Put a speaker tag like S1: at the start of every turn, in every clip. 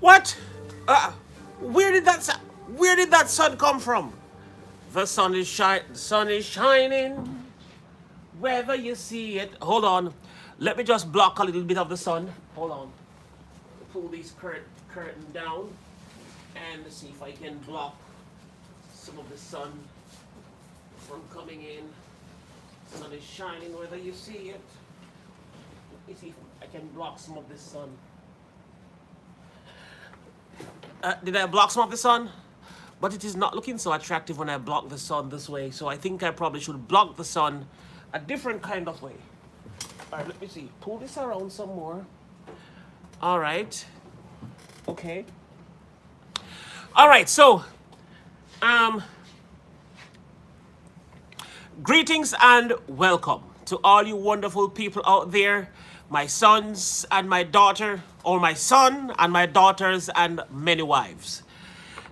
S1: What? Uh, where did that sun come from? The sun is shining. Whether you see it. Hold on. Let me just block a little bit of the sun. Hold on. Pull these curtain down and see if I can block some of the sun from coming in. Sun is shining whether you see it. Let me see if I can block some of the sun. Did I block some of the sun? But it is not looking so attractive when I block the sun this way. So I think I probably should block the sun a different kind of way. All right, let me see. Pull this around some more. All right. Okay. All right, so greetings and welcome to all you wonderful people out there, my sons and my daughter, or my son and my daughters and many wives.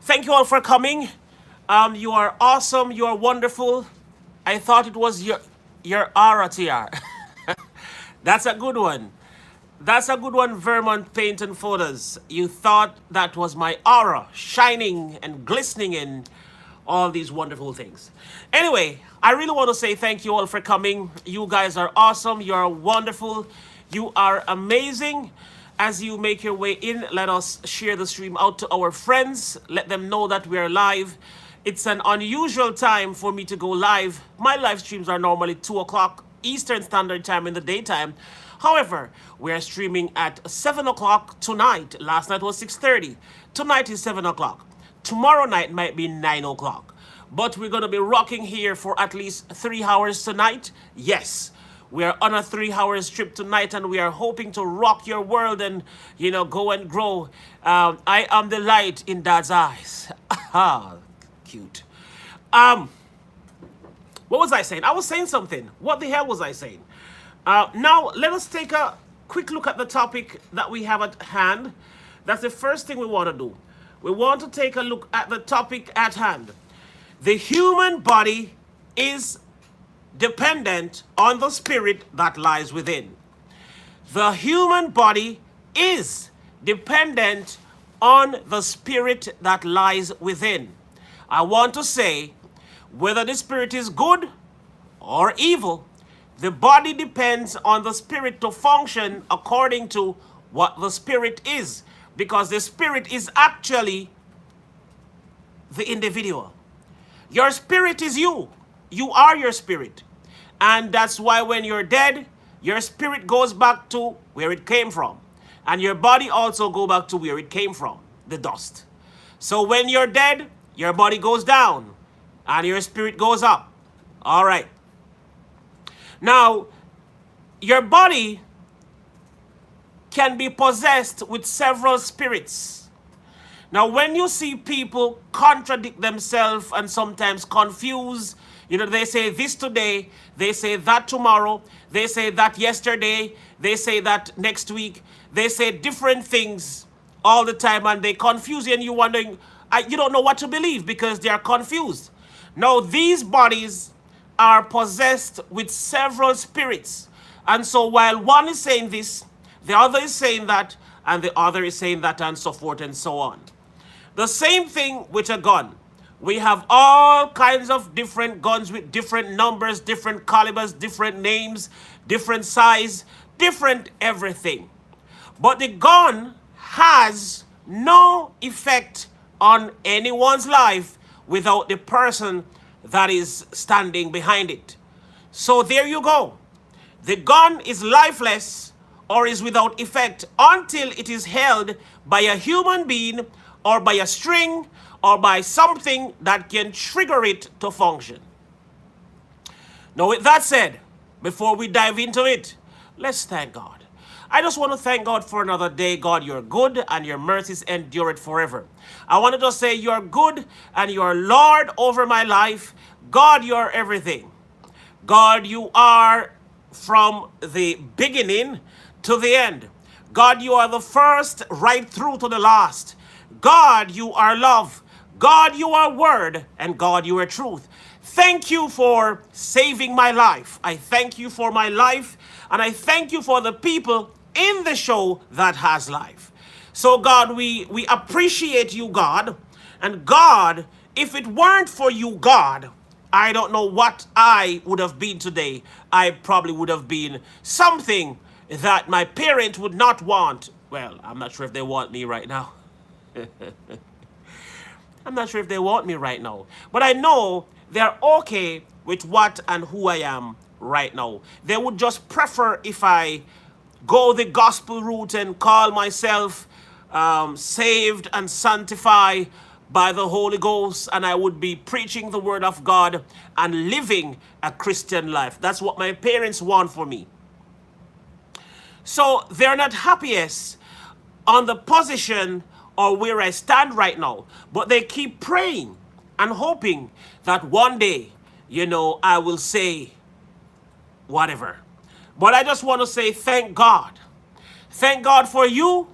S1: Thank you all for coming. You are awesome. You are wonderful. I thought it was your aura TR. That's a good one. That's a good one, Vermont Paint and Photos. You thought that was my aura shining and glistening and all these wonderful things. Anyway, I really want to say thank you all for coming. You guys are awesome. You are wonderful. You are amazing. As you make your way in, let us share the stream out to our friends. Let them know that we are live. It's an unusual time for me to go live. My live streams are normally 2 o'clock Eastern Standard Time in the daytime. However, we are streaming at 7 o'clock tonight. Last night was 6:30. Tonight is 7 o'clock. Tomorrow night might be 9 o'clock. But we're going to be rocking here for at least 3 hours tonight. Yes, we are on a 3-hour trip tonight, and we are hoping to rock your world and, go and grow. I am the light in Dad's eyes. Ah, cute. What was I saying? I was saying something. What the hell was I saying? Now, let us take a quick look at the topic that we have at hand. That's the first thing we want to do. We want to take a look at the topic at hand. The human body is dependent on the spirit that lies within. The human body is dependent on the spirit that lies within. I want to say, whether the spirit is good or evil, the body depends on the spirit to function according to what the spirit is, because the spirit is actually the individual. Your spirit is you. You are your spirit. And that's why when you're dead, your spirit goes back to where it came from. And your body also go back to where it came from, the dust. So when you're dead, your body goes down and your spirit goes up. All right. Now, your body can be possessed with several spirits. Now, when you see people contradict themselves and sometimes confuse, they say this today, they say that tomorrow, they say that yesterday, they say that next week, they say different things all the time, and they confuse you, and you're wondering, you don't know what to believe because they are confused. Now, these bodies are possessed with several spirits. And so while one is saying this, the other is saying that, and the other is saying that, and so forth and so on. The same thing with a gun. We have all kinds of different guns with different numbers, different calibers, different names, different size, different everything. But the gun has no effect on anyone's life without the person that is standing behind it. So there you go. The gun is lifeless or is without effect until it is held by a human being or by a string or by something that can trigger it to function. Now, with that said, before we dive into it, let's thank God. I just want to thank God for another day. God, you're good and your mercies endure it forever. I want to just say you're good and you're Lord over my life. God, you're everything. God, you are from the beginning to the end. God, you are the first right through to the last. God, you are love. God, you are word. And God, you are truth. Thank you for saving my life. I thank you for my life. And I thank you for the people in the show that has life. So God, we appreciate you, God. And God, if it weren't for you, God, I don't know what I would have been today. I probably would have been something that my parent would not want. Well, I'm not sure if they want me right now. I'm not sure if they want me right now. But I know they're okay with what and who I am right now. They would just prefer if I go the gospel route and call myself saved and sanctified by the Holy Ghost, and I would be preaching the word of God and living a Christian life. That's what my parents want for me. So they're not happiest on the position or where I stand right now, but they keep praying and hoping that one day, I will say whatever. But I just want to say thank God. Thank God for you.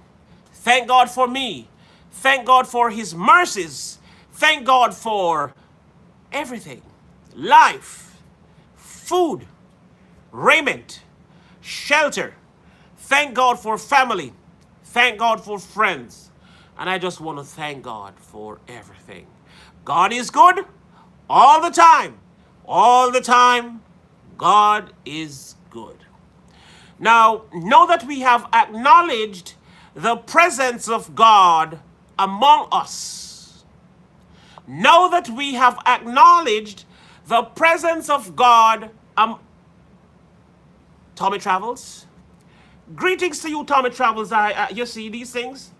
S1: Thank God for me. Thank God for his mercies. Thank God for everything. Life, food, raiment, shelter. Thank God for family. Thank God for friends. And I just want to thank God for everything. God is good all the time. All the time, God is good. Now that we have acknowledged the presence of God among us, now that we have acknowledged the presence of God, Tommy Travels, greetings to you, Tommy Travels. You see these things?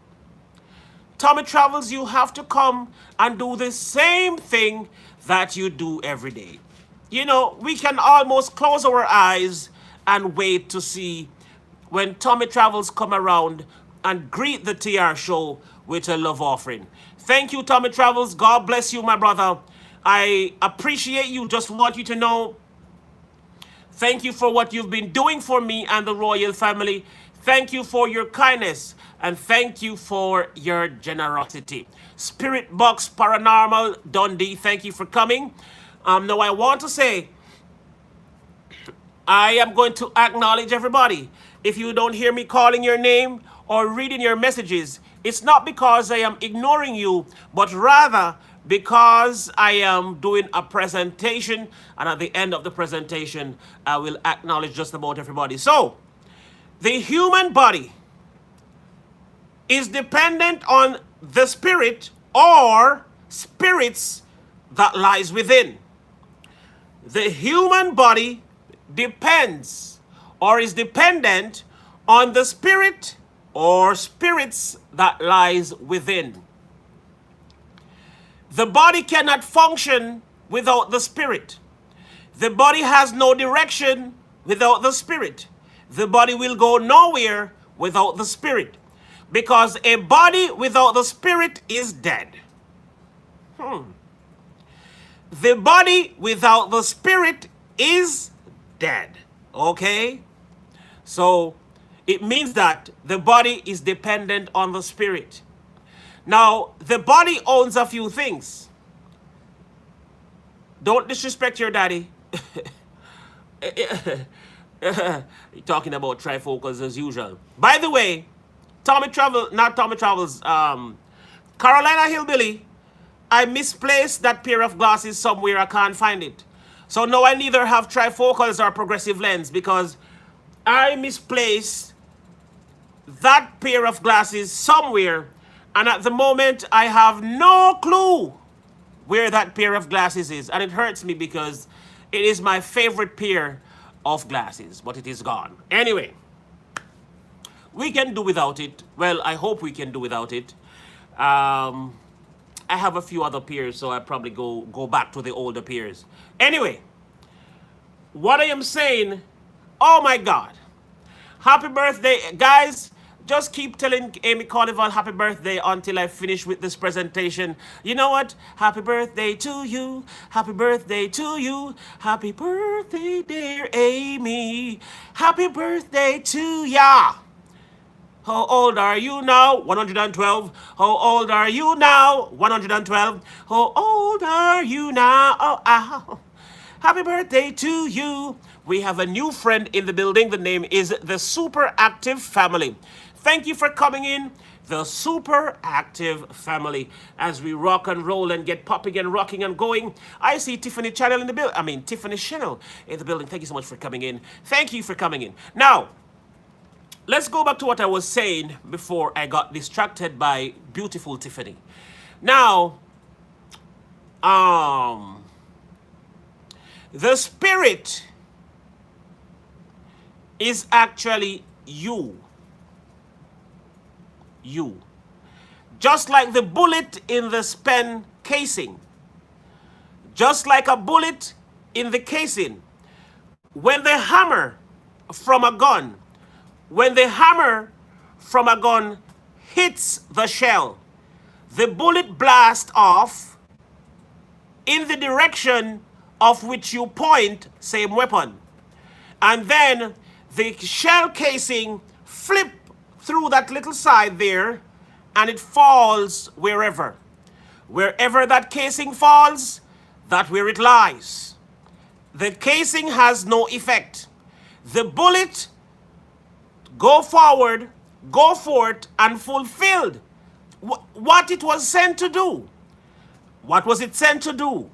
S1: Tommy Travels, you have to come and do the same thing that you do every day. We can almost close our eyes and wait to see when Tommy Travels come around and greet the TR show with a love offering. Thank you, Tommy Travels. God bless you, my brother. I appreciate you. Just want you to know, thank you for what you've been doing for me and the royal family. Thank you for your kindness, and thank you for your generosity. Spirit Box Paranormal Dundee, thank you for coming. Now I want to say, I am going to acknowledge everybody. If you don't hear me calling your name or reading your messages, it's not because I am ignoring you, but rather because I am doing a presentation, and at the end of the presentation, I will acknowledge just about everybody. So, the human body is dependent on the spirit or spirits that lies within. The human body depends or is dependent on the spirit or spirits that lies within. The body cannot function without the spirit. The body has no direction without the spirit. The body will go nowhere without the spirit, because a body without the spirit is dead. The body without the spirit is dead. Okay? So it means that the body is dependent on the spirit. Now, the body owns a few things. Don't disrespect your daddy. You're talking about trifocals as usual. By the way, Carolina Hillbilly, I misplaced that pair of glasses somewhere. I can't find it. So now I neither have trifocals or progressive lens, because I misplaced that pair of glasses somewhere, and at the moment I have no clue where that pair of glasses is, and it hurts me because it is my favorite pair of glasses, but it is gone. Anyway, we can do without it. Well, I hope we can do without it. I have a few other pairs, so I probably go back to the older pairs. Anyway, what I am saying, oh my God, happy birthday, guys. Just keep telling Amy Carnival happy birthday until I finish with this presentation. You know what? Happy birthday to you. Happy birthday to you. Happy birthday, dear Amy. Happy birthday to ya. How old are you now? 112. How old are you now? 112. How old are you now? Oh, ow. Happy birthday to you. We have a new friend in the building. The name is the Super Active Family. Thank you for coming in. the super active family. As we rock and roll and get popping and rocking and going, I see Tiffany Channel in the building. I mean, Tiffany Channel in the building. Thank you so much for coming in. Thank you for coming in. Now, let's go back to what I was saying before I got distracted by beautiful Tiffany. Now, the spirit is actually you. You. Just like the bullet in the pen casing. Just like a bullet in the casing. When the hammer from a gun, when the hammer from a gun hits the shell, the bullet blasts off in the direction of which you point same weapon. And then the shell casing flip through that little side there and it falls wherever. Wherever that casing falls, that's where it lies. The casing has no effect. The bullet go forward, go forth and fulfilled what it was sent to do. What was it sent to do?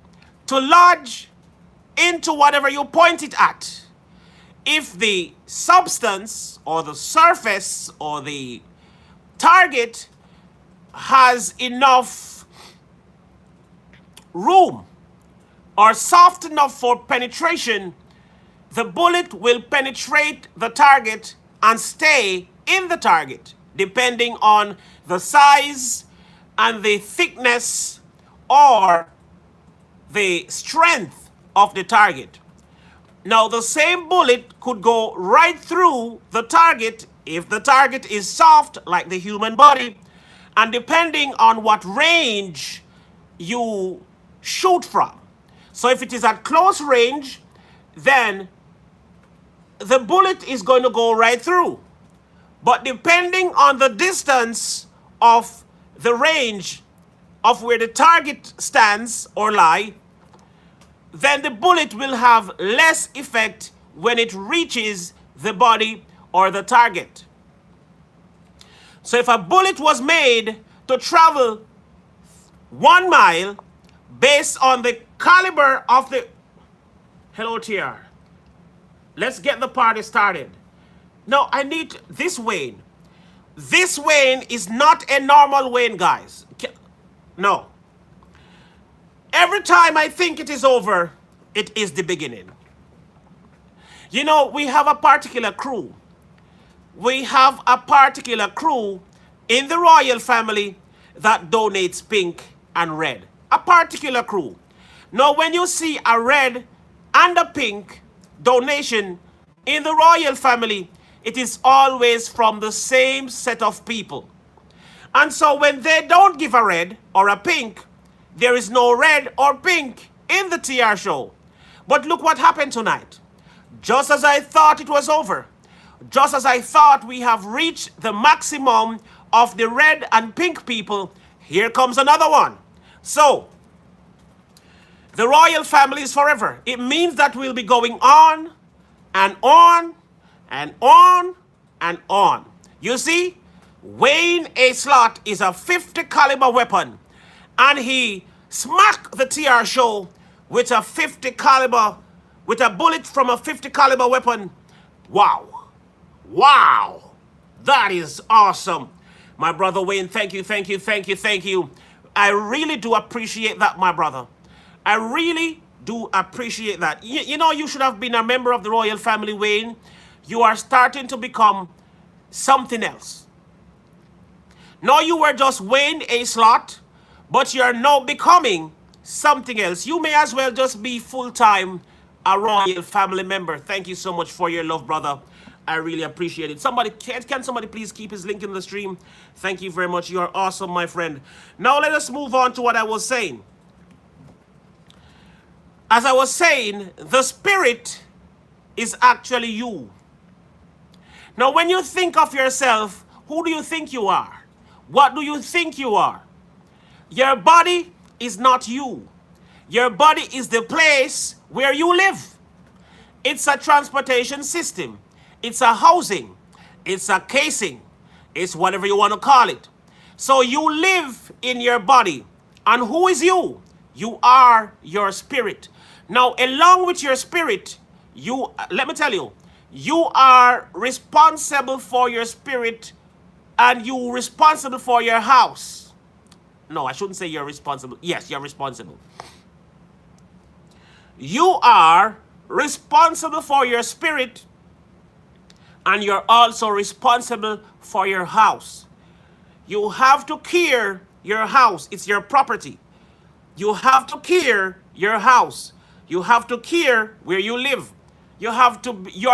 S1: To lodge into whatever you point it at. If the substance or the surface or the target has enough room or soft enough for penetration, the bullet will penetrate the target and stay in the target, depending on the size and the thickness or the strength of the target. Now, the same bullet could go right through the target if the target is soft, like the human body, and depending on what range you shoot from. So if it is at close range, then the bullet is going to go right through. But depending on the distance of the range of where the target stands or lie, then the bullet will have less effect when it reaches the body or the target. So if a bullet was made to travel 1 mile based on the caliber of the... Hello, TR. Let's get the party started. Now, I need this Wayne. This Wayne is not a normal Wayne, guys. No. Every time I think it is over, it is the beginning. You know, we have a particular crew. We have a particular crew in the royal family that donates pink and red. A particular crew. Now, when you see a red and a pink donation in the royal family, it is always from the same set of people. And so when they don't give a red or a pink, there is no red or pink in the TR show. But look what happened tonight. Just as I thought it was over, just as I thought we have reached the maximum of the red and pink people, here comes another one. So, the royal family is forever. It means that we'll be going on and on and on and on. You see, Wayne A. Slot is a 50 caliber weapon, and he smacked the TR show with a 50 caliber, with a bullet from a 50 caliber weapon. Wow. Wow. That is awesome. My brother Wayne, thank you, thank you, thank you, thank you. I really do appreciate that, my brother. I really do appreciate that. You know, you should have been a member of the royal family, Wayne. You are starting to become something else. Now you were just Wayne A. Slot, but you're now becoming something else. You may as well just be full-time a royal family member. Thank you so much for your love, brother. I really appreciate it. Somebody, can somebody please keep his link in the stream? Thank you very much. You are awesome, my friend. Now let us move on to what I was saying. As I was saying, the spirit is actually you. Now, when you think of yourself, who do you think you are? What do you think you are? Your body is not you. Your body is the place where you live. It's a transportation system. It's a housing. It's a casing. It's whatever you want to call it. So you live in your body. And who is you? You are your spirit. Now, along with your spirit, let me tell you, you are responsible for your spirit and you responsible for your house. No, I shouldn't say you're responsible. Yes, you're responsible. You are responsible for your spirit and you're also responsible for your house. You have to care your house. It's your property. You have to care your house. You have to care where you live. You are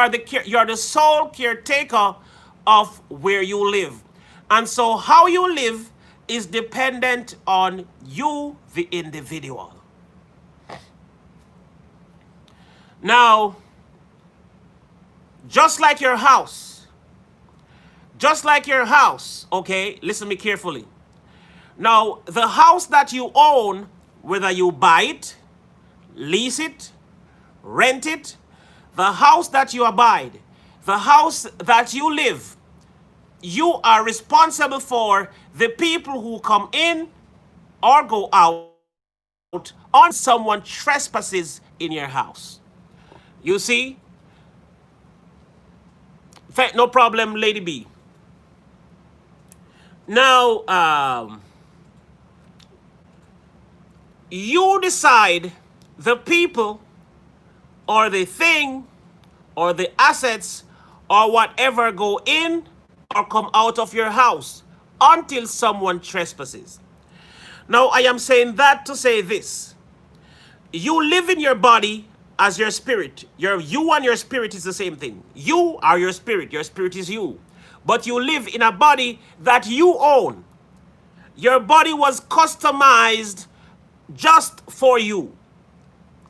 S1: the sole caretaker of where you live. And so how you live is dependent on you, the individual. Now, just like your house, okay, listen to me carefully. Now, the house that you own, whether you buy it, lease it, rent it, the house that you abide, the house that you live, you are responsible for the people who come in or go out on someone trespasses in your house. You see? No problem, Lady B. Now, you decide the people or the thing or the assets or whatever go in or come out of your house until someone trespasses. Now, I am saying that to say this. You live in your body as your spirit. You and your spirit is the same thing. You are your spirit. Your spirit is you. But you live in a body that you own. Your body was customized just for you.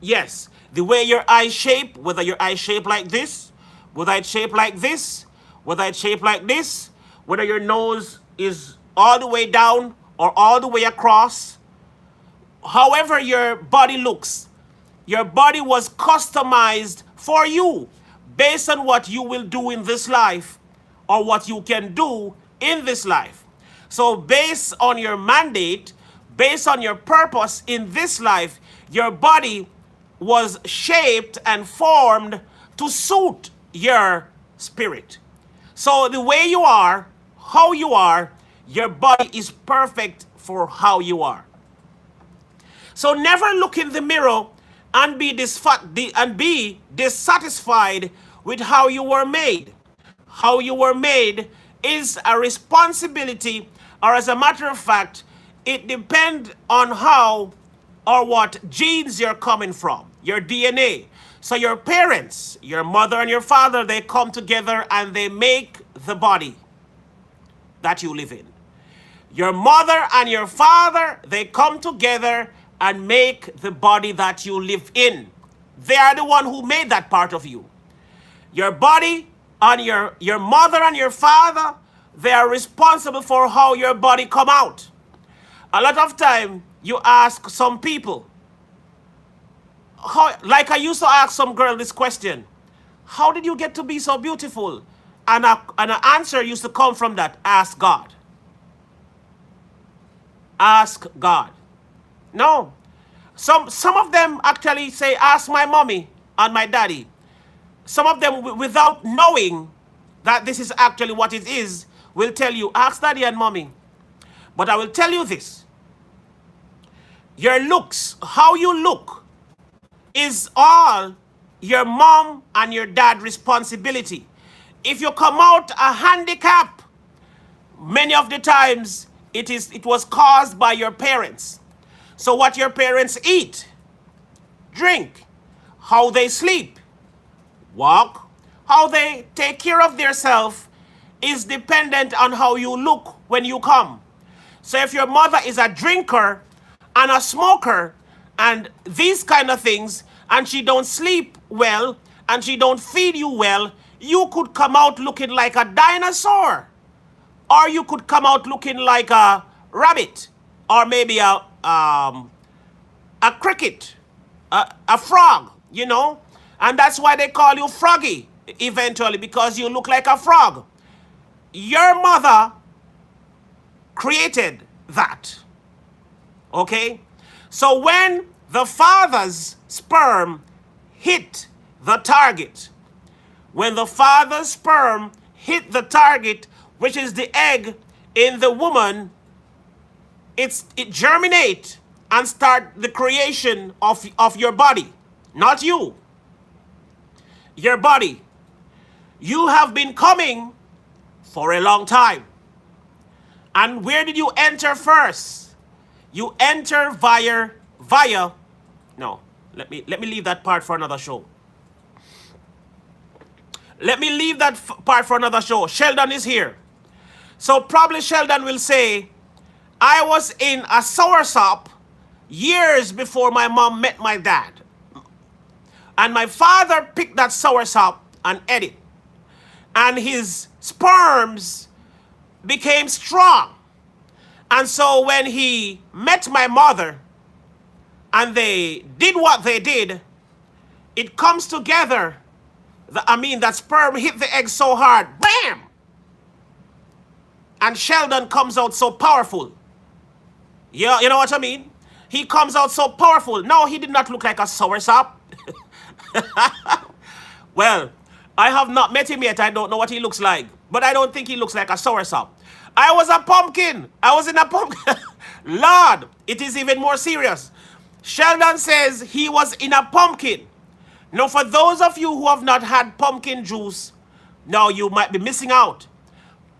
S1: Yes, the way your eye shape, whether your eye shape like this, whether it's shaped like this, whether it's shaped like this, whether your nose is all the way down or all the way across, however your body looks, your body was customized for you based on what you will do in this life or what you can do in this life. So based on your mandate, based on your purpose in this life, your body was shaped and formed to suit your spirit. So the way you are, how you are, your body is perfect for how you are. So never look in the mirror and be dissatisfied with how you were made. How you were made is a responsibility, or as a matter of fact, it depends on how or what genes you're coming from, your DNA. So your parents, your mother and your father, they come together and they make the body that you live in. Your mother and your father, they come together and make the body that you live in. They are the one who made that part of you. Your body and your mother and your father, they are responsible for how your body come out. A lot of time you ask some people, like I used to ask some girl this question, how did you get to be so beautiful? And an answer used to come from that, ask God. Ask God. No. Some of them actually say, ask my mommy and my daddy. Some of them, without knowing that this is actually what it is, will tell you, ask daddy and mommy. But I will tell you this. Your looks, how you look, is all your mom and your dad responsibility. If you come out a handicap, many of the times it was caused by your parents. So what your parents eat, drink, how they sleep, walk, how they take care of themselves is dependent on how you look when you come. So if your mother is a drinker and a smoker and these kind of things, and she don't sleep well and she don't feed you well, you could come out looking like a dinosaur, or you could come out looking like a rabbit, or maybe a cricket, a frog, you know, and that's why they call you Froggy eventually, because you look like a frog. Your mother created that. Okay? So when the father's sperm hit the target, when the father's sperm hit the target, which is the egg in the woman, it germinate and start the creation of your body. Not you. Your body. You have been coming for a long time. And where did you enter first? You enter via no, let me leave that part for another show. Let me leave that part for another show. Sheldon is here. So probably Sheldon will say, I was in a soursop years before my mom met my dad. And my father picked that soursop and ate it. And his sperms became strong. And so when he met my mother and they did what they did, it comes together. That sperm hit the egg so hard, bam! And Sheldon comes out so powerful. Yeah, you know what I mean? He comes out so powerful. No, he did not look like a soursop. Well, I have not met him yet. I don't know what he looks like. But I don't think he looks like a soursop. I was a pumpkin. I was in a pumpkin. Lord, it is even more serious. Sheldon says he was in a pumpkin. Now, for those of you who have not had pumpkin juice, now you might be missing out.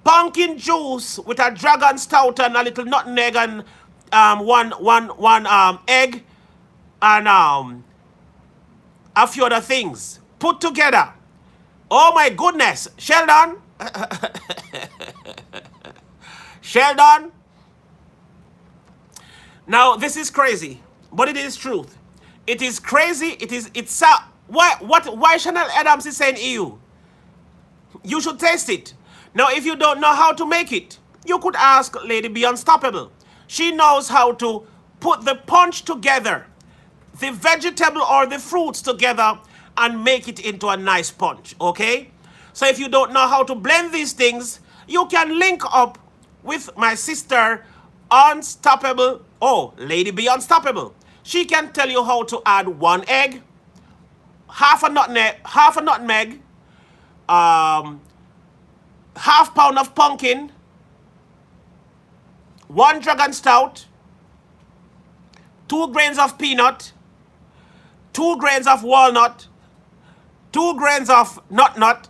S1: Pumpkin juice with a dragon stout and a little nutmeg and one egg and a few other things put together. Oh my goodness, Sheldon. Sheldon. Now this is crazy, but it is truth. It is crazy. Why Chanel Adams is saying EU? You should taste it. Now, if you don't know how to make it, you could ask Lady Be Unstoppable. She knows how to put the punch together, the vegetable or the fruits together, and make it into a nice punch, okay? So if you don't know how to blend these things, you can link up with my sister, Unstoppable. Oh, Lady Be Unstoppable. She can tell you how to add 1 egg, half a nutmeg, half pound of pumpkin, 1 dragon stout, 2 grains of peanut, 2 grains of walnut, 2 grains of nut.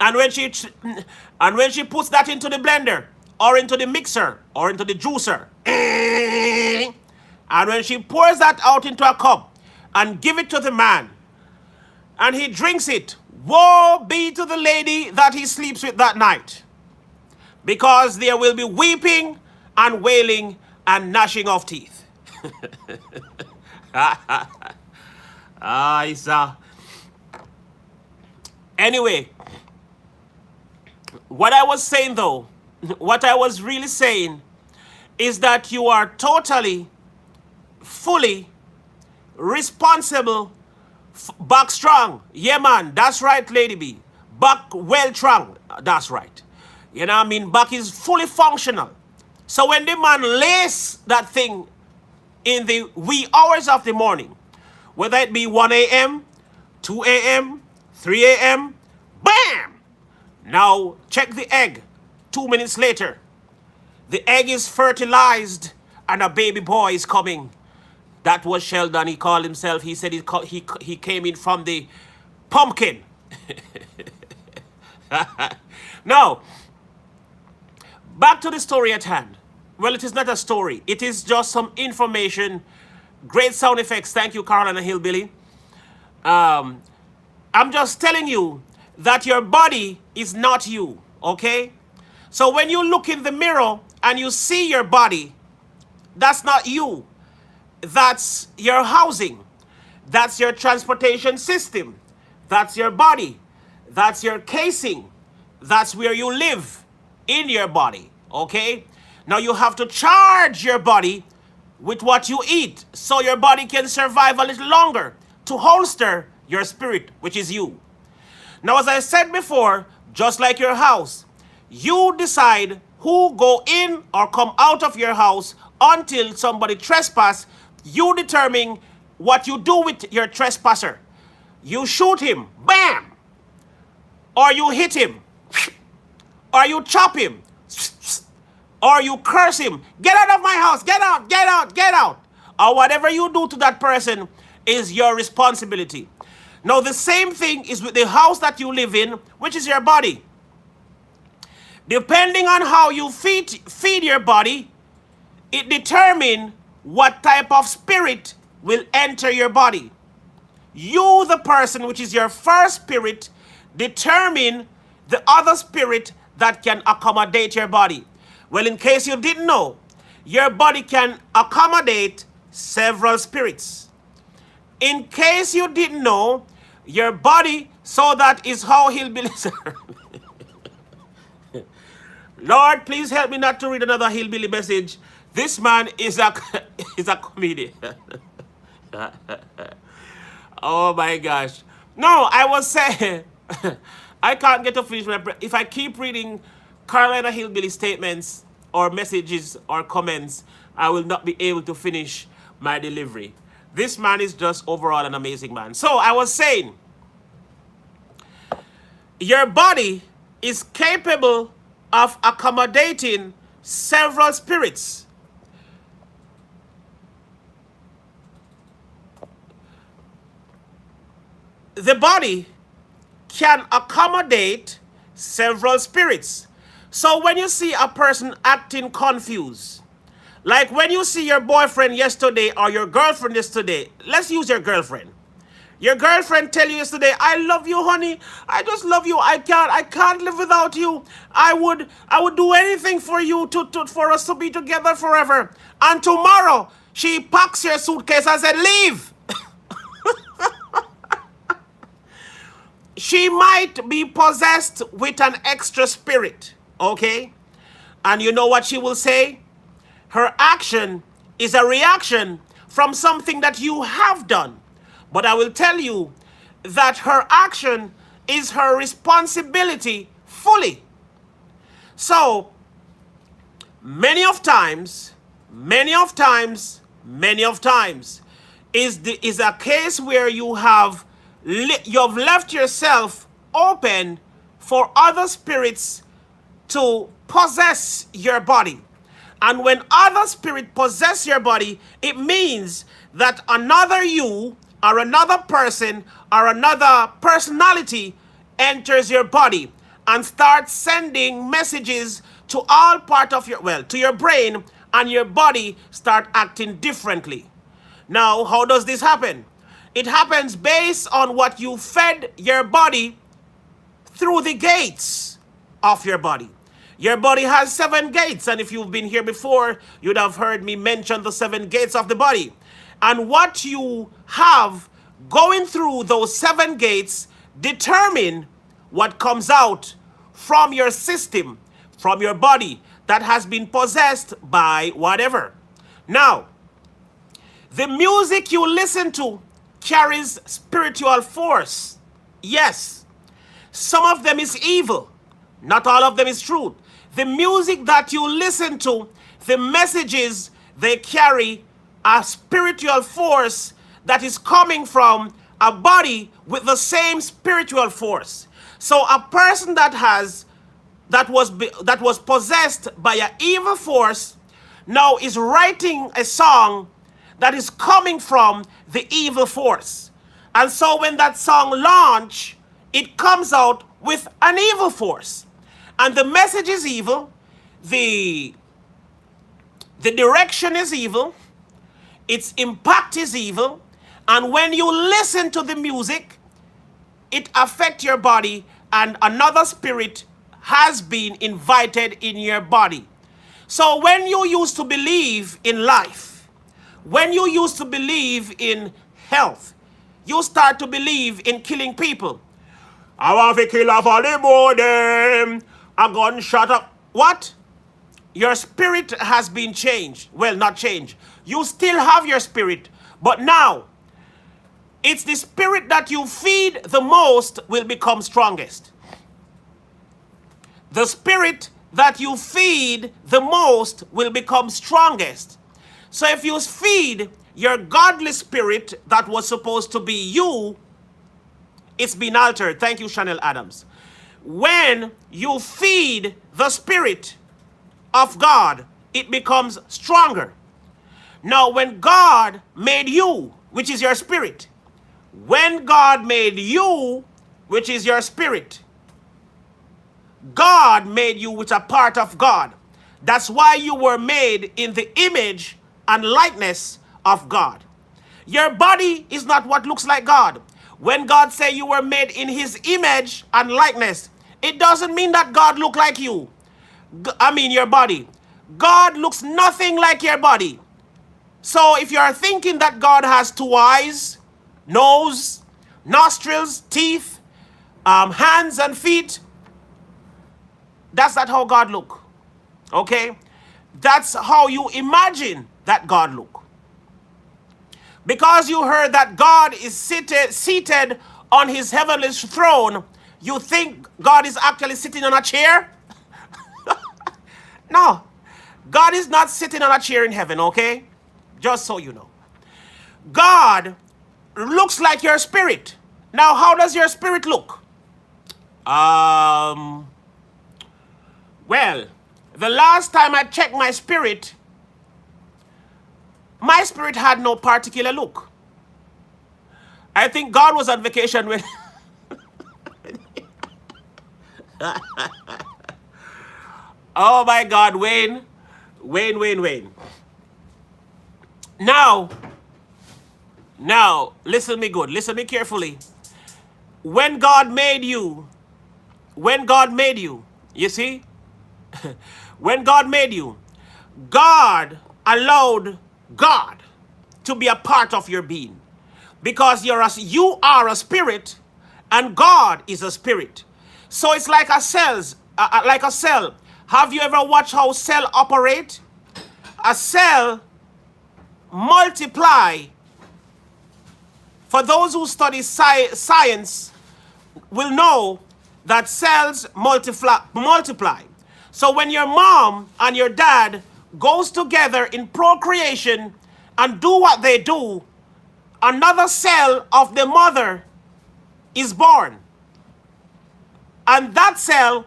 S1: and when she puts that into the blender or into the mixer or into the juicer, and when she pours that out into a cup and give it to the man and he drinks it, woe be to the lady that he sleeps with that night, because there will be weeping and wailing and gnashing of teeth. Isa. Anyway, what I was saying though, what I was really saying is that you are totally, fully responsible. Back strong. Yeah, man. That's right, Lady B. Back well strong. That's right. You know what I mean? Back is fully functional. So when the man lays that thing in the wee hours of the morning, whether it be 1 a.m., 2 a.m., 3 a.m., bam! Now check the egg. 2 minutes later, the egg is fertilized and a baby boy is coming. That was Sheldon. He called himself. He said he came in from the pumpkin. Now, back to the story at hand. Well, it is not a story. It is just some information. Great sound effects. Thank you, Carolina Hillbilly. I'm just telling you that your body is not you, okay? So when you look in the mirror and you see your body, that's not you. That's your housing. That's your transportation system. That's your body. That's your casing. That's where you live in your body, okay? Now you have to charge your body with what you eat so your body can survive a little longer to holster your spirit, which is you. Now, as I said before, just like your house, You decide who go in or come out of your house until somebody trespass. You determine what you do with your trespasser. You shoot him, bam, or you hit him, or you chop him, or you curse him. Get out of my house, get out, get out, get out. Or whatever you do to that person is your responsibility. Now the same thing is with the house that you live in, which is your body. Depending on how you feed your body, it determines what type of spirit will enter your body. You, the person, which is your first spirit, determine the other spirit that can accommodate your body. Well, in case you didn't know, your body can accommodate several spirits. In case you didn't know, your body, so that is how hillbillies are. Lord, please help me not to read another hillbilly message. This man is a is a comedian. Oh my gosh. No, I was saying, I can't get to finish my if I keep reading Carolina hillbilly statements or messages or comments, I will not be able to finish my delivery. This man is just overall an amazing man. So I was saying, your body is capable of accommodating several spirits. The body can accommodate several spirits. So when you see a person acting confused, like when you see your boyfriend yesterday or your girlfriend yesterday, let's use your girlfriend. Your girlfriend tell you yesterday, I love you, honey. I just love you. I can't live without you. I would do anything for you for us to be together forever. And tomorrow, she packs your suitcase and said, leave. She might be possessed with an extra spirit, okay? And you know what she will say? Her action is a reaction from something that you have done. But I will tell you that her action is her responsibility fully. So, many of times, is a case where you've left yourself open for other spirits to possess your body. And when other spirits possess your body, it means that another you or another person or another personality enters your body and starts sending messages to all part of to your brain, and your body start acting differently. Now, how does this happen? It happens based on what you fed your body through the gates of your body. Your body has 7 gates, and if you've been here before, you'd have heard me mention the 7 gates of the body. And what you have going through those 7 gates determine what comes out from your system, from your body that has been possessed by whatever. Now, the music you listen to carries spiritual force. Yes, some of them is evil. Not all of them is truth. The music that you listen to, the messages they carry, a spiritual force that is coming from a body with the same spiritual force. So a person that was possessed by an evil force now is writing a song that is coming from the evil force. And so when that song launch, it comes out with an evil force. And the message is evil, the direction is evil, its impact is evil, and when you listen to the music, it affects your body, and another spirit has been invited in your body. So when you used to believe in life, when you used to believe in health, you start to believe in killing people. I want to kill off all the morning. A gunshot up. What? Your spirit has been changed. Well, not changed. You still have your spirit. But now, it's the spirit that you feed the most will become strongest. The spirit that you feed the most will become strongest. So if you feed your godly spirit that was supposed to be you, it's been altered. Thank you, Chanel Adams. When you feed the spirit of God, it becomes stronger. Now, when God made you, which is your spirit, when God made you, which is your spirit, God made you with a part of God. That's why you were made in the image and likeness of God. Your body is not what looks like God. When God say you were made in his image and likeness, it doesn't mean that God look like you. Your body. God looks nothing like your body. So if you are thinking that God has two eyes, nose, nostrils, teeth, hands and feet, that's not how God look. Okay? That's how you imagine that God look. Because you heard that God is seated on his heavenly throne, you think God is actually sitting on a chair? No. God is not sitting on a chair in heaven, okay? Just so you know. God looks like your spirit. Now, how does your spirit look? Well, the last time I checked my spirit had no particular look. I think God was on vacation when... Oh my God, Wayne. Now, listen me good. Listen me carefully. When God made you, you see? When God made you, God allowed God to be a part of your being. Because you are a spirit and God is a spirit. So it's like a cell. Have you ever watched how cell operate? A cell multiply. For those who study science will know that cells multiply. So when your mom and your dad goes together in procreation and do what they do, another cell of the mother is born. And that cell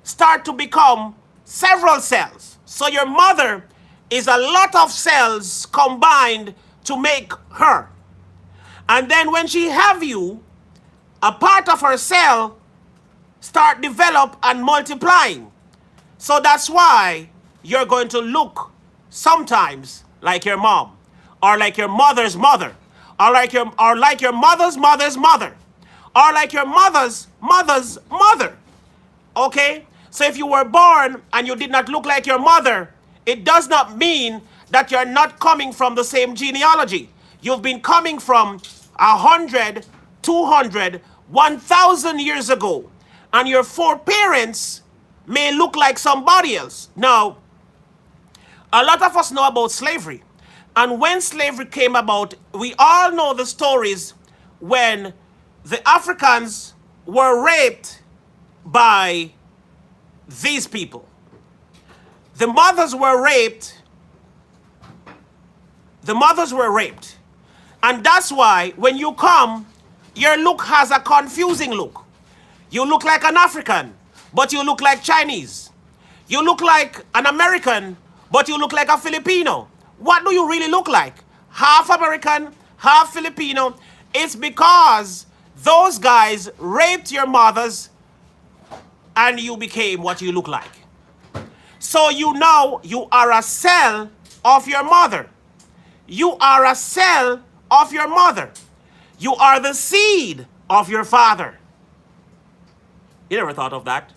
S1: start to become several cells. So your mother is a lot of cells combined to make her. And then when she have you, a part of her cell start develop and multiplying. So that's why you're going to look sometimes like your mom, or like your mother's mother, or like your mother's mother's mother, or like your mother's mother's mother. Okay? So if you were born and you did not look like your mother, it does not mean that you're not coming from the same genealogy. You've been coming from 100, 200, 1,000 years ago. And your foreparents may look like somebody else. Now, a lot of us know about slavery. And when slavery came about, we all know the stories when the Africans were raped by these people. The mothers were raped. And that's why when you come, your look has a confusing look. You look like an African, but you look like Chinese. You look like an American, but you look like a Filipino. What do you really look like? Half American, half Filipino. It's because those guys raped your mothers and you became what you look like. So you are a cell of your mother. You are a cell of your mother. You are the seed of your father. You never thought of that?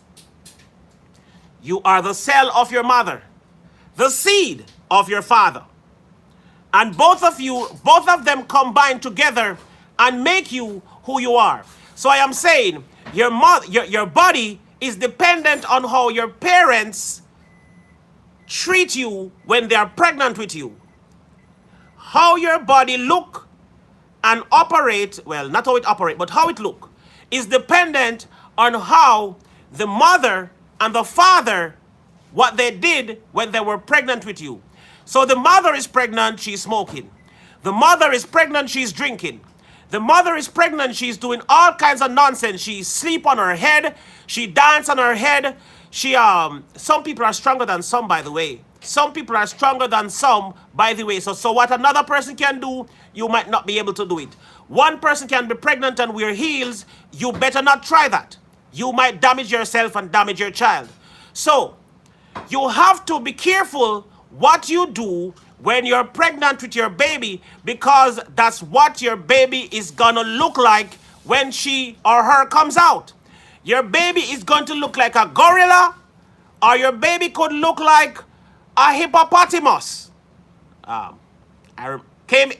S1: You are the cell of your mother, the seed of your father. And both of them combine together and make you who you are. So I am saying your body is dependent on how your parents treat you when they are pregnant with you. How your body look and operate, well, not how it operate, but how it look, is dependent on how the mother and the father, what they did when they were pregnant with you. So the mother is pregnant, she's smoking. The mother is pregnant, she's drinking. The mother is pregnant, she's doing all kinds of nonsense. She sleep on her head, she dance on her head. Some people are stronger than some, by the way. Some people are stronger than some, by the way. So what another person can do, you might not be able to do it. One person can be pregnant and wear heels. You better not try that. You might damage yourself and damage your child. So you have to be careful what you do when you're pregnant with your baby, because that's what your baby is gonna look like when she or her comes out. Your baby is going to look like a gorilla, or your baby could look like a hippopotamus.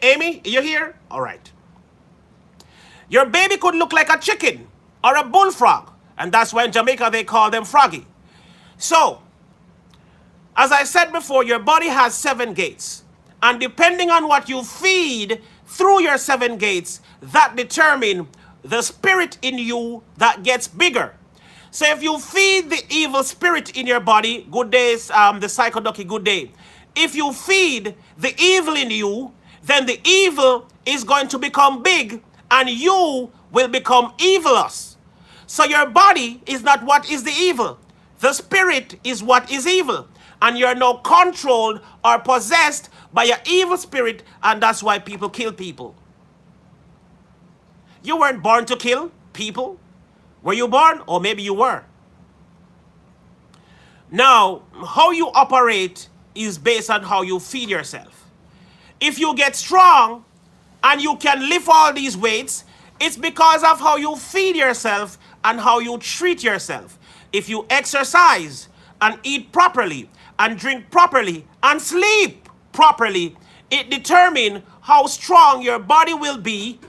S1: Amy, you here? All right. Your baby could look like a chicken or a bullfrog, and that's why in Jamaica they call them froggy. So, as I said before, your body has 7 gates. And depending on what you feed through your 7 gates, that determine the spirit in you that gets bigger. So if you feed the evil spirit in your body, good day, the Psycho Ducky, good day. If you feed the evil in you, then the evil is going to become big and you will become evilous. So your body is not what is the evil. The spirit is what is evil. And you're now controlled or possessed by your evil spirit, and that's why people kill people. You weren't born to kill people. Were you born? Or maybe you were. Now, how you operate is based on how you feed yourself. If you get strong and you can lift all these weights, it's because of how you feed yourself and how you treat yourself. If you exercise and eat properly and drink properly and sleep properly, it determines how strong your body will be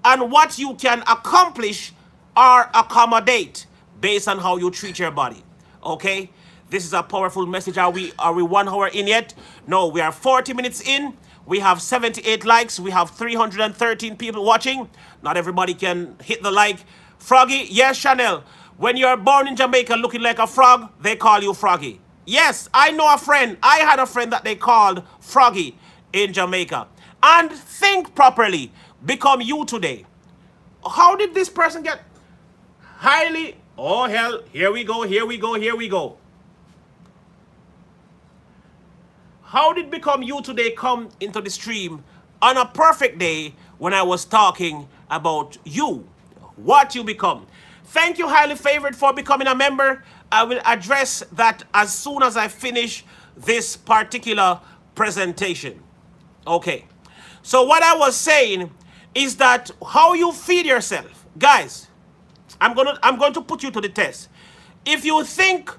S1: and what you can accomplish or accommodate based on how you treat your body. Okay? This is a powerful message. Are we 1 hour in yet? No, we are 40 minutes in. We have 78 likes. We have 313 people watching. Not everybody can hit the like. Froggy, yes, Chanel. When you're born in Jamaica looking like a frog, they call you Froggy. Yes, I know a friend. I had a friend that they called Froggy in Jamaica. And think properly. Become you today. How did this person get highly? Oh, hell. Here we go. Here we go. Here we go. How did Become You today come into the stream on a perfect day when I was talking about you, what you become? Thank you, highly favored, for becoming a member. I will address that as soon as I finish this particular presentation. Okay. So what I was saying is that how you feed yourself. Guys, I'm going to put you to the test. If you think,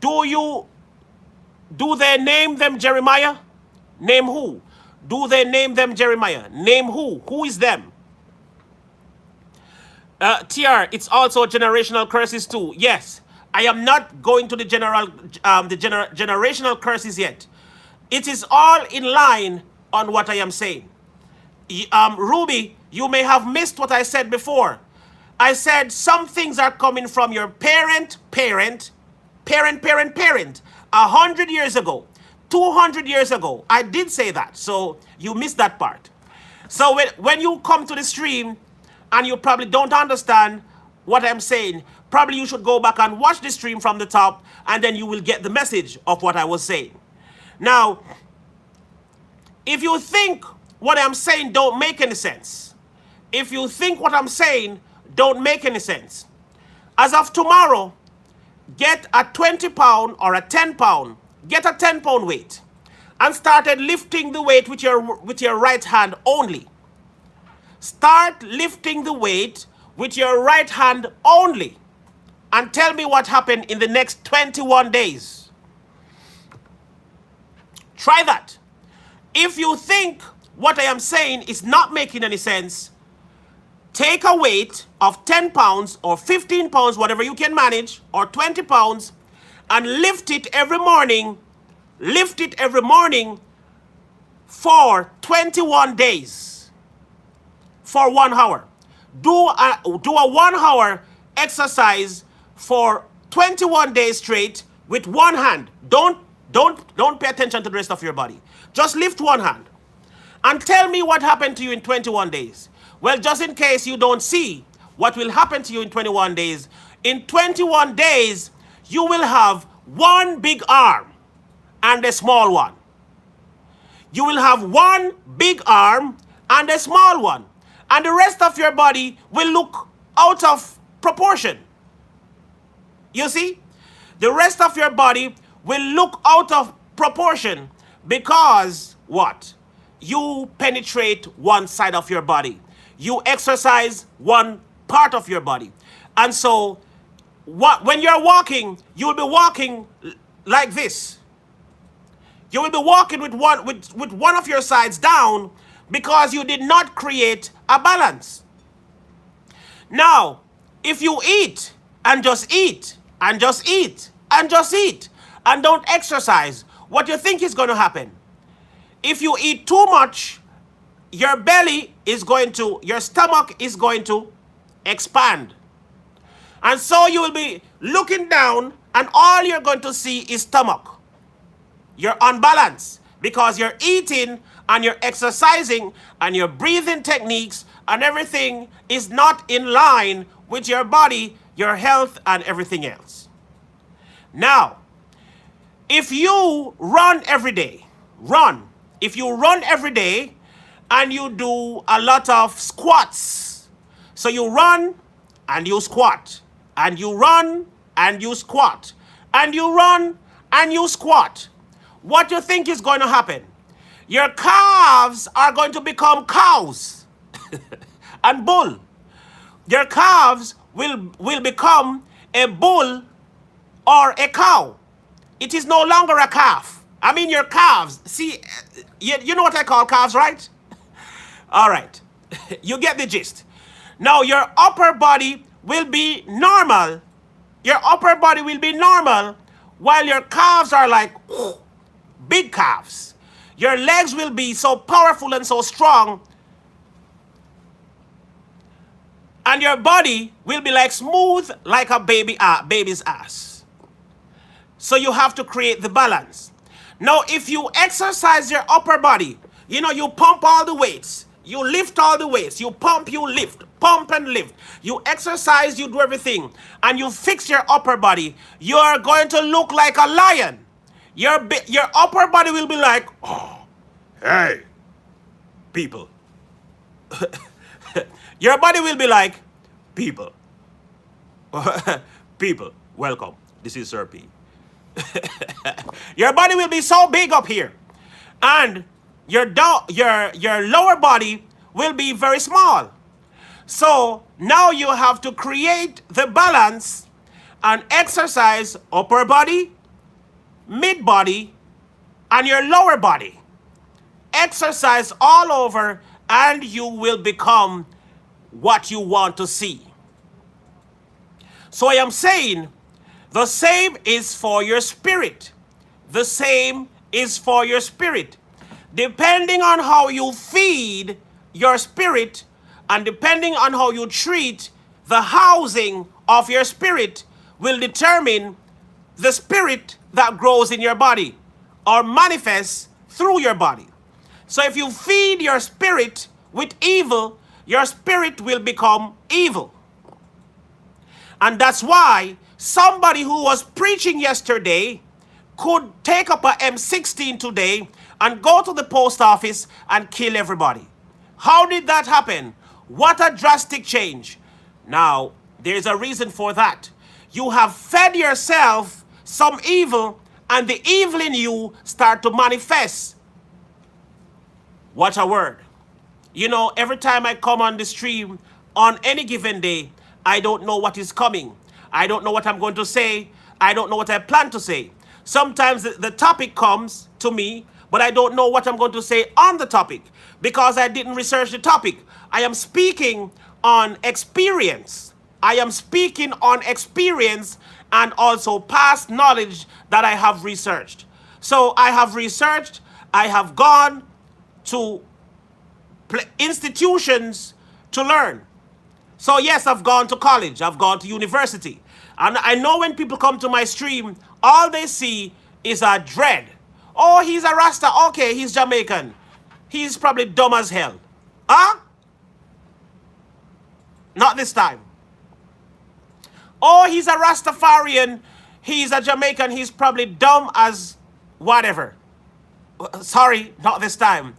S1: do they name them Jeremiah? Name who? Do they name them Jeremiah? Name who? Who is them? TR, it's also generational curses too. Yes, I am not going to the generational curses yet. It is all in line on what I am saying. Ruby, you may have missed what I said before. I said some things are coming from your parent, 100 years ago, 200 years ago. I did say that, so you missed that part. So when you come to the stream and you probably don't understand what I'm saying, probably you should go back and watch the stream from the top, and then you will get the message of what I was saying. Now, if you think what I'm saying don't make any sense, if you think what I'm saying don't make any sense, as of tomorrow, get a 20 pound or a 10 pound, get a 10 pound weight and started lifting the weight with your right hand only. Start lifting the weight with your right hand only and tell me what happened in the next 21 days. Try that. If you think what I am saying is not making any sense, take a weight of 10 pounds or 15 pounds, whatever you can manage, or 20 pounds, and lift it every morning. Lift it every morning for 21 days. For 1 hour. Do a 1 hour exercise for 21 days straight with one hand. Don't pay attention to the rest of your body. Just lift one hand and tell me what happened to you in 21 days. Well, just in case you don't see what will happen to you in 21 days, in 21 days, you will have one big arm and a small one. You will have one big arm and a small one. And the rest of your body will look out of proportion. You see? The rest of your body will look out of proportion because what? You penetrate one side of your body. You exercise one part of your body. And so when you're walking, you will be walking like this. You will be walking with one of your sides down because you did not create a balance. Now, if you eat and just eat and just eat and just eat and don't exercise, what do you think is going to happen? If you eat too much, your stomach is going to expand. And so you will be looking down and all you're going to see is stomach. You're unbalanced because you're eating and you're exercising and your breathing techniques and everything is not in line with your body, your health, and everything else. Now, if you run every day, if you run every day and you do a lot of squats, so you run and you squat, and you run and you squat, and you run and you squat, what do you think is going to happen? Your calves are going to become cows and bull. Your calves will become a bull or a cow. It is no longer a calf. I mean your calves. See, you know what I call calves, right? All right. You get the gist. Now your upper body will be normal. Your upper body will be normal while your calves are like big calves. Your legs will be so powerful and so strong. And your body will be like smooth like a baby's ass. So you have to create the balance. Now, if you exercise your upper body, you pump all the weights, you lift all the weights, you pump, you lift, pump and lift, you exercise, you do everything, and you fix your upper body, you are going to look like a lion. Your upper body will be like, oh, hey, people. Your body will be like, people. People, welcome. This is Sir P. Your body will be so big up here. And your lower body will be very small. So now you have to create the balance and exercise upper body, mid body, and your lower body. Exercise all over and you will become what you want to see. So I am saying the same is for your spirit. The same is for your spirit. Depending on how you feed your spirit and depending on how you treat the housing of your spirit will determine the spirit that grows in your body or manifests through your body. So if you feed your spirit with evil, your spirit will become evil. And that's why somebody who was preaching yesterday could take up a M16 today and go to the post office and kill everybody. How did that happen? What a drastic change. Now, there's a reason for that. You have fed yourself some evil and the evil in you start to manifest. What a word. Every time I come on the stream on any given day, I don't know what is coming. I don't know what I'm going to say. I don't know what I plan to say. Sometimes the topic comes to me, but I don't know what I'm going to say on the topic because I didn't research the topic. I am speaking on experience. I am speaking on experience and also past knowledge that I have researched. So I have researched, I have gone to institutions to learn. So yes, I've gone to college, I've gone to university. And I know when people come to my stream, all they see is a dread. Oh, he's a Rasta. Okay, he's Jamaican. He's probably dumb as hell. Huh? Not this time. Oh, he's a Rastafarian. He's a Jamaican. He's probably dumb as whatever. Sorry, not this time.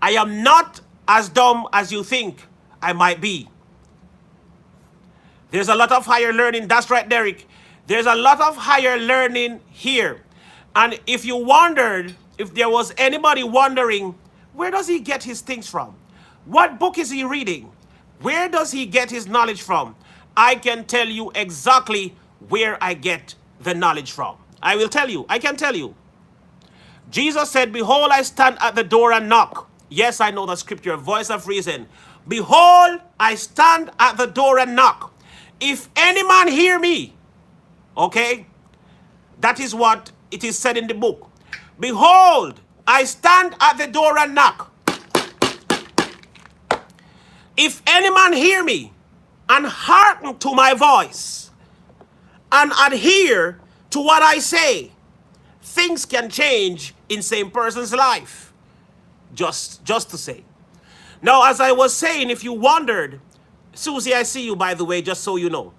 S1: I am not as dumb as you think I might be. There's a lot of higher learning. That's right, Derek. There's a lot of higher learning here. And if you wondered, if there was anybody wondering, where does he get his things from? What book is he reading? Where does he get his knowledge from? I can tell you exactly where I get the knowledge from. I will tell you. I can tell you. Jesus said, behold, I stand at the door and knock. Yes, I know the scripture, voice of reason. Behold, I stand at the door and knock. If any man hear me, okay, that is what it is said in the book. Behold, I stand at the door and knock. If any man hear me and hearken to my voice and adhere to what I say, things can change in same person's life. Just to say. Now, as I was saying, if you wondered, Susie, I see you, by the way, just so you know.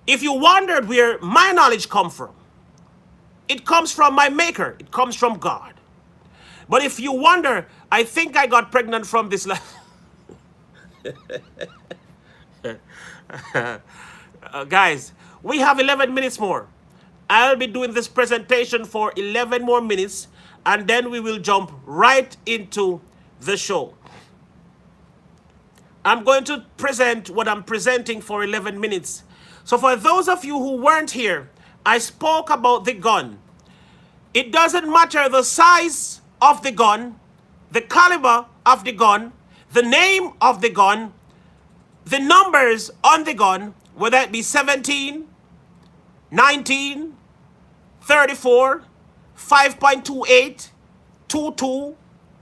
S1: If you wondered where my knowledge comes from, it comes from my maker. It comes from God. But if you wonder, I think I got pregnant from this life. Guys, we have 11 minutes more. I'll be doing this presentation for 11 more minutes, and then we will jump right into the show. I'm going to present what I'm presenting for 11 minutes. So for those of you who weren't here, I spoke about the gun. It doesn't matter the size of the gun, the caliber of the gun, the name of the gun, the numbers on the gun, whether it be 17, 19, 34, 5.28, 22,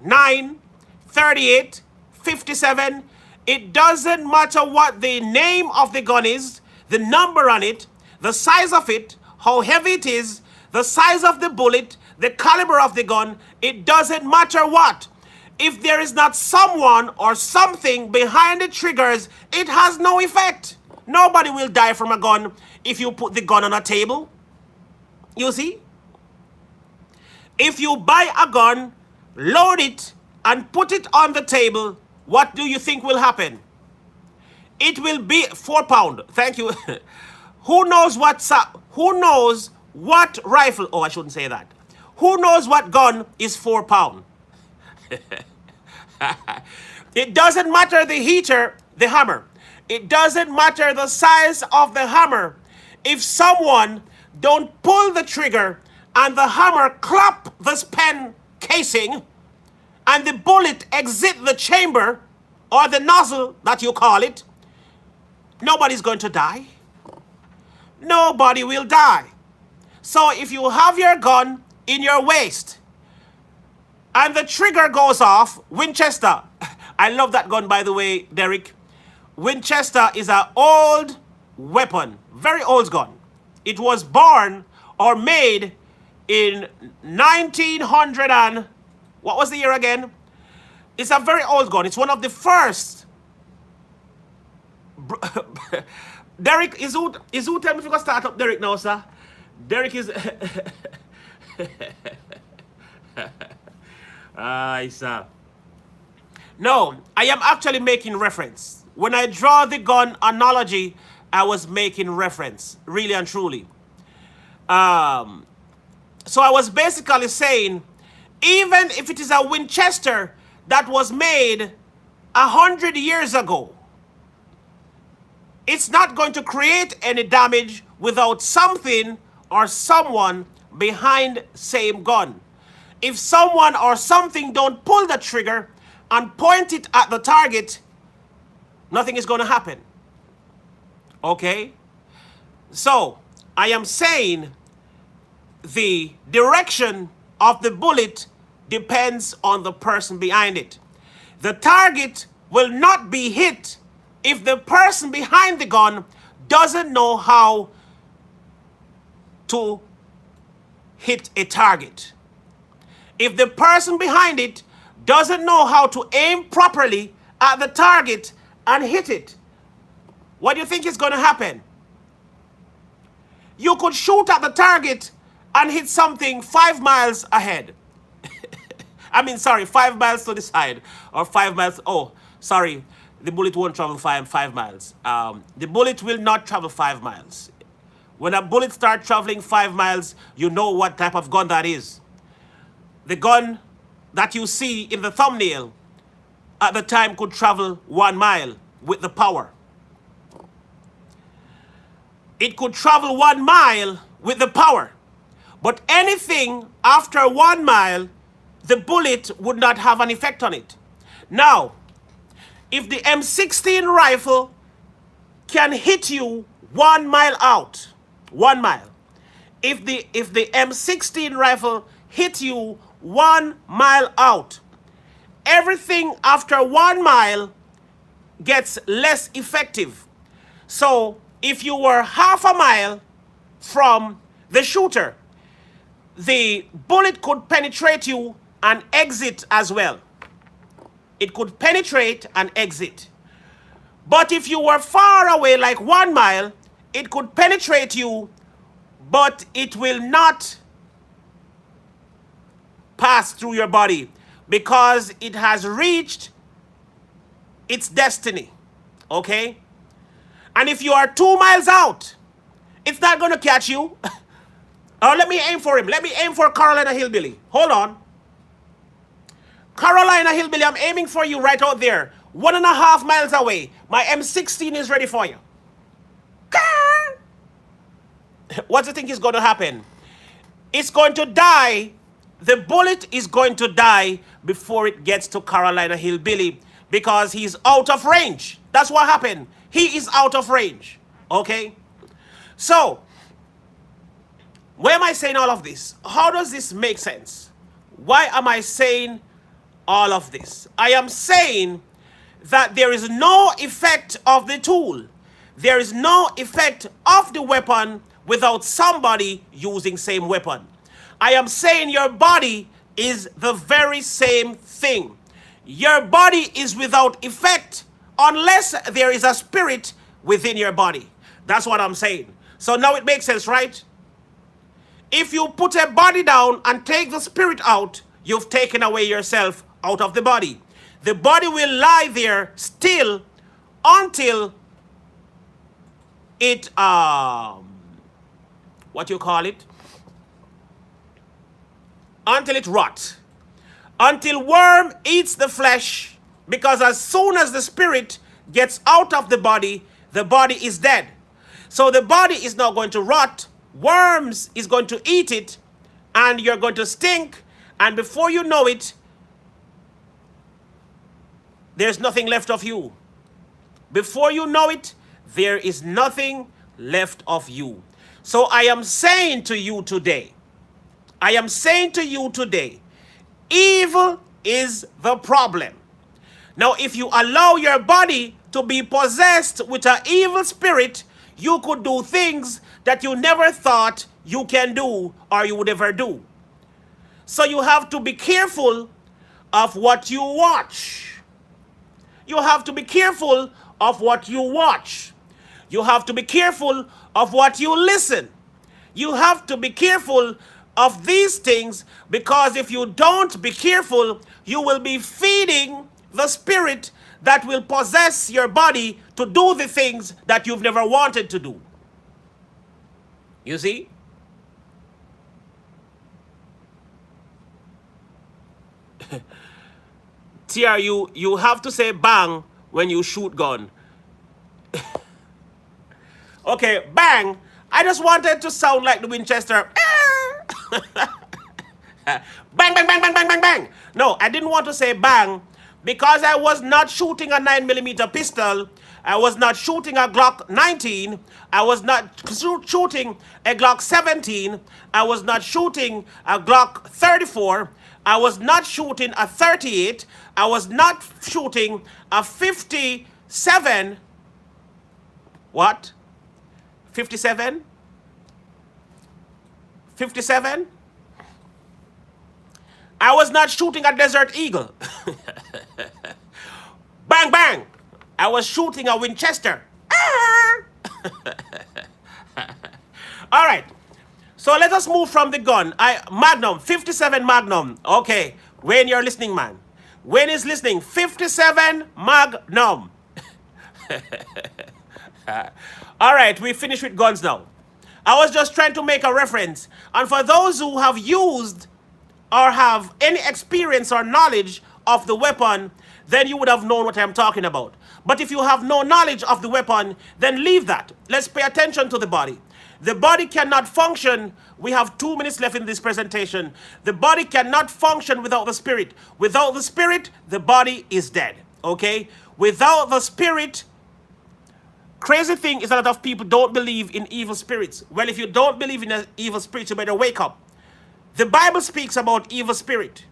S1: 9, 38, 57. It doesn't matter what the name of the gun is, the number on it, the size of it, how heavy it is, the size of the bullet, the caliber of the gun. It doesn't matter what. If there is not someone or something behind the triggers, it has no effect. Nobody will die from a gun if you put the gun on a table. You see? If you buy a gun, load it, and put it on the table, what do you think will happen? It will be 4 pounds. Thank you. Who knows what rifle? Oh, I shouldn't say that. Who knows what gun is 4 pounds? It doesn't matter the heater, the hammer. It doesn't matter the size of the hammer. If someone don't pull the trigger and the hammer clap this pen casing and the bullet exit the chamber or the nozzle that you call it, nobody's going to die. Nobody will die. So if you have your gun in your waist and the trigger goes off, Winchester, I love that gun, by the way, Derek. Winchester is an old weapon, very old gun. It was born or made in 1900 and, what was the year again? It's a very old gun. It's one of the first. Derek, is who tell me if you can start up Derek now, sir? Derek is... sir. No, I am actually making reference. When I draw the gun analogy, I was making reference, really and truly. So I was basically saying, even if it is a Winchester that was made 100 years ago, it's not going to create any damage without something or someone behind same gun. If someone or something don't pull the trigger and point it at the target, nothing is going to happen. Okay? So, I am saying the direction of the bullet depends on the person behind it. The target will not be hit if the person behind the gun doesn't know how to hit a target. If the person behind it doesn't know how to aim properly at the target and hit it, what do you think is going to happen? You could shoot at the target and hit something 5 miles ahead. I mean, sorry, 5 miles to the side, or 5 miles. Oh, sorry, the bullet won't travel 5 miles. The bullet will not travel 5 miles. When a bullet starts traveling 5 miles, you know what type of gun that is. The gun that you see in the thumbnail at the time could travel 1 mile with the power. It could travel 1 mile with the power. But anything after 1 mile, the bullet would not have an effect on it. Now, if the M16 rifle can hit you 1 mile out, 1 mile. If the M16 rifle hit you 1 mile out, everything after 1 mile gets less effective. So if you were half a mile from the shooter, the bullet could penetrate you and exit as well. It could penetrate and exit. But if you were far away, like 1 mile, it could penetrate you, but it will not pass through your body because it has reached its destiny. Okay? And if you are 2 miles out, it's not going to catch you. Oh, let me aim for him. Let me aim for Carolina Hillbilly. Hold on. Carolina Hillbilly, I'm aiming for you right out there. 1.5 miles away. My M16 is ready for you. What do you think is going to happen? It's going to die. The bullet is going to die before it gets to Carolina Hillbilly because he's out of range. That's what happened. He is out of range. Okay? So, why am I saying all of this? How does this make sense? Why am I saying all of this? I am saying that there is no effect of the tool. There is no effect of the weapon without somebody using same weapon. I am saying your body is the very same thing. Your body is without effect unless there is a spirit within your body. That's what I'm saying. So now it makes sense, right? If you put a body down and take the spirit out, you've taken away yourself out of the body. The body will lie there still until it, what you call it? Until it rot. Until worm eats the flesh, because as soon as the spirit gets out of the body is dead. So the body is now going to rot, worms is going to eat it, and you're going to stink, and before you know it, there's nothing left of you. Before you know it, there is nothing left of you. So I am saying to you today, evil is the problem. Now, if you allow your body to be possessed with an evil spirit, you could do things that you never thought you can do or you would ever do. So you have to be careful of what you watch. You have to be careful of what you watch. You have to be careful of what you listen. You have to be careful of these things, because if you don't be careful, you will be feeding the spirit that will possess your body to do the things that you've never wanted to do. You see? TR, you have to say bang when you shoot gun. Okay, bang. I just wanted to sound like the Winchester. Bang, bang, bang, bang, bang, bang, bang. No, I didn't want to say bang because I was not shooting a 9mm pistol. I was not shooting a Glock 19. I was not shooting a Glock 17. I was not shooting a Glock 34. I was not shooting a 38. I was not shooting a 57. What? 57? 57? I was not shooting a Desert Eagle. Bang, bang. I was shooting a Winchester. All right. So let us move from the gun. Magnum, 57 Magnum. Okay. Wayne, you're listening, man. Wayne is listening. 57 Magnum. All right. We finished with guns now. I was just trying to make a reference. And for those who have used or have any experience or knowledge of the weapon, then you would have known what I'm talking about. But if you have no knowledge of the weapon, then leave that. Let's pay attention to the body. The body cannot function. We have 2 minutes left in this presentation. The body cannot function without the spirit. Without the spirit, the body is dead. Okay? Without the spirit, crazy thing is a lot of people don't believe in evil spirits. Well, if you don't believe in an evil spirit, you better wake up. The Bible speaks about evil spirit.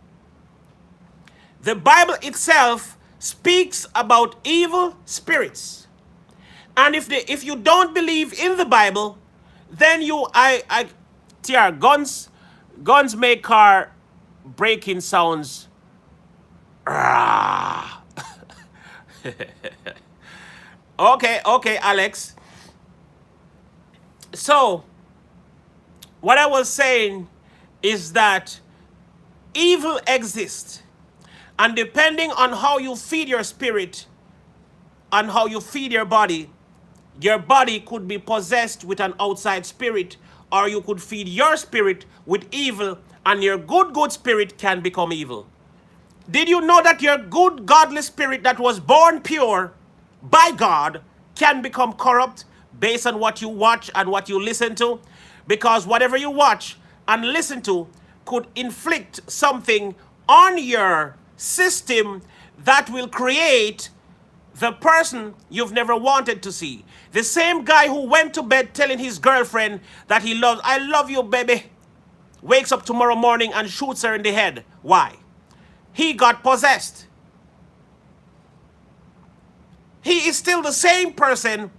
S1: The Bible itself speaks about evil spirits. And if you don't believe in the Bible, then guns make car breaking sounds. Okay, Alex. So, what I was saying is that evil exists. And depending on how you feed your spirit and how you feed your body could be possessed with an outside spirit, or you could feed your spirit with evil, and your good spirit can become evil. Did you know that your good godly spirit that was born pure by God can become corrupt based on what you watch and what you listen to? Because whatever you watch and listen to could inflict something on your system that will create the person you've never wanted to see. The same guy who went to bed telling his girlfriend that he loves, I love you, baby, wakes up tomorrow morning and shoots her in the head. Why? He got possessed. He is still the same person,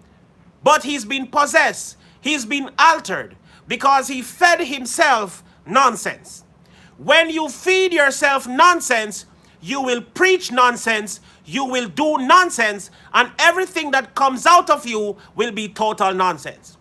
S1: but he's been possessed. He's been altered because he fed himself nonsense. When you feed yourself nonsense, you will preach nonsense, you will do nonsense, and everything that comes out of you will be total nonsense.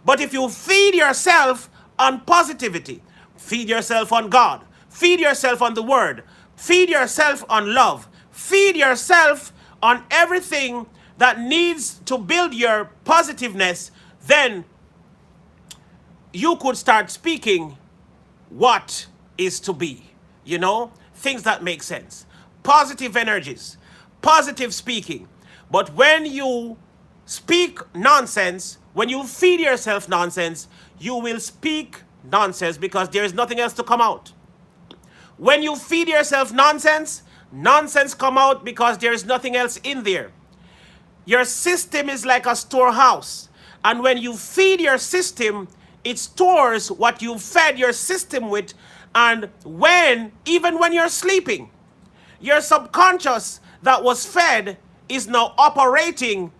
S1: But if you feed yourself on positivity, feed yourself on God, feed yourself on the Word, feed yourself on love, feed yourself on everything that needs to build your positiveness, then you could start speaking what is to be. You know, things that make sense. Positive energies, positive speaking. But when you speak nonsense, when you feed yourself nonsense, you will speak nonsense because there is nothing else to come out. When you feed yourself nonsense, nonsense come out because there is nothing else in there. Your system is like a storehouse. And when you feed your system, it stores what you fed your system with. And even when you're sleeping, your subconscious that was fed is now operating,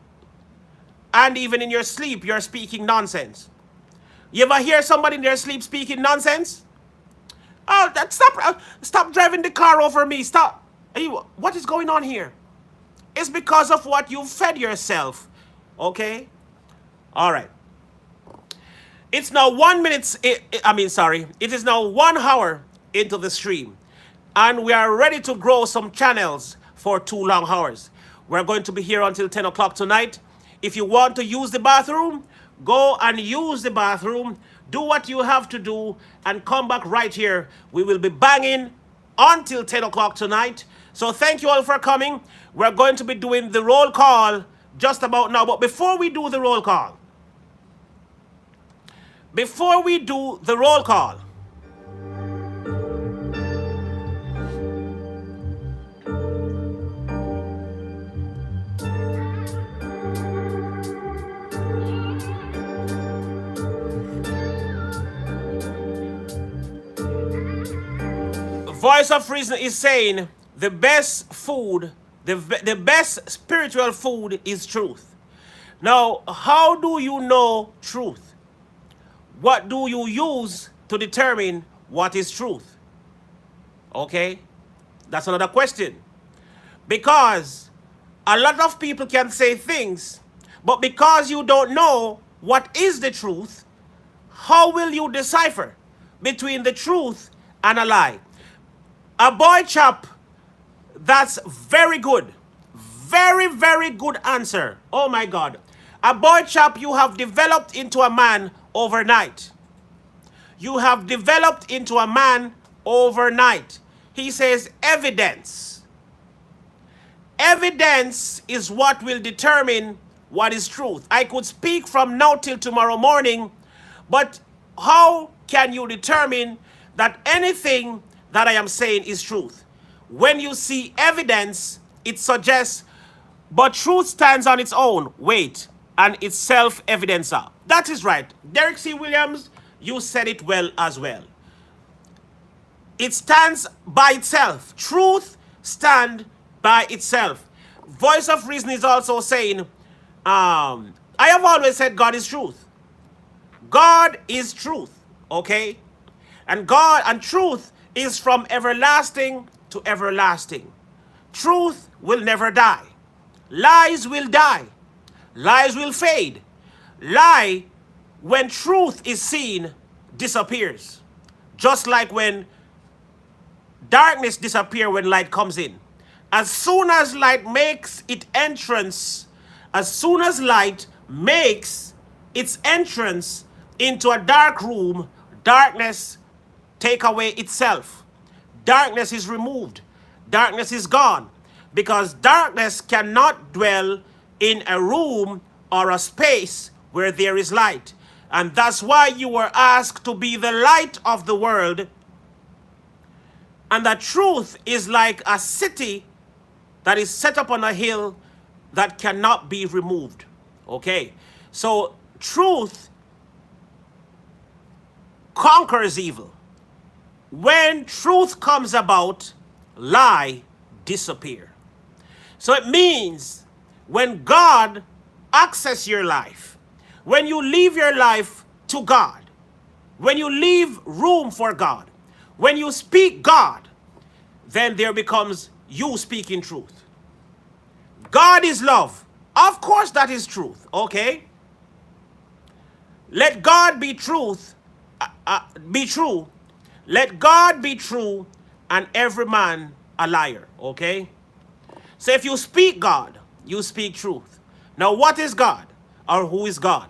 S1: and even in your sleep, you're speaking nonsense. You ever hear somebody in their sleep speaking nonsense? Oh, stop driving the car over me. Stop. What is going on here? It's because of what you fed yourself. Okay? All right. It's now 1 minute, it is now 1 hour into the stream. And we are ready to grow some channels for 2 long hours. We're going to be here until 10 o'clock tonight. If you want to use the bathroom, go and use the bathroom. Do what you have to do and come back right here. We will be banging until 10 o'clock tonight. So thank you all for coming. We're going to be doing the roll call just about now. But before we do the roll call, Voice of Reason is saying the best food, the best spiritual food is truth. Now, how do you know truth? What do you use to determine what is truth? Okay? That's another question. Because a lot of people can say things, but because you don't know what is the truth, how will you decipher between the truth and a lie? A boy chap, that's very good. Very, very good answer. Oh my God. A boy chap, you have developed into a man overnight. You have developed into a man overnight. He says evidence. Evidence is what will determine what is truth. I could speak from now till tomorrow morning, but how can you determine that anything that I am saying is truth? When you see evidence, it suggests, but truth stands on its own weight and it's self-evidencer. That is right. Derek C. Williams, you said it well as well. It stands by itself. Truth stand by itself. Voice of Reason is also saying, I have always said God is truth. God is truth, okay? And God and truth is from everlasting to everlasting. Truth will never die. Lies will die. Lies will fade. Lie, when truth is seen, disappears. Just like when darkness disappears when light comes in. As soon as light makes its entrance, as soon as light makes its entrance into a dark room, darkness take away itself. Darkness is removed. Darkness is gone. Because darkness cannot dwell in a room or a space where there is light. And that's why you were asked to be the light of the world. And the truth is like a city that is set up on a hill that cannot be removed. Okay? So truth conquers evil. When truth comes about, lie disappear. So it means when God access your life, when you leave your life to God, when you leave room for God, when you speak God, then there becomes you speaking truth. God is love. Of course that is truth, okay? Let God be truth, be true. Let God be true and every man a liar, okay? So if you speak God, you speak truth. Now what is God? Or who is God?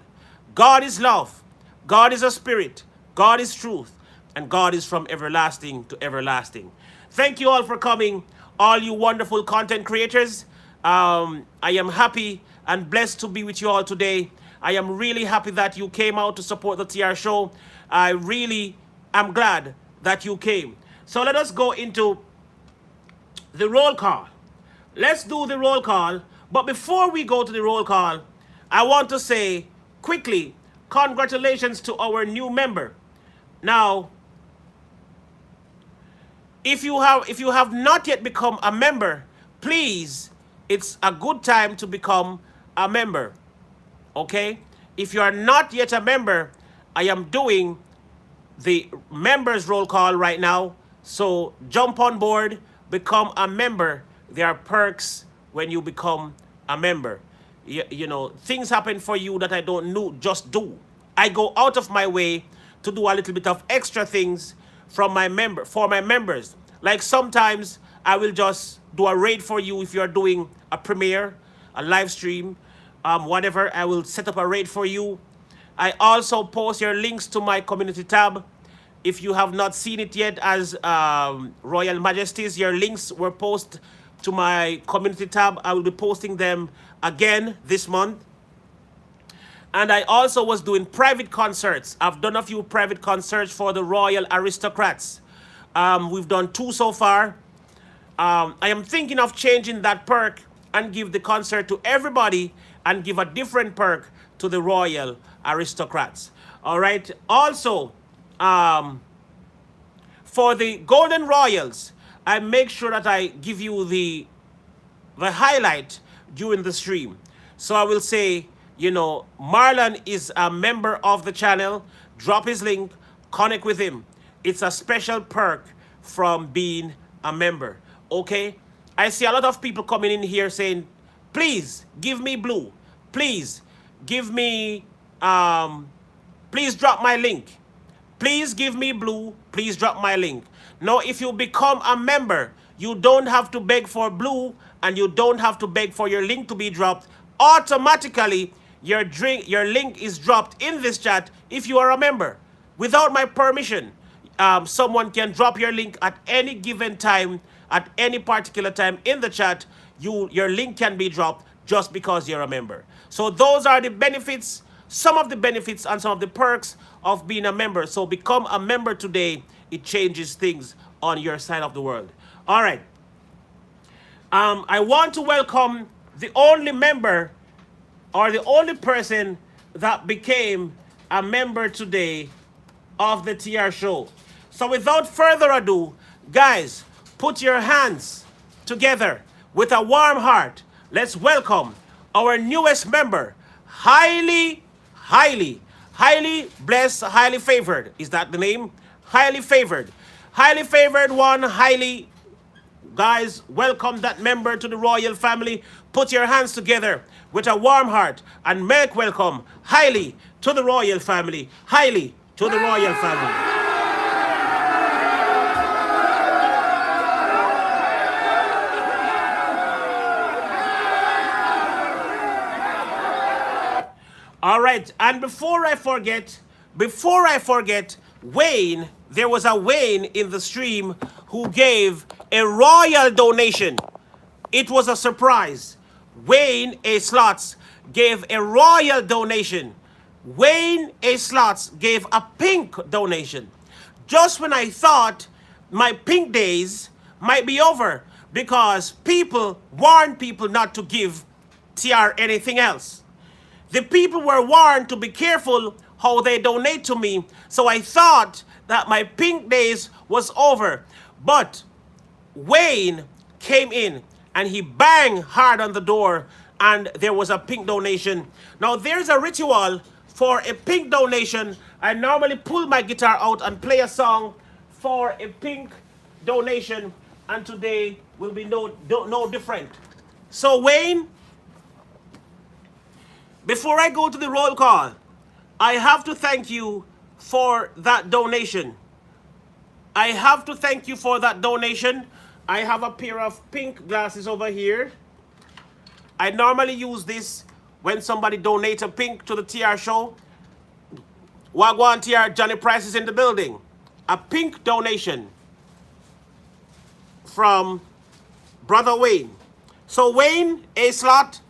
S1: God is love. God is a spirit. God is truth. And God is from everlasting to everlasting. Thank you all for coming, all you wonderful content creators. I am happy and blessed to be with you all today. I am really happy that you came out to support the TR show. I really am glad that you came. So let us go into the roll call. Let's do the roll call. But before we go to the roll call, I want to say quickly, congratulations to our new member. Now, if you have not yet become a member, please, it's a good time to become a member. Okay? If you are not yet a member, I am doing the members roll call right now. So jump on board, become a member. There are perks when you become a member. You know, things happen for you that I don't know, just do. I go out of my way to do a little bit of extra things for my members. Like sometimes I will just do a raid for you if you're doing a premiere, a live stream, whatever. I will set up a raid for you. I also post your links to my community tab. If you have not seen it yet, as Royal Majesties, your links were posted to my community tab. I will be posting them again this month. And I also was doing private concerts. I've done a few private concerts for the Royal Aristocrats. We've done 2 so far. I am thinking of changing that perk and give the concert to everybody and give a different perk to the Royal Aristocrats. All right. Also, for the Golden Royals, I make sure that I give you the highlight during the stream. So I will say, you know, Marlon is a member of the channel. Drop his link, Connect with him. It's a special perk from being a member. Okay? I see a lot of people coming in here saying, please give me blue. Please give me, please drop my link. Please give me blue. Please drop my link. Now, if you become a member, you don't have to beg for blue and you don't have to beg for your link to be dropped. Automatically, your link is dropped in this chat if you are a member. Without my permission, someone can drop your link at any given time, at any particular time in the chat. Your link can be dropped just because you're a member. So those are the benefits, some of the benefits and some of the perks of being a member. So become a member today. It changes things on your side of the world. All right. I want to welcome the only member or the only person that became a member today of the TR show. So without further ado, guys, put your hands together with a warm heart. Let's welcome our newest member, highly blessed, highly favored. Is that the name? Highly favored. Highly favored one, highly. Guys, welcome that member to the royal family. Put your hands together with a warm heart and make welcome highly to the royal family. Highly to the royal family. All right, and before I forget, Wayne, there was a Wayne in the stream who gave a royal donation. It was a surprise. Wayne A. Slots gave a royal donation. Wayne A. Slots gave a pink donation. Just when I thought my pink days might be over because people warn people not to give TR anything else. The people were warned to be careful how they donate to me, so I thought that my pink days was over. But Wayne came in and he banged hard on the door and there was a pink donation. Now there's a ritual for a pink donation. I normally pull my guitar out and play a song for a pink donation, and today will be no different. So Wayne, before I go to the roll call, I have to thank you for that donation. I have to thank you for that donation. I have a pair of pink glasses over here. I normally use this when somebody donates a pink to the TR show. Wagwan TR, Johnny Price is in the building. A pink donation from Brother Wayne. So Wayne A. Slot,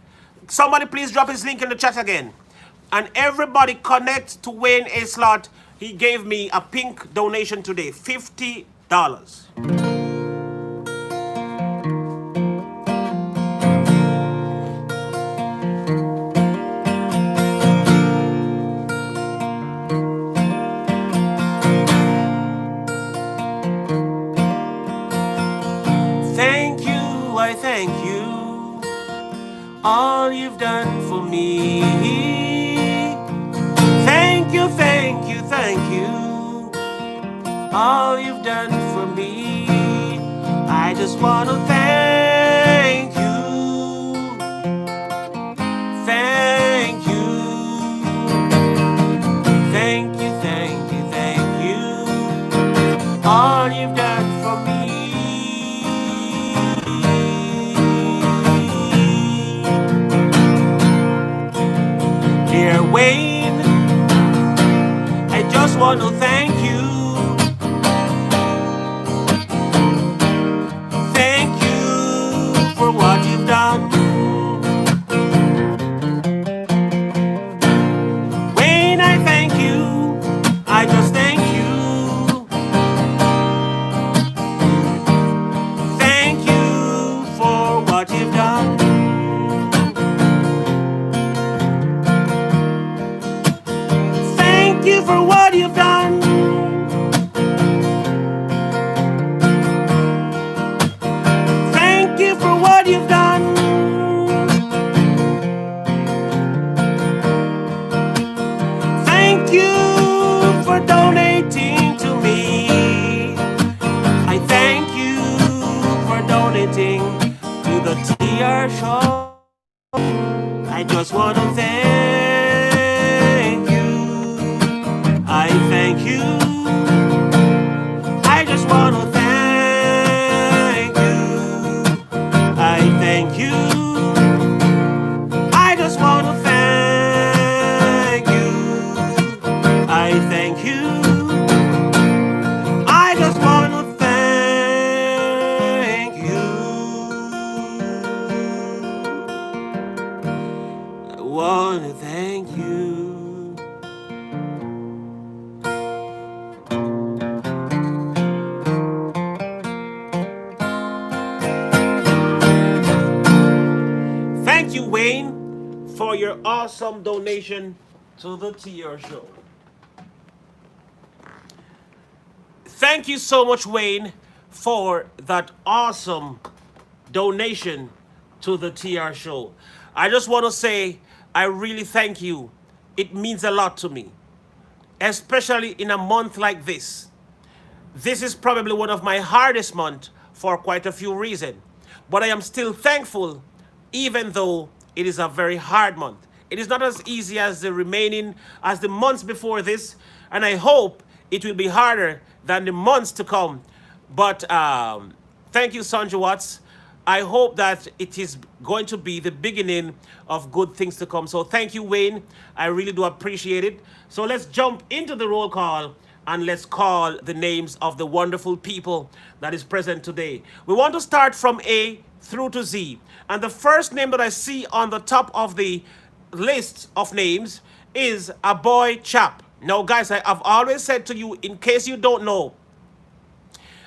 S1: somebody please drop his link in the chat again. And everybody connect to Wayne A. Slot. He gave me a pink donation today, $50. Thank you, I thank you, all you've done for me. Thank you, thank you, thank you, all you've done for me. I just want to thank you, thank you, thank you, thank you, thank you, all you've done for me. Dear Wayne, I just want to thank you. Thank you for what you've done. Wayne, I thank you. I just thank you. Thank you for what you've done. Thank you for what you've done. just want to thank you. I thank you. I just want to thank you. I thank you. I just want to thank you. I thank you. I just want to thank you. I want to thank you. Thank you, Wayne, for your awesome donation to the TR show. Thank you so much, Wayne, for that awesome donation to the TR show. I just want to say I really thank you. It means a lot to me, especially in a month like this. This is probably one of my hardest months for quite a few reasons. But I am still thankful, even though it is a very hard month. It is not as easy as the months before this, and I hope it will be harder than the months to come. But thank you, Sandra Watts. I hope that it is going to be the beginning of good things to come. So thank you, Wayne. I really do appreciate it. So let's jump into the roll call and let's call the names of the wonderful people that is present today. We want to start from A through to Z. And the first name that I see on the top of the list of names is a boy chap. Now, guys, I've always said to you, in case you don't know,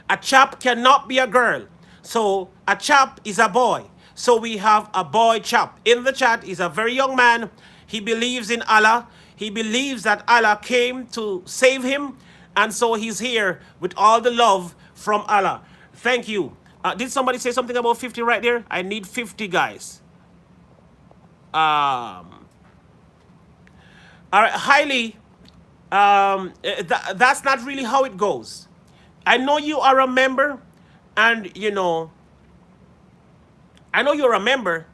S1: a chap cannot be a girl. So a chap is a boy. So we have a boy chap. In the chat, he's a very young man. He believes in Allah. He believes that Allah came to save him. And so he's here with all the love from Allah. Thank you. Did somebody say something about 50 right there? I need 50 guys. All right, highly. That's not really how it goes. I know you are a member, and I know you're a member,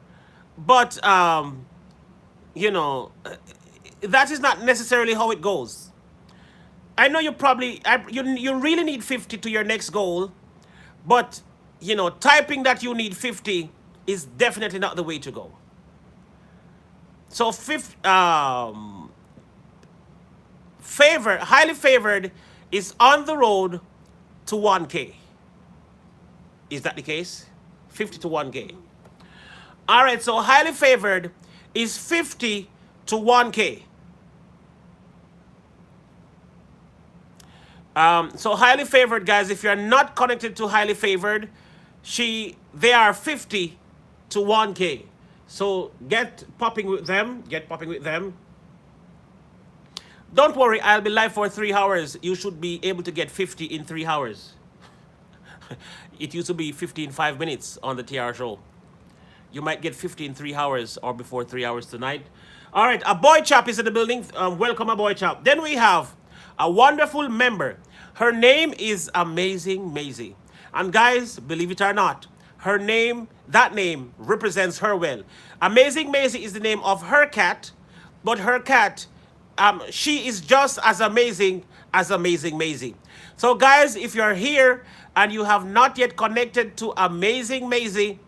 S1: but that is not necessarily how it goes. I know you really need 50 to your next goal, but typing that you need 50 is definitely not the way to go. So highly favored is on the road to 1K. Is that the case? 50 to 1K. All right, so highly favored is 50 to 1K. So highly favored, guys, if you're not connected to highly favored, they are 50 to 1K. So get popping with them. Don't worry, I'll be live for 3 hours. You should be able to get 50 in 3 hours. It used to be 50 in 5 minutes on the TR show. You might get 50 in 3 hours or before 3 hours tonight. All right, a boy chap is in the building. Welcome, a boy chap. Then we have a wonderful member. Her name is Amazing Maisie. And guys, believe it or not, that name represents her well. Amazing Maisie is the name of her cat, but her cat, she is just as amazing as Amazing Maisie. So guys, if you're here and you have not yet connected to Amazing Maisie,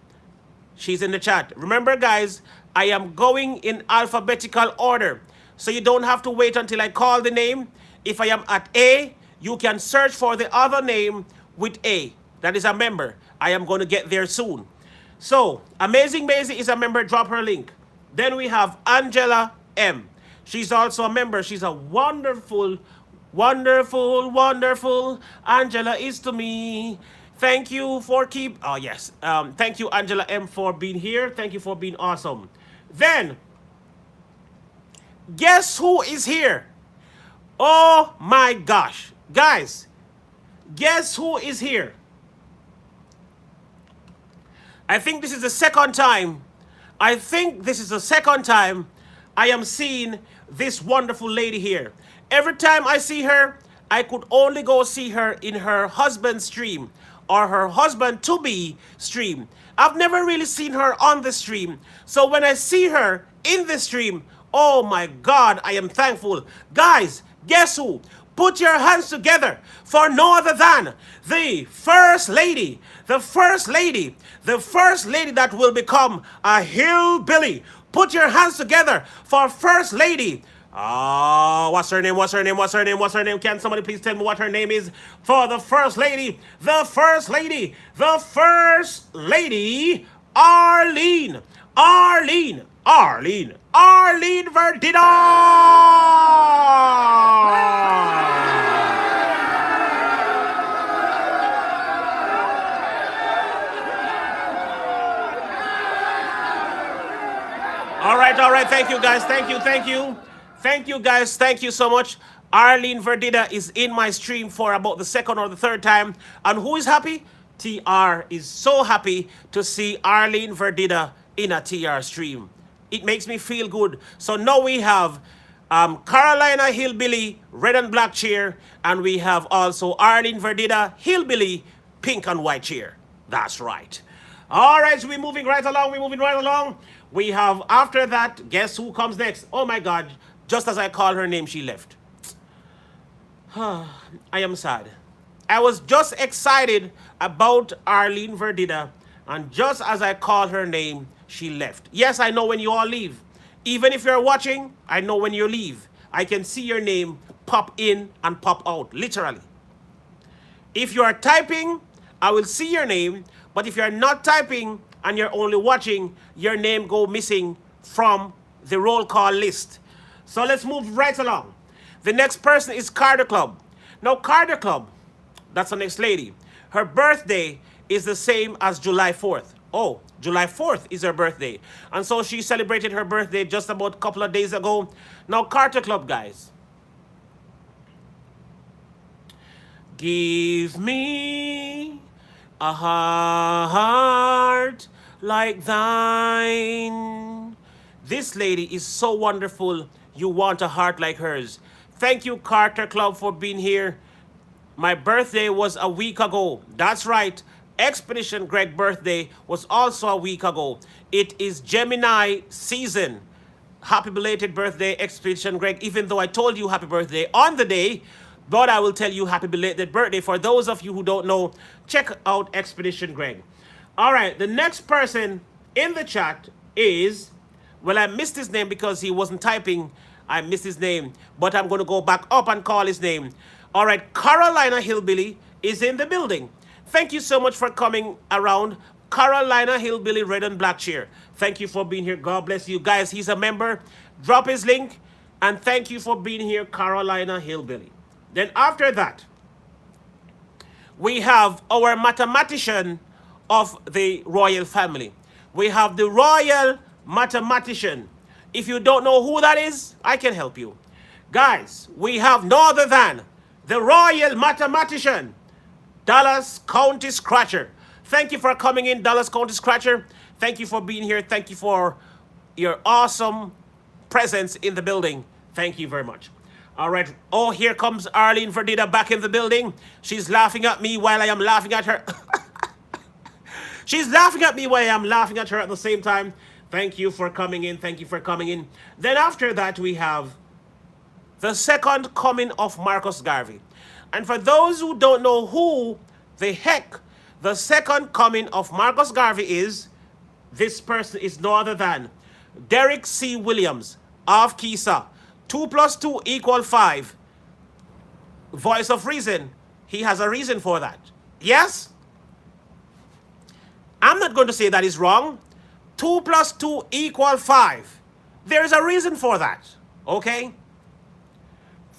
S1: she's in the chat. Remember, guys, I am going in alphabetical order, so you don't have to wait until I call the name. If I am at A, you can search for the other name with A. That is a member. I am going to get there soon. So, Amazing Maisie is a member. Drop her link. Then we have Angela M. She's also a member. She's a wonderful, wonderful, wonderful Angela is to me. Thank you for thank you, Angela M, for being here. Thank you for being awesome. Then, guess who is here? Oh my gosh. Guys, guess who is here? I think this is the second time I am seeing this wonderful lady here. Every time I see her, I could only go see her in her husband's stream or her husband-to-be stream. I've never really seen her on the stream. So when I see her, in the stream. Oh my God, I am thankful. Guys, guess who? Put your hands together for no other than the First Lady. The First Lady. The First Lady that will become a hillbilly. Put your hands together for First Lady. Oh, what's her name? What's her name? What's her name? What's her name? Can somebody please tell me what her name is for the First Lady? The First Lady. The First Lady. Arlene. Arlene. Arlene. Arlene Verdina. All right. Thank you, guys. Thank you, thank you. Thank you, guys. Thank you so much. Arlene Verdida is in my stream for about the second or the third time. And who is happy? TR is so happy to see Arlene Verdida in a TR stream. It makes me feel good. So now we have Carolina Hillbilly, red and black chair. And we have also Arlene Verdida, Hillbilly, pink and white chair. That's right. All right, so we're moving right along. We're moving right along. We have, after that, guess who comes next? Oh my God, just as I called her name, she left. I am sad. I was just excited about Arlene Verdida, and just as I called her name, she left. Yes, I know when you all leave. Even if you're watching, I know when you leave. I can see your name pop in and pop out, literally. If you are typing, I will see your name, but if you're not typing and you're only watching, your name go missing from the roll call list. So let's move right along. The next person is Carter Club. Now Carter Club, that's the next lady. Her birthday is the same as July 4th. Oh, July 4th is her birthday. And so she celebrated her birthday just about a couple of days ago. Now Carter Club, guys. Give me a heart like thine. This lady is so wonderful. You want a heart like hers. Thank you, Carter Club, for being here. My birthday was a week ago. That's right. Expedition Greg birthday was also a week ago. It is Gemini season. Happy belated birthday, Expedition Greg, even though I told you happy birthday on the day, but I will tell you happy belated birthday. For those of you who don't know, check out Expedition Greg. All right, the next person in the chat is, well, I missed his name because he wasn't typing. I missed his name, but I'm going to go back up and call his name. All right, Carolina Hillbilly is in the building. Thank you so much for coming around. Carolina Hillbilly, red and black chair. Thank you for being here. God bless you guys. He's a member. Drop his link. And thank you for being here, Carolina Hillbilly. Then after that, we have our mathematician of the royal family. We have the royal mathematician. If you don't know who that is, I can help you. Guys, we have no other than the royal mathematician, Dallas County Scratcher. Thank you for coming in, Dallas County Scratcher. Thank you for being here. Thank you for your awesome presence in the building. Thank you very much. All right. Oh, here comes Arlene Verdida back in the building. She's laughing at me while I am laughing at her. She's laughing at me while I am laughing at her at the same time. Thank you for coming in. Thank you for coming in. Then after that, we have the second coming of Marcus Garvey. And for those who don't know who the heck the second coming of Marcus Garvey is, this person is no other than Derek C. Williams of Kisa. 2 plus 2 equals 5. Voice of reason. He has a reason for that. Yes? I'm not going to say that is wrong. 2 plus 2 equals 5. There is a reason for that. Okay?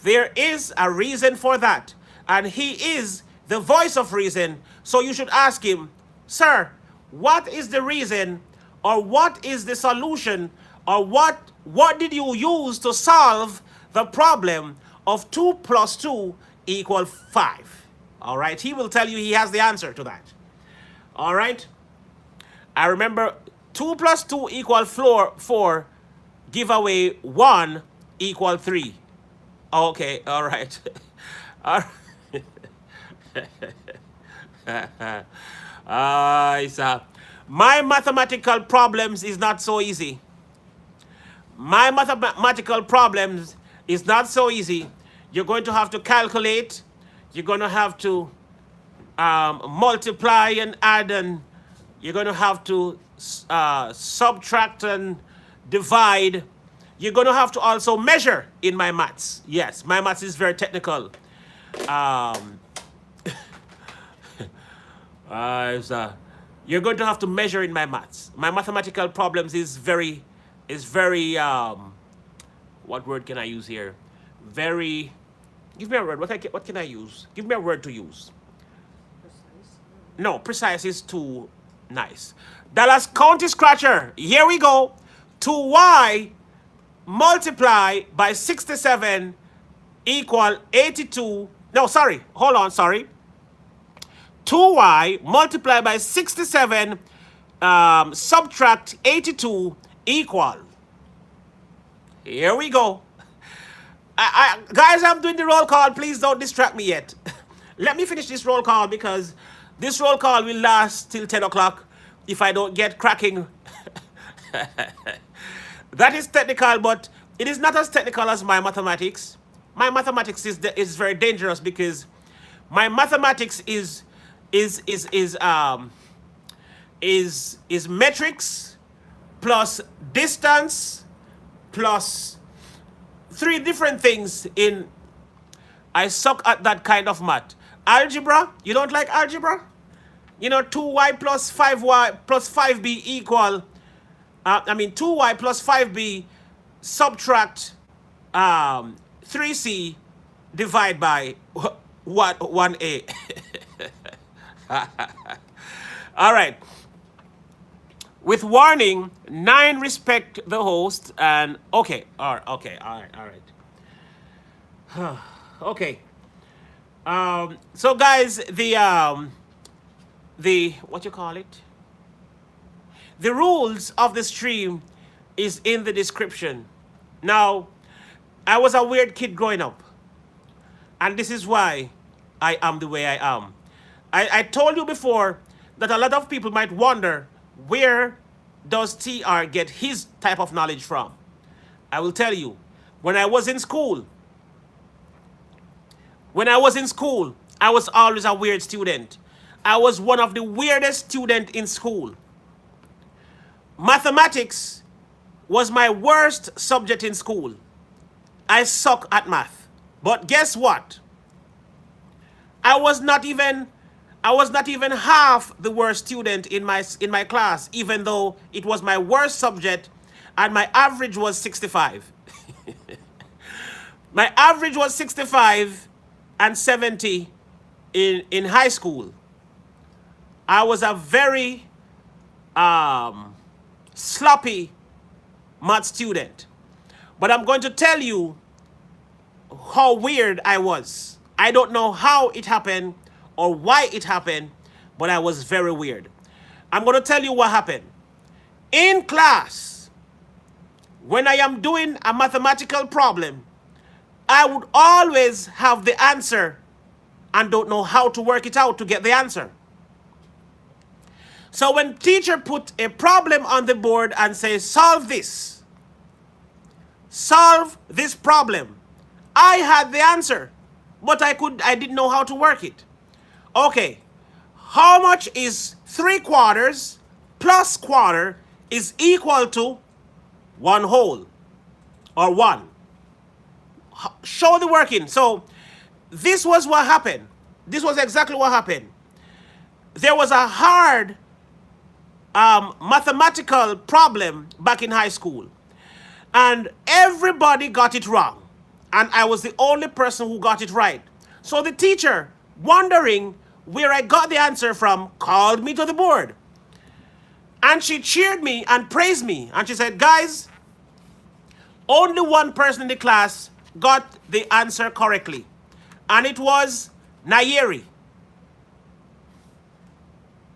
S1: There is a reason for that. And he is the voice of reason. So you should ask him, sir, what is the reason, or what is the solution, or what did you use to solve the problem of 2 plus 2 equals 5? All right? He will tell you he has the answer to that. All right? I remember 2 plus 2 equals 4. Give away 1 equals 3. Okay, all right. All right. Isa. My mathematical problems is not so easy. My mathematical problems is not so easy. You're going to have to calculate. You're going to have to multiply and add, and you're going to have to subtract and divide. You're going to have to also measure in my maths. Yes, my maths is very technical. Um, you're going to have to measure in my maths. My mathematical problems is very, what word can I use here? Very, give me a word. What can I use? Give me a word to use. No, precise is too nice. Dallas County Scratcher. Here we go. 2y multiply by 67 equal 82. No, sorry. Hold on, sorry. 2y multiply by 67 subtract 82 equal. Here we go. Guys, I'm doing the roll call. Please don't distract me yet. Let me finish this roll call because this roll call will last till 10 o'clock if I don't get cracking. That is technical, but it is not as technical as my mathematics. My mathematics is very dangerous because my mathematics is metrics plus distance plus 3 different things in. I suck at that kind of math. Algebra, you don't like algebra? You know, 2y plus 5y plus 5b equal, 2y plus 5b subtract 3c divide by what 1a. All right. With warning, 9 respect the host and okay, all right. Okay. So guys, the what you call it? The rules of the stream is in the description. Now, I was a weird kid growing up, and this is why I am the way I am. I told you before that a lot of people might wonder, where does TR get his type of knowledge from? I will tell you. When I was in school, I was always a weird student. I was one of the weirdest students in school. Mathematics was my worst subject in school. I suck at math. But guess what? I was not even half the worst student in my class, even though it was my worst subject and my average was 65. My average was 65 and 70 in high school. I was a very sloppy math student. But I'm going to tell you how weird I was. I don't know how it happened or why it happened, but I was very weird. I'm going to tell you what happened. In class, when I am doing a mathematical problem, I would always have the answer and don't know how to work it out to get the answer. So when teacher put a problem on the board and say, solve this problem, I had the answer, but I didn't know how to work it. Okay, how much is 3/4 plus quarter is equal to 1 whole or 1? Show the working. So this was what happened. This was exactly what happened. There was a hard mathematical problem back in high school, and everybody got it wrong, and I was the only person who got it right. So the teacher, wondering where I got the answer from, called me to the board, and she cheered me and praised me, and she said, guys, only one person in the class got the answer correctly, and it was Nayeri.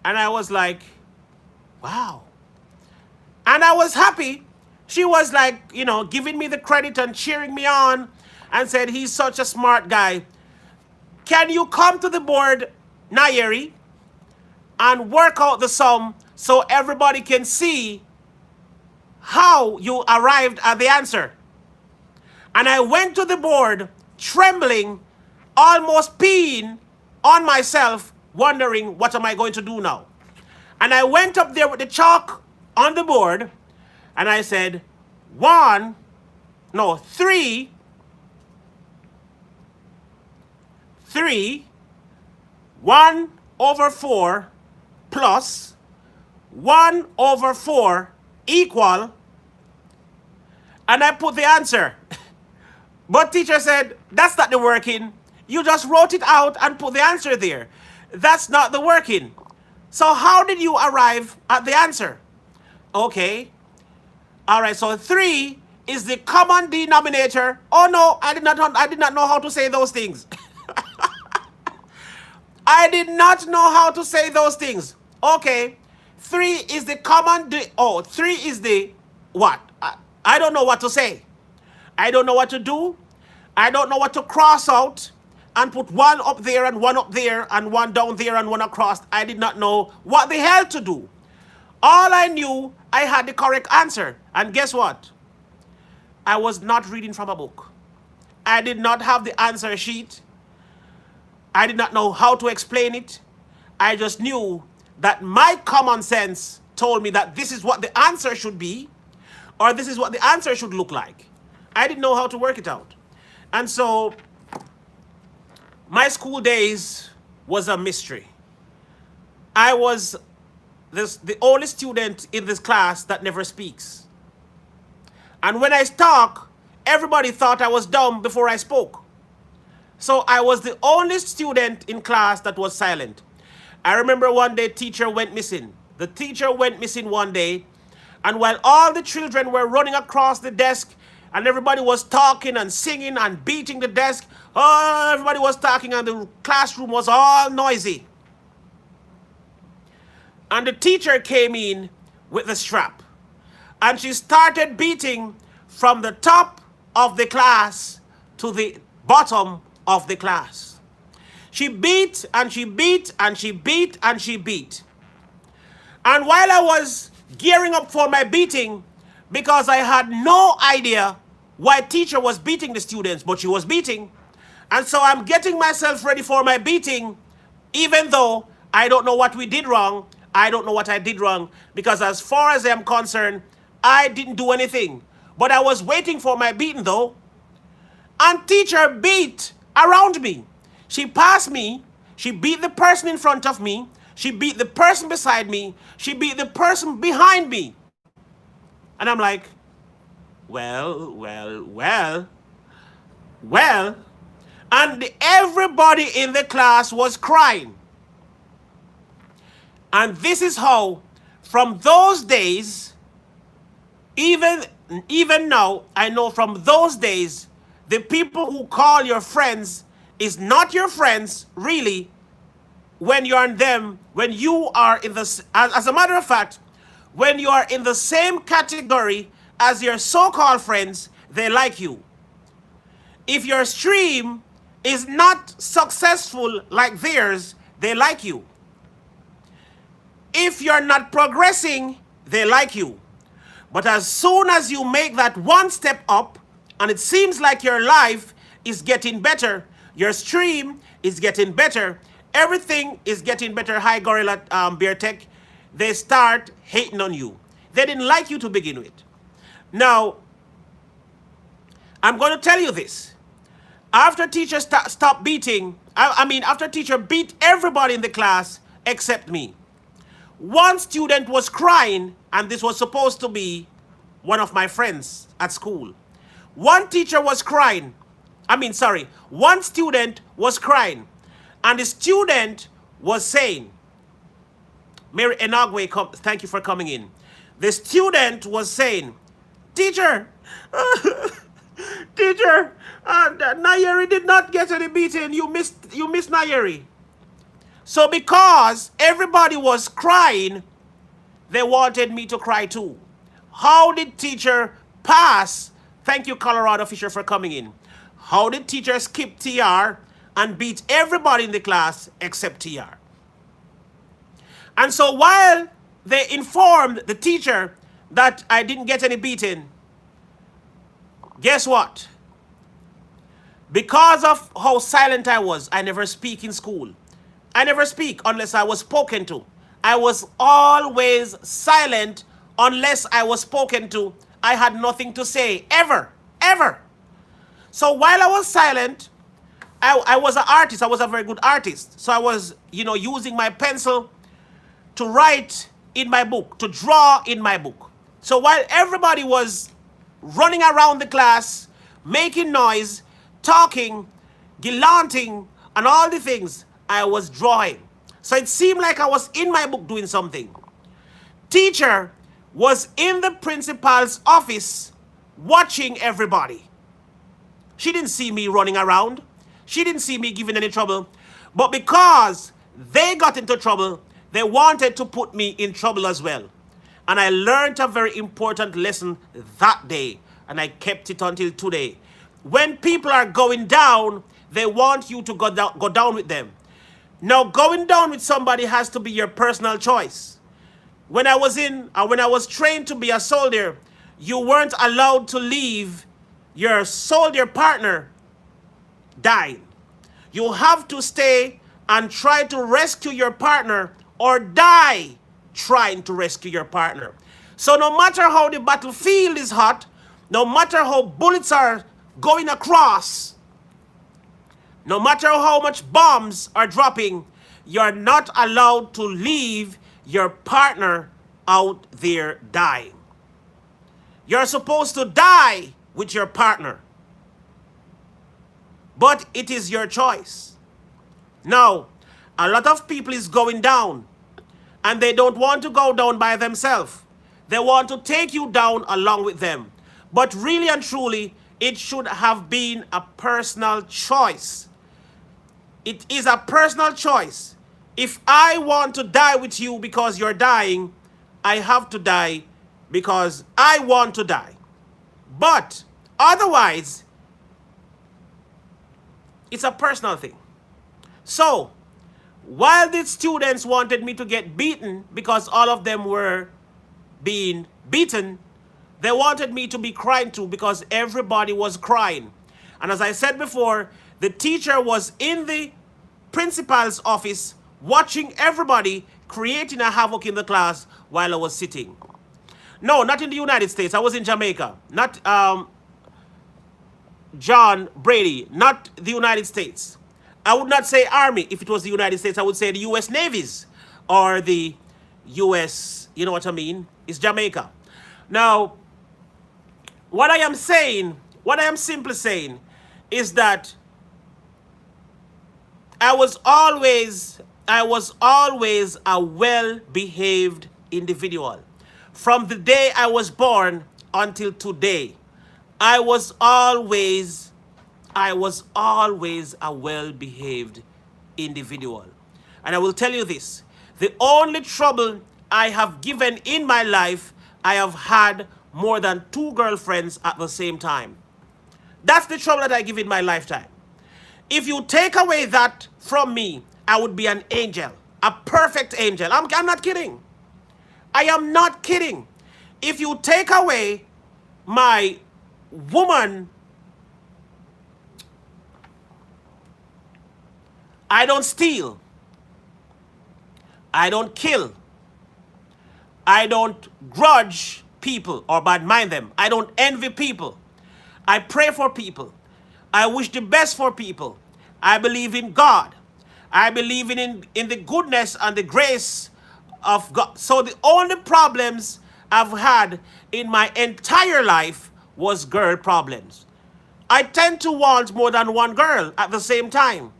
S1: And I was like, wow. And I was happy. She was like, you know, giving me the credit and cheering me on and said, he's such a smart guy. Can you come to the board, Nayeri, and work out the sum so everybody can see how you arrived at the answer. And I went to the board trembling, almost peeing on myself, wondering what am I going to do now. And I went up there with the chalk on the board and I said, three, 1/4 plus 1/4 equal, and I put the answer. But teacher said, that's not the working. You just wrote it out and put the answer there. That's not the working. So how did you arrive at the answer? Okay. All right, so 3 is the common denominator. Oh no, I did not know how to say those things. I did not know how to say those things. Okay. 3 is the common 3 is the what? I don't know what to say. I don't know what to do. I don't know what to cross out and put 1 up there and 1 up there and 1 down there and 1 across. I did not know what the hell to do. All I knew, I had the correct answer. And guess what? I was not reading from a book. I did not have the answer sheet. I did not know how to explain it. I just knew that my common sense told me that this is what the answer should be, or this is what the answer should look like. I didn't know how to work it out. And so my school days was a mystery. I was the only student in this class that never speaks. And when I talk, everybody thought I was dumb before I spoke. So I was the only student in class that was silent. I remember one day teacher went missing. The teacher went missing one day, and while all the children were running across the desk and everybody was talking and singing and beating the desk, everybody was talking and the classroom was all noisy. And the teacher came in with the strap and she started beating from the top of the class to the bottom of the class. She beat and she beat and she beat and she beat. And while I was gearing up for my beating, because I had no idea why teacher was beating the students, but she was beating. And so I'm getting myself ready for my beating, even though I don't know what we did wrong. I don't know what I did wrong, because as far as I'm concerned, I didn't do anything. But I was waiting for my beating though. And teacher beat around me. She passed me. She beat the person in front of me. She beat the person beside me. She beat the person behind me. And I'm like, well. And everybody in the class was crying. And this is how, from those days, even now, I know from those days, the people who call your friends is not your friends, really, when you are in them, when you are in the, as a matter of fact, when you are in the same category as your so-called friends, they like you. If your stream is not successful like theirs, they like you. If you're not progressing, they like you. But as soon as you make that one step up, and it seems like your life is getting better, your stream is getting better, everything is getting better, hi Gorilla Bear Tech, they start hating on you. They didn't like you to begin with. Now, I'm going to tell you this. After teacher stopped beating, after teacher beat everybody in the class except me. One student was crying, and this was supposed to be one of my friends at school. One teacher was crying. One student was crying, and the student was saying, Mary Enagwe, thank you for coming in. The student was saying, teacher, teacher, Nayeri did not get any beating. You missed Nayeri. So because everybody was crying, they wanted me to cry too. How did teacher pass? Thank you, Colorado Fisher, for coming in. How did teacher skip TR and beat everybody in the class except TR? And so while they informed the teacher that I didn't get any beating, guess what? Because of how silent I never speak in school. I never speak unless I was spoken to. I was always silent unless I was spoken to. I had nothing to say, ever, ever. So while I was silent, I was an artist. I was a very good artist. So I was, using my pencil to write in my book, to draw in my book. So while everybody was running around the class, making noise, talking, gallanting, and all the things, I was drawing. So it seemed like I was in my book doing something. Teacher was in the principal's office watching everybody. She didn't see me running around. She didn't see me giving any trouble. But because they got into trouble, they wanted to put me in trouble as well. And I learned a very important lesson that day, and I kept it until today. When people are going down, they want you to go down with them. Now, going down with somebody has to be your personal choice. When I was trained to be a soldier, you weren't allowed to leave your soldier partner dying. You have to stay and try to rescue your partner or die trying to rescue your partner. So no matter how the battlefield is hot, no matter how bullets are going across, no matter how much bombs are dropping, you're not allowed to leave your partner out there dying. You're supposed to die with your partner. But it is your choice. Now, a lot of people is going down, and they don't want to go down by themselves. They want to take you down along with them. But really and truly, it should have been a personal choice. It is a personal choice. If I want to die with you because you're dying, I have to die because I want to die. But otherwise, it's a personal thing. So, while the students wanted me to get beaten because all of them were being beaten, they wanted me to be crying too because everybody was crying. And as I said before, the teacher was in the principal's office watching everybody creating a havoc in the class while I was sitting. No, not in the United States. I was in Jamaica. Not John Brady, not the United States. I would not say Army. If it was the United States, I would say the U.S. Navies or the U.S., you know what I mean? It's Jamaica. Now, what I am simply saying is that I was always a well-behaved individual. From the day I was born until today, I was always a well-behaved individual. And I will tell you this, the only trouble I have given in my life, I have had more than 2 girlfriends at the same time. That's the trouble that I give in my lifetime. If you take away that from me, I would be an angel, a perfect angel. I'm not kidding. I am not kidding. If you take away my woman, I don't steal. I don't kill. I don't grudge people or bad mind them. I don't envy people. I pray for people. I wish the best for people. I believe in God. I believe in the goodness and the grace of God. So the only problems I've had in my entire life was girl problems. I tend to want more than one girl at the same time.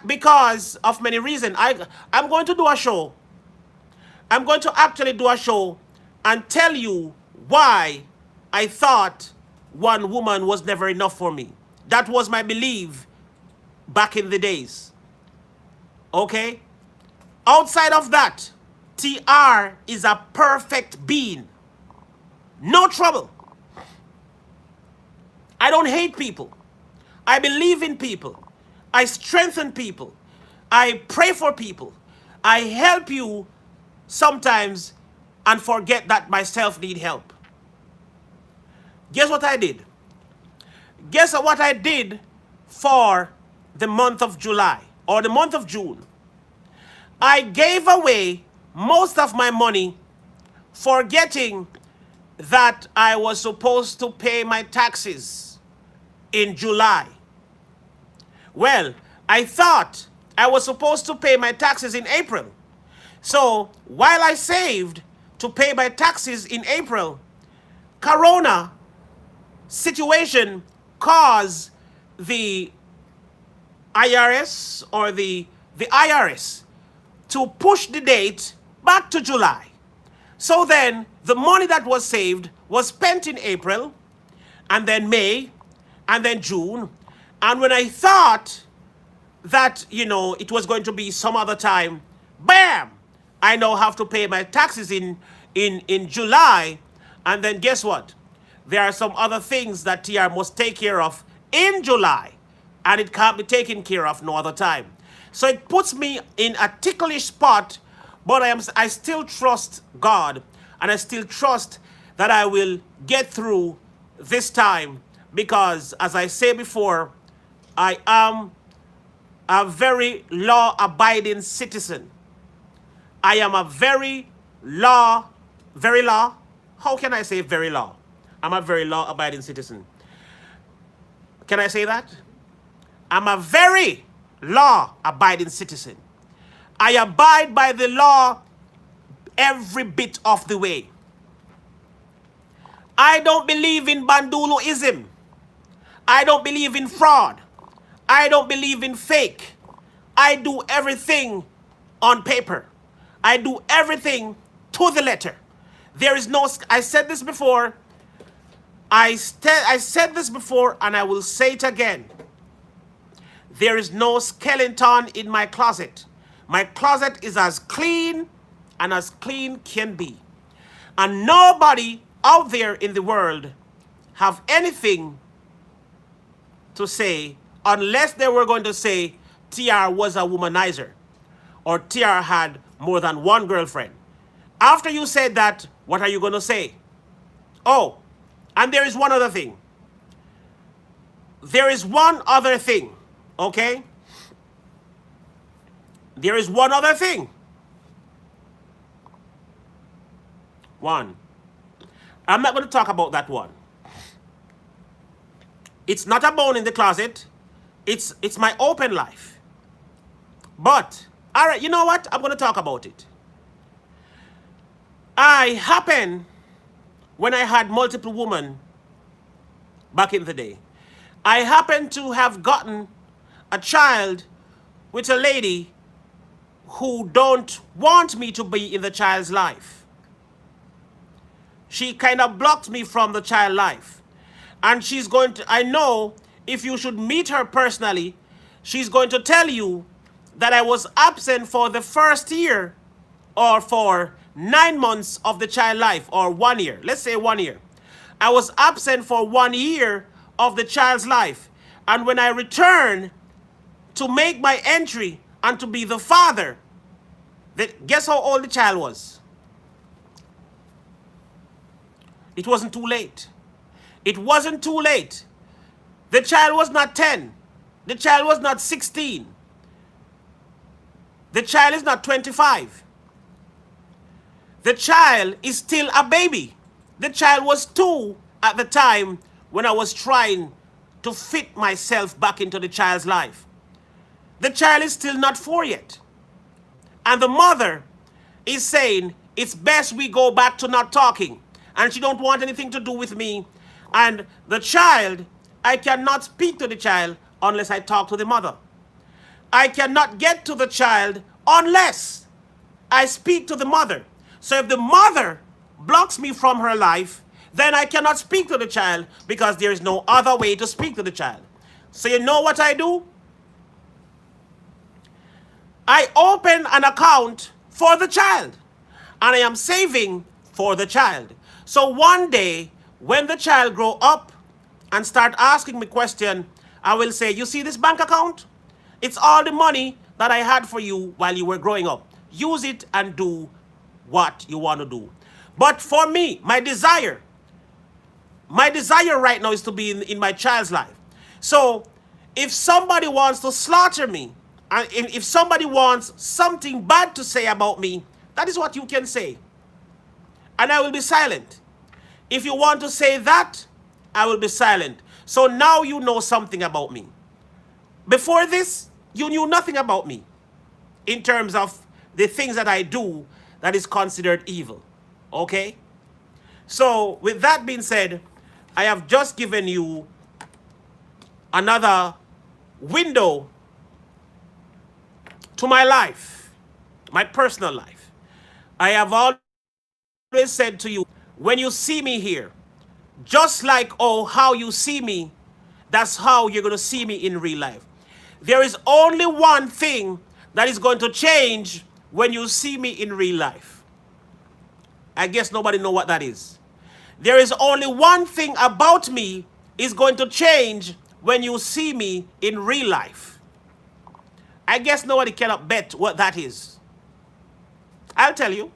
S1: Because of many reasons. I'm going to do a show. I'm going to actually do a show and tell you why I thought one woman was never enough for me. That was my belief back in the days. Okay? Outside of that, TR is a perfect being. No trouble. I don't hate people. I believe in people. I strengthen people. I pray for people. I help you sometimes and forget that myself need help. Guess what I did? Guess what I did for the month of July or the month of June? I gave away most of my money, forgetting that I was supposed to pay my taxes in July. Well, I thought I was supposed to pay my taxes in April. So while I saved to pay my taxes in April, Corona situation caused the IRS or the IRS to push the date back to July. So then the money that was saved was spent in April, and then May, and then June. And when I thought that, it was going to be some other time, bam! I now have to pay my taxes in July. And then guess what? There are some other things that TR must take care of in July, and it can't be taken care of no other time. So it puts me in a ticklish spot, but I still trust God, and I still trust that I will get through this time, because as I say before, I am a very law-abiding citizen. I am a very law, how can I say very law? I'm a very law-abiding citizen. Can I say that? I'm a very law-abiding citizen. I abide by the law every bit of the way. I don't believe in Banduloism. I don't believe in fraud. I don't believe in fake. I do everything on paper. I do everything to the letter. There is no, I said this before, I said this before, and I will say it again. There is no skeleton in my closet. My closet is as clean and as clean can be. And nobody out there in the world have anything to say unless they were going to say TR was a womanizer or TR had more than one girlfriend. After you said that, what are you going to say? Oh, and there is one other thing. There is one other thing, okay? There is one other thing. One. I'm not going to talk about that one. It's not a bone in the closet. It's my open life. But, all right, you know what? I'm going to talk about it. I happen, when I had multiple women back in the day, I happened to have gotten a child with a lady who don't want me to be in the child's life. She kind of blocked me from the child life. And she's going to, I know if you should meet her personally, she's going to tell you that I was absent for the first year or for 9 months of the child life, or 1 year. Let's say 1 year. I was absent for 1 year of the child's life. And when I returned to make my entry and to be the father, guess how old the child was? It wasn't too late. It wasn't too late. The child was not 10. The child was not 16. The child is not 25. The child is still a baby. The child was 2 at the time when I was trying to fit myself back into the child's life. The child is still not 4 yet. And the mother is saying, it's best we go back to not talking. And she don't want anything to do with me. And the child, I cannot speak to the child unless I talk to the mother. I cannot get to the child unless I speak to the mother. So if the mother blocks me from her life, then I cannot speak to the child because there is no other way to speak to the child. So you know what I do? I open an account for the child and I am saving for the child. So one day when the child grow up and start asking me question, I will say, you see this bank account? It's all the money that I had for you while you were growing up. Use it and do what you want to do. But for me, my desire right now is to be in my child's life. So if somebody wants to slaughter me, and if somebody wants something bad to say about me, that is what you can say. And I will be silent. If you want to say that, I will be silent. So now you know something about me. Before this, you knew nothing about me in terms of the things that I do that is considered evil. Okay? So with that being said, I have just given you another window to my life, my personal life. I have always said to you, when you see me here, just like how you see me, that's how you're going to see me in real life. There is only one thing that is going to change when you see me in real life. I guess nobody knows what that is. There is only one thing about me is going to change when you see me in real life. I guess nobody cannot bet what that is. I'll tell you.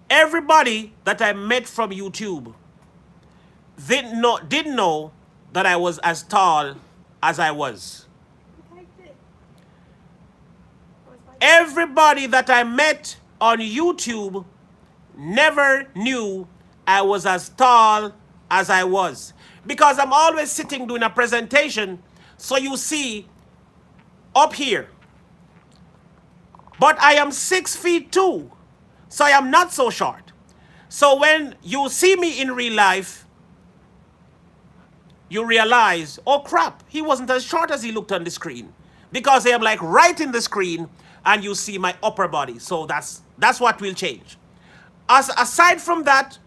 S1: Everybody that I met from YouTube didn't know that I was as tall as I was. Everybody that I met on YouTube never knew I was as tall as I was. Because I'm always sitting doing a presentation, so you see up here. But I am 6 feet 2, so I am not so short. So when you see me in real life, you realize, oh crap, he wasn't as short as he looked on the screen. Because I am like right in the screen and you see my upper body. So that's what will change. Aside from that,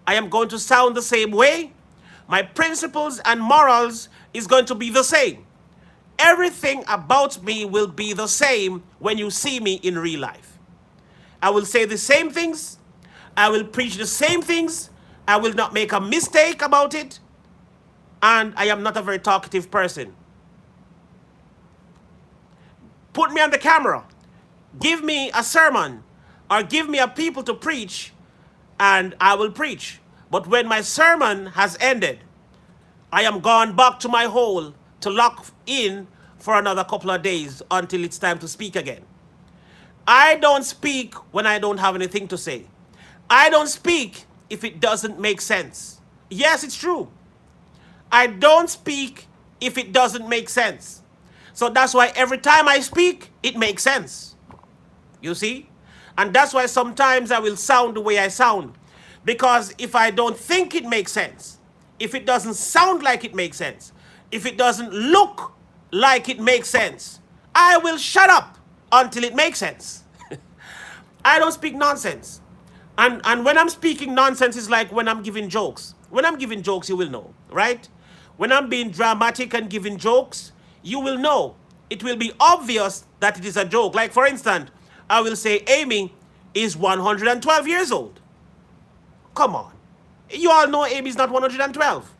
S1: I am going to sound the same way. My principles and morals is going to be the same. Everything about me will be the same when you see me in real life. I will say the same things. I will preach the same things. I will not make a mistake about it. And I am not a very talkative person. Put me on the camera. Give me a sermon or give me a people to preach and I will preach. But when my sermon has ended, I am gone back to my hole to lock in for another couple of days until it's time to speak again. I don't speak when I don't have anything to say. I don't speak if it doesn't make sense. Yes, it's true. I don't speak if it doesn't make sense. So that's why every time I speak, it makes sense. You see? And that's why sometimes I will sound the way I sound. Because if I don't think it makes sense, if it doesn't sound like it makes sense, if it doesn't look like it makes sense, I will shut up until it makes sense. I don't speak nonsense. And when I'm speaking nonsense, it's like when I'm giving jokes. When I'm giving jokes, you will know, right? When I'm being dramatic and giving jokes, you will know. It will be obvious that it is a joke. Like, for instance, I will say Amy is 112 years old. Come on. You all know Amy's not 112.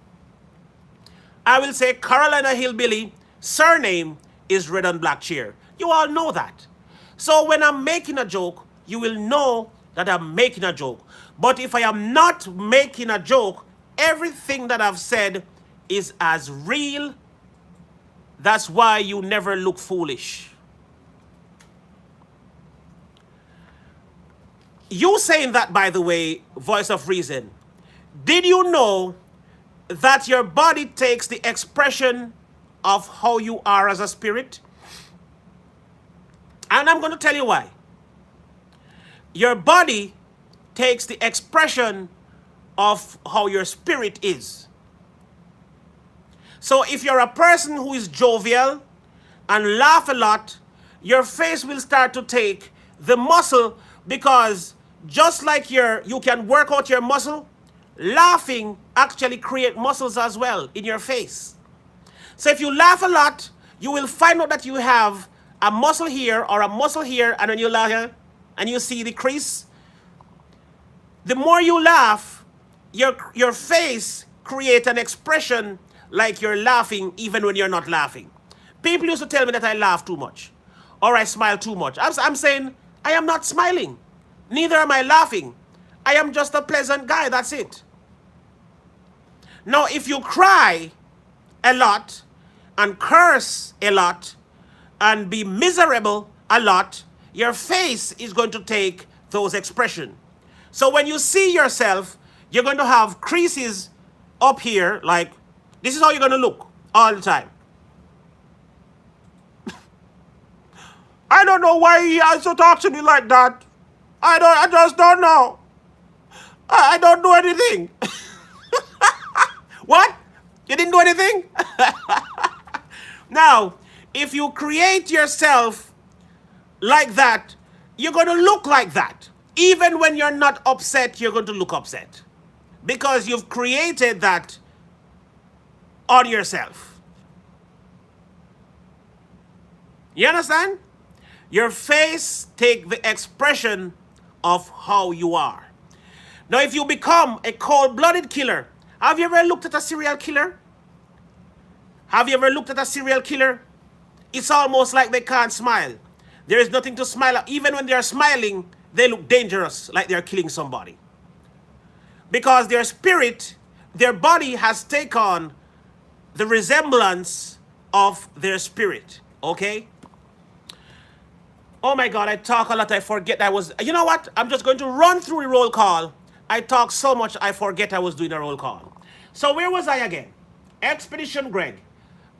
S1: I will say Carolina Hillbilly, surname is Red and Black Chair. You all know that. So when I'm making a joke, you will know that I'm making a joke. But if I am not making a joke, everything that I've said is as real. That's why you never look foolish. You saying that, by the way, voice of reason, did you know that your body takes the expression of how you are as a spirit? And I'm going to tell you why. Your body takes the expression of how your spirit is. So if you're a person who is jovial and laugh a lot, your face will start to take the muscle, because just like you can work out your muscle, laughing actually create muscles as well in your face. So if you laugh a lot, you will find out that you have a muscle here or a muscle here, and when you laugh and you see the crease, the more you laugh, your face creates an expression like you're laughing even when you're not laughing. People used to tell me that I laugh too much or I smile too much. I'm saying I am not smiling. Neither am I laughing. I am just a pleasant guy, that's it. Now, if you cry a lot and curse a lot and be miserable a lot, your face is going to take those expressions. So when you see yourself, you're going to have creases up here, like this is how you're going to look all the time. I don't know why he has to talk to me like that. I just don't know. I don't do anything. What? You didn't do anything? Now, if you create yourself like that, you're going to look like that. Even when you're not upset, you're going to look upset. Because you've created that on yourself. You understand? Your face takes the expression of how you are. Now, if you become a cold-blooded killer, have you ever looked at a serial killer? Have you ever looked at a serial killer? It's almost like they can't smile. There is nothing to smile at. Even when they are smiling, they look dangerous, like they are killing somebody. Because their spirit, their body has taken on the resemblance of their spirit. Okay? Oh my God, I talk a lot, I forget I was... You know what? I'm just going to run through the roll call. I talk so much, I forget I was doing a roll call. So where was I again? Expedition Greg.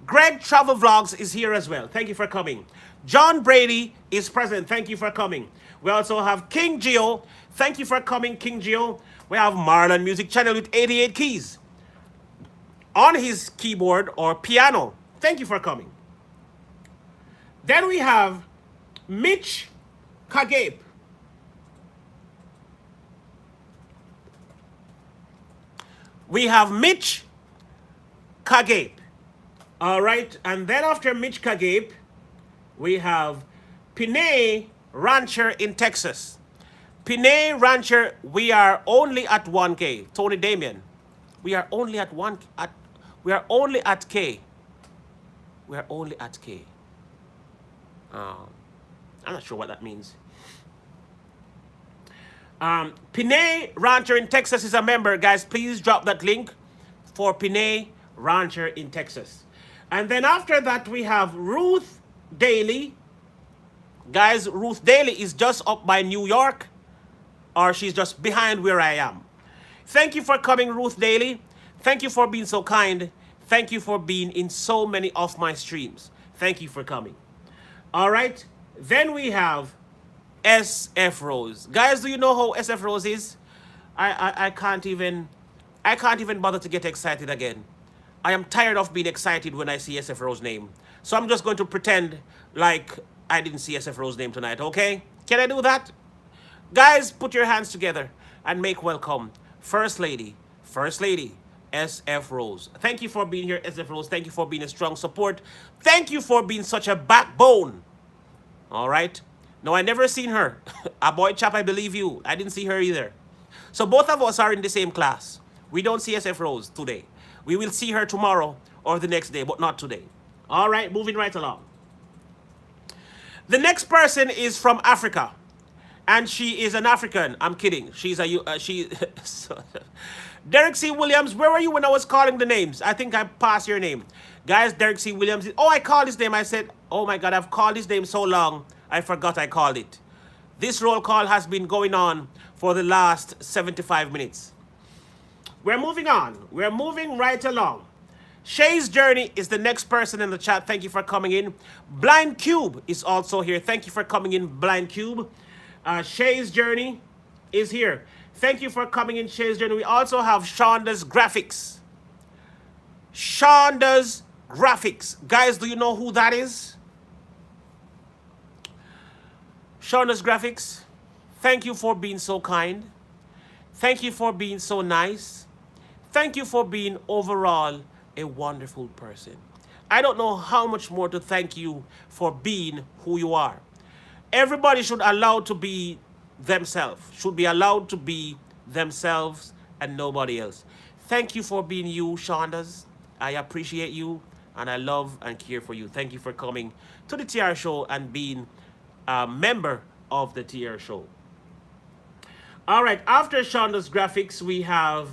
S1: Greg Travel Vlogs is here as well. Thank you for coming. John Brady is present. Thank you for coming. We also have King Geo. Thank you for coming, King Geo. We have Marlon Music Channel with 88 keys on his keyboard or piano. Thank you for coming. Then we have Mitch Kagape. We have Mitch Kagape. All right. And then after Mitch Kagape, we have Pinay Rancher in Texas. Pinay Rancher, we are only at 1K. Tony Damien. We are only at we are only at K. We are only at K. I'm not sure what that means. Pinay Rancher in Texas is a member. Guys, please drop that link for Pinay Rancher in Texas. And then after that, we have Ruth Daly. Guys, Ruth Daly is just up by New York, or she's just behind where I am. Thank you for coming, Ruth Daly. Thank you for being so kind. Thank you for being in so many of my streams. Thank you for coming. All right. Then we have SF Rose. Guys, do you know how SF Rose is? I can't even bother to get excited again. I am tired of being excited when I see SF Rose's name. So I'm just going to pretend like I didn't see SF Rose's name tonight, okay? Can I do that? Guys, put your hands together and make welcome First Lady, SF Rose. Thank you for being here, SF Rose. Thank you for being a strong support. Thank you for being such a backbone. All right? No, I never seen her. A boy chap, I believe you. I didn't see her either. So both of us are in the same class. We don't see SF Rose today. We will see her tomorrow or the next day, but not today. All right, moving right along. The next person is from Africa. And she is an African. I'm kidding. She's a... Derek C. Williams, where were you when I was calling the names? I think I passed your name. Guys, Derek C. Williams. Oh, I called his name. I said, oh my God, I've called his name so long, I forgot I called it. This roll call has been going on for the last 75 minutes. We're moving on. We're moving right along. Shay's Journey is the next person in the chat. Thank you for coming in. Blind Cube is also here. Thank you for coming in, Blind Cube. Shay's Journey is here. Thank you for coming in, Shay's Journey. We also have Shonda's Graphics. Shonda's Graphics. Guys, do you know who that is? Shonda's Graphics. Thank you for being so kind. Thank you for being so nice. Thank you for being overall a wonderful person. I don't know how much more to thank you for being who you are. Everybody should allow to be themselves. Should be allowed to be themselves and nobody else. Thank you for being you, Shondas. I appreciate you and I love and care for you. Thank you for coming to the TR show and being a member of the TR show. All right, after Shonda's graphics, we have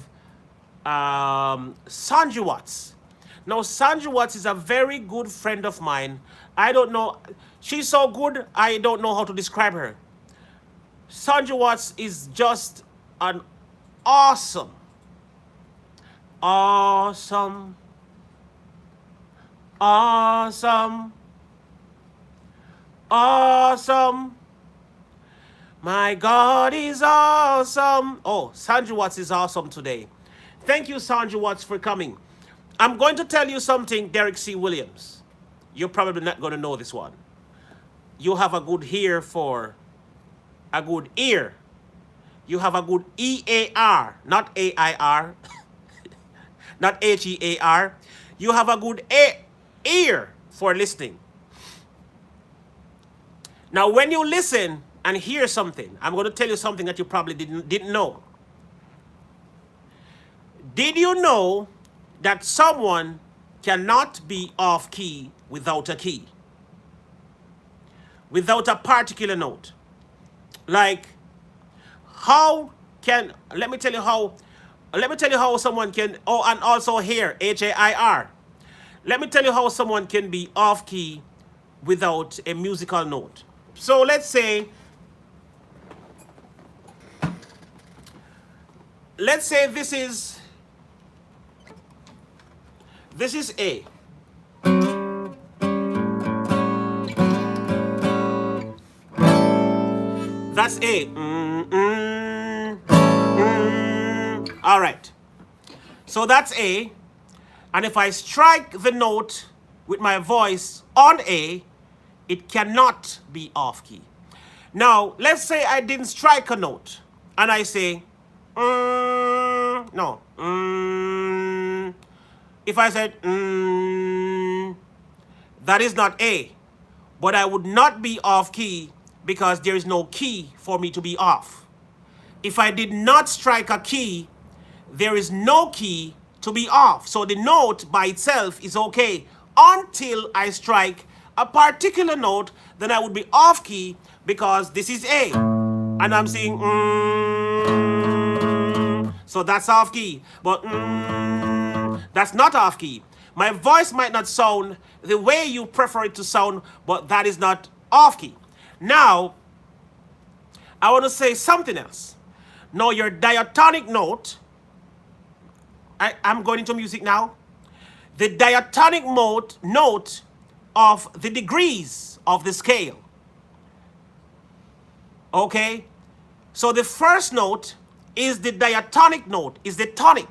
S1: Sanju Watts. Now, Sanju Watts is a very good friend of mine. I don't know. She's so good, I don't know how to describe her. Sanju Watts is just an awesome, awesome, awesome, awesome. My God is awesome. Oh, Sanju Watts is awesome today. Thank you, Sanju Watts, for coming. I'm going to tell you something, Derek C. Williams. You're probably not going to know this one. You have a good ear for a good ear. You have a good EAR, not AIR, not HEAR. You have a good ear for listening. Now, when you listen and hear something, I'm going to tell you something that you probably didn't know. Did you know that someone cannot be off key without a key? Without a particular note? Like, how can, let me tell you how someone can, oh, and also here, HAIR. Let me tell you how someone can be off key without a musical note. So let's say this is A. That's A. All right. So that's A. And if I strike the note with my voice on A, it cannot be off key. Now, let's say I didn't strike a note and I say, no. If I said, that is not A. But I would not be off key because there is no key for me to be off. If I did not strike a key, there is no key to be off. So the note by itself is okay until I strike a particular note, then I would be off key because this is A. And I'm saying, so that's off key. But that's not off key. My voice might not sound the way you prefer it to sound, but that is not off key. Now, I want to say something else. Now, your diatonic note, I'm going into music now. The diatonic note of the degrees of the scale. Okay? So the first note is the diatonic note, is the tonic.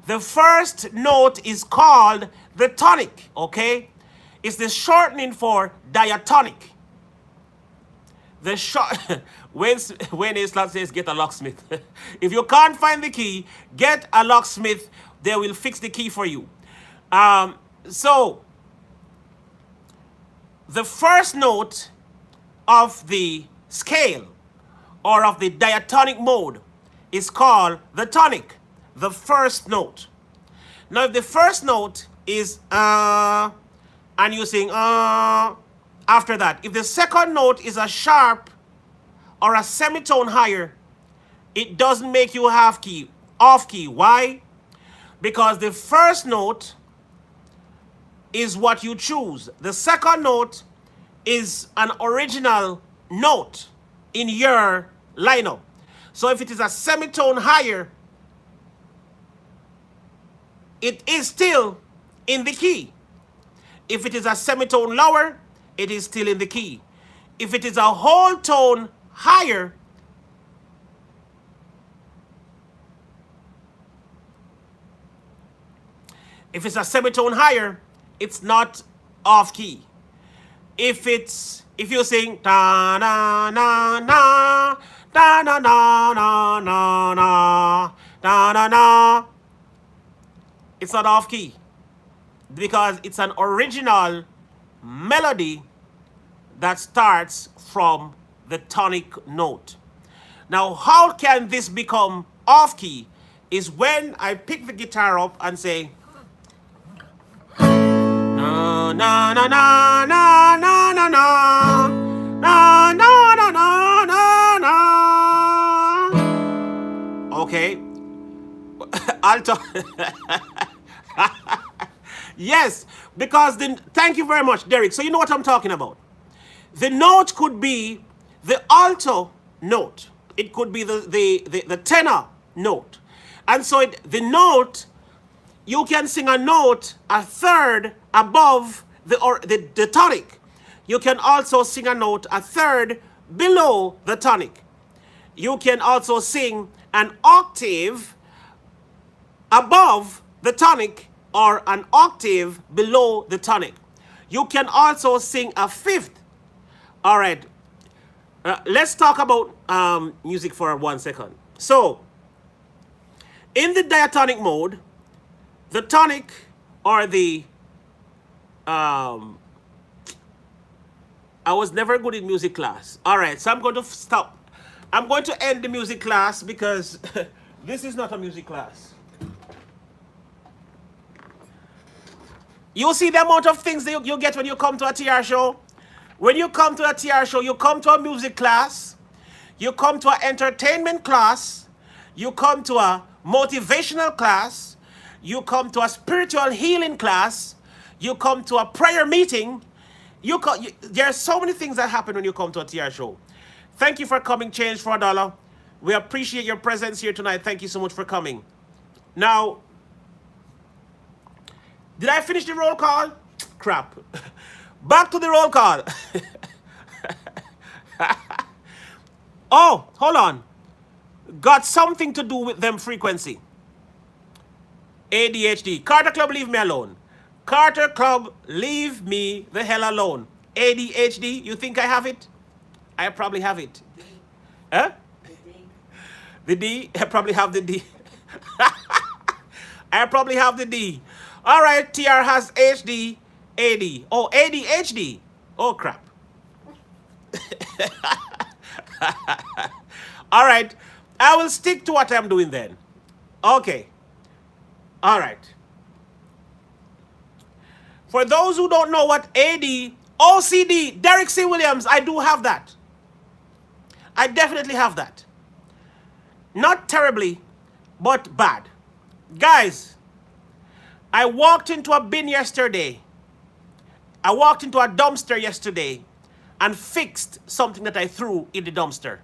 S1: The first note is called the tonic, okay? It's the shortening for diatonic. The short when Islam says get a locksmith. If you can't find the key, get a locksmith. They will fix the key for you. So the first note of the scale or of the diatonic mode is called the tonic, the first note. Now, if the first note is and you sing after that, if the second note is a sharp or a semitone higher, it doesn't make you off key. Why? Because the first note is what you choose. The second note is an original note in your lineup. So if it is a semitone higher, it is still in the key. If it is a semitone lower, it is still in the key. If it is a whole tone higher, if it's a semitone higher, it's not off key. If you sing da na na na da na na na na na da na na, it's not off key because it's an original melody that starts from the tonic note. Now, how can this become off key is when I pick the guitar up and say na na na na na na na na na na na Okay, alto. Yes, because then, thank you very much, Derek. So you know what I'm talking about. The note could be the alto note. It could be the tenor note. And so the note, you can sing a note a third above the tonic. You can also sing a note a third below the tonic. You can also sing an octave above the tonic or an octave below the tonic. You can also sing a fifth. All right, let's talk about music for 1 second. So, in the diatonic mode, the tonic or um, I was never good in music class. All right, so I'm going to stop. I'm going to end the music class because this is not a music class. You see the amount of things that you get when you come to a TR show? When you come to a TR show, you come to a music class, you come to an entertainment class, you come to a motivational class, you come to a spiritual healing class, you come to a prayer meeting. There are so many things that happen when you come to a TR show. Thank you for coming, Change for $1. We appreciate your presence here tonight. Thank you so much for coming. Now, did I finish the roll call? Crap. Back to the roll call. Oh, hold on. Got something to do with them frequency. ADHD. Carter Club, leave me alone. Carter Club, leave me the hell alone. ADHD, you think I have it? I probably have it. Huh? The D? I probably have the D. I probably have the D. All right, TR has HD, AD. Oh, ADHD. Oh, crap. All right. I will stick to what I'm doing then. Okay. All right. For those who don't know what AD, OCD, Derek C. Williams, I do have that. I definitely have that. Not terribly, but bad. Guys, I walked into a bin yesterday. I walked into a dumpster yesterday and fixed something that I threw in the dumpster.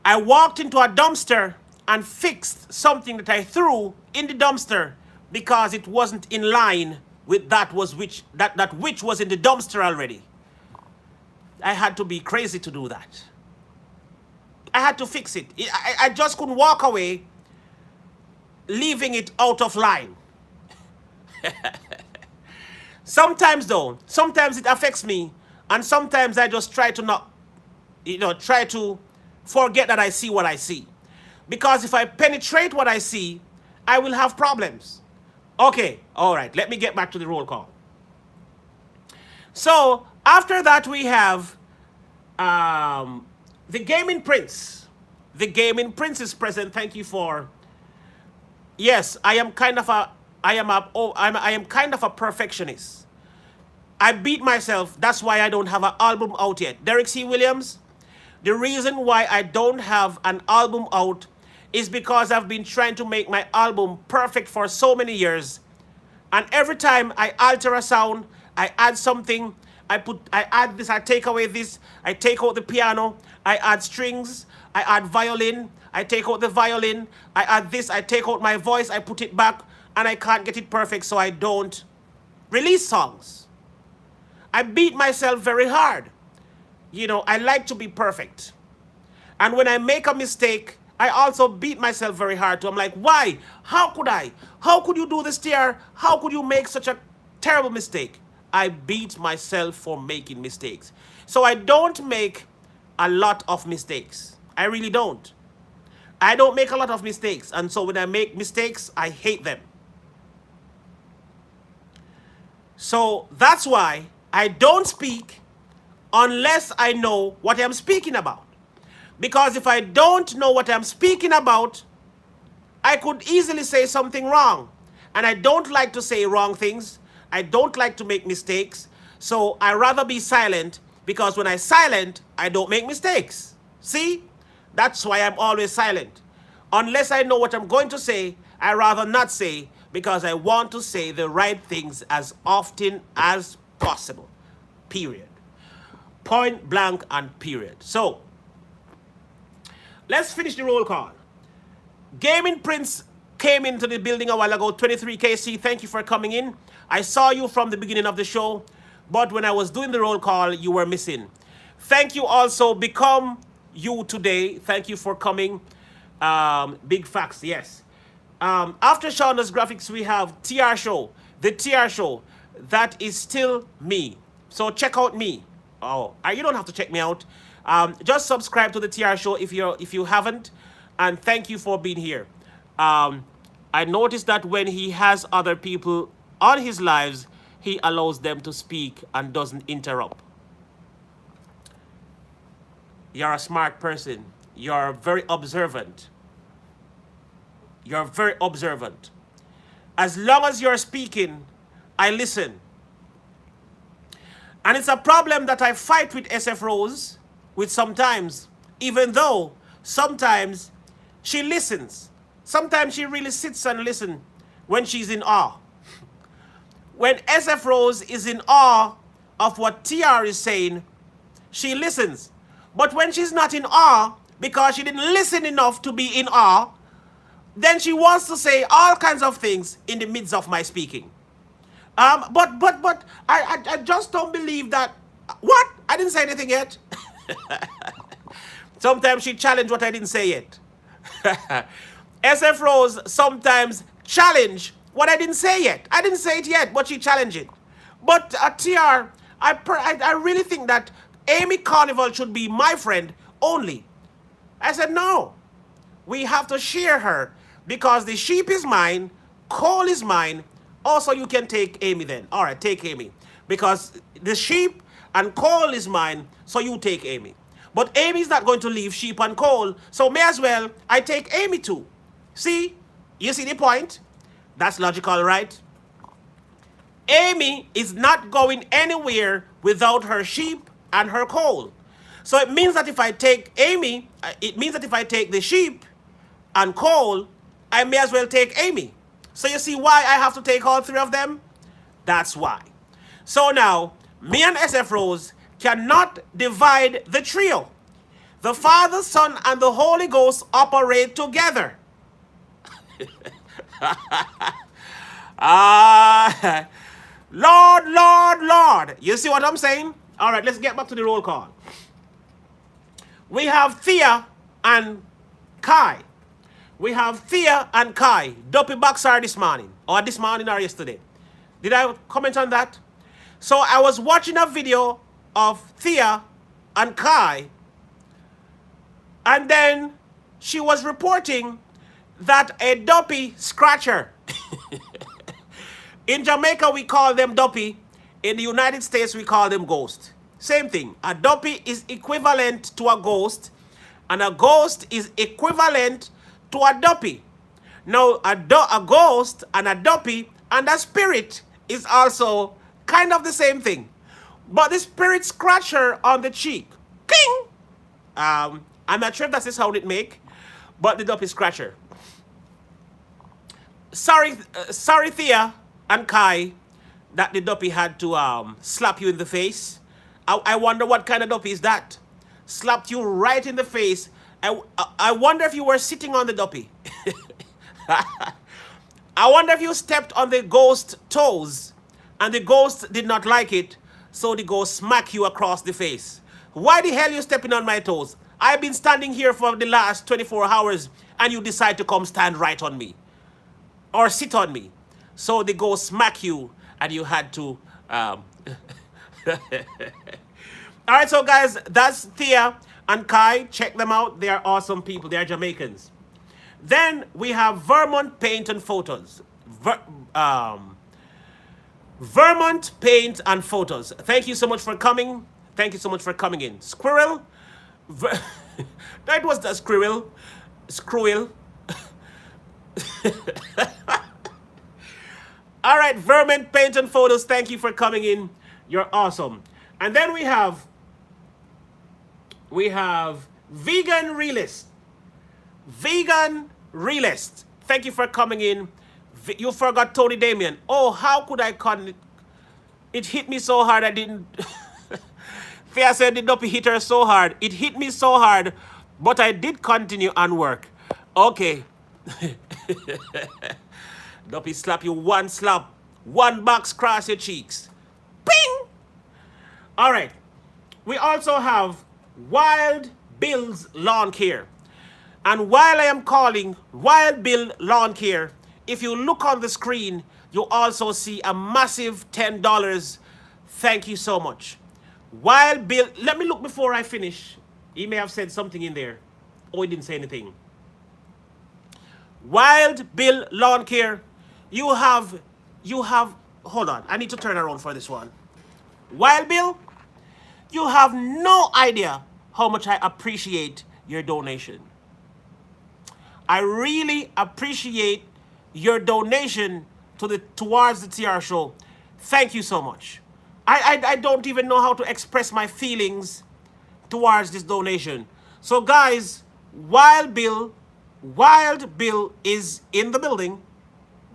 S1: I walked into a dumpster and fixed something that I threw in the dumpster because it wasn't in line with that which was in the dumpster already. I had to be crazy to do that. I had to fix it. I just couldn't walk away leaving it out of line. Sometimes though, sometimes it affects me, and sometimes I just try to not, try to forget that I see what I see. Because if I penetrate what I see, I will have problems. Okay, all right, let me get back to the roll call. So, after that we have the Gaming Prince. The Gaming Prince is present. Thank you for... Yes, I am kind of a perfectionist. I beat myself. That's why I don't have an album out yet. Derek C. Williams, the reason why I don't have an album out is because I've been trying to make my album perfect for so many years. And every time I alter a sound, I add something, I add this, I take away this, I take out the piano, I add strings, I add violin, I take out the violin, I add this, I take out my voice, I put it back, and I can't get it perfect, so I don't release songs. I beat myself very hard. I like to be perfect. And when I make a mistake, I also beat myself very hard too. I'm like, why? How could I? How could you do this, TR? How could you make such a terrible mistake? I beat myself for making mistakes. So I don't make a lot of mistakes. I really don't. I don't make a lot of mistakes. And so when I make mistakes, I hate them. So that's why I don't speak unless I know what I'm speaking about. Because if I don't know what I'm speaking about, I could easily say something wrong. And I don't like to say wrong things. I don't like to make mistakes. So I rather be silent, because when I'm silent, I don't make mistakes. See? That's why I'm always silent. Unless I know what I'm going to say, I rather not say because I want to say the right things as often as possible. Period. Point blank and period. So, let's finish the roll call. Gaming Prince came into the building a while ago. 23KC, thank you for coming in. I saw you from the beginning of the show, but when I was doing the roll call, you were missing. Thank you also, Become You Today. Thank you for coming. Big facts, yes. After Shauna's graphics, we have TR Show. The TR Show, that is still me. So check out me. Oh, you don't have to check me out. Just subscribe to the TR Show if you haven't. And thank you for being here. I noticed that when he has other people on his lives, he allows them to speak and doesn't interrupt. You're a smart person. You're very observant. You're very observant. As long as you're speaking, I listen. And it's a problem that I fight with SF Rose with sometimes, even though sometimes she listens. Sometimes she really sits and listens when she's in awe. When SF Rose is in awe of what TR is saying, she listens. But when she's not in awe, because she didn't listen enough to be in awe, then she wants to say all kinds of things in the midst of my speaking. But I just don't believe that. What? I didn't say anything yet. Sometimes she challenged what I didn't say yet. SF Rose sometimes challenge what I didn't say yet. I didn't say it yet, but she challenged it. But TR, I really think that Amy Carnival should be my friend only. I said, no. We have to share her because the sheep is mine, coal is mine. Also, you can take Amy then. All right, take Amy. Because the sheep and coal is mine, so you take Amy. But Amy's not going to leave sheep and coal, so may as well I take Amy too. See? You see the point? That's logical, right? Amy is not going anywhere without her sheep and her coal. So it means that if I take Amy, it means that if I take the sheep and coal, I may as well take Amy. So you see why I have to take all three of them? That's why. So now, me and SF Rose cannot divide the trio. The Father, Son, and the Holy Ghost operate together. Lord, Lord, Lord. You see what I'm saying? All right, let's get back to the roll call. We have Thea and Kai. We have Thea and Kai. Dopey Boxer this morning. Or this morning or yesterday. Did I comment on that? So I was watching a video of Thea and Kai. And then she was reporting that a Dopey scratcher. In Jamaica, we call them Dopey. In the United States, we call them ghost. Same thing. A Dopey is equivalent to a ghost. And a ghost is equivalent to a Dopey. Now, a ghost and a Dopey and a spirit is also kind of the same thing. But the spirit scratch her on the cheek. King! I'm not sure if that's the sound it make, but the Dopey scratch her. Sorry, Thea and Kai, that the Dopey had to slap you in the face. I wonder what kind of Dopey is that. Slapped you right in the face. I wonder if you were sitting on the Dopey. I wonder if you stepped on the ghost toes and the ghost did not like it, so the ghost smack you across the face. Why the hell you stepping on my toes? I've been standing here for the last 24 hours and you decide to come stand right on me. Or sit on me. So the ghost smack you and you had to... Alright, so guys, that's Thea and Kai. Check them out. They are awesome people. They are Jamaicans. Then we have Vermont Paint and Photos. Vermont Paint and Photos. Thank you so much for coming. Thank you so much for coming in. Squirrel. That was the squirrel. Squirrel. All right, Vermont Paint and Photos. Thank you for coming in. You're awesome. And then we have Vegan realist. Vegan realist. Thank you for coming in. You forgot Tony Damien. Oh, how could I it hit me so hard I didn't. Fair said the dopey hit her so hard. It hit me so hard, but I did continue and work. Okay. Dopey slap you one slap. One box cross your cheeks. Ping! All right. We also have Wild Bill's Lawn Care. And while I am calling Wild Bill Lawn Care, if you look on the screen, you also see a massive $10. Thank you so much. Wild Bill, let me look before I finish. He may have said something in there. Oh, he didn't say anything. Wild Bill Lawn Care, you have, hold on, I need to turn around for this one. Wild Bill, you have no idea how much I appreciate your donation. I really appreciate your donation towards the TR show. Thank you so much. I don't even know how to express my feelings towards this donation. So guys, Wild Bill is in the building.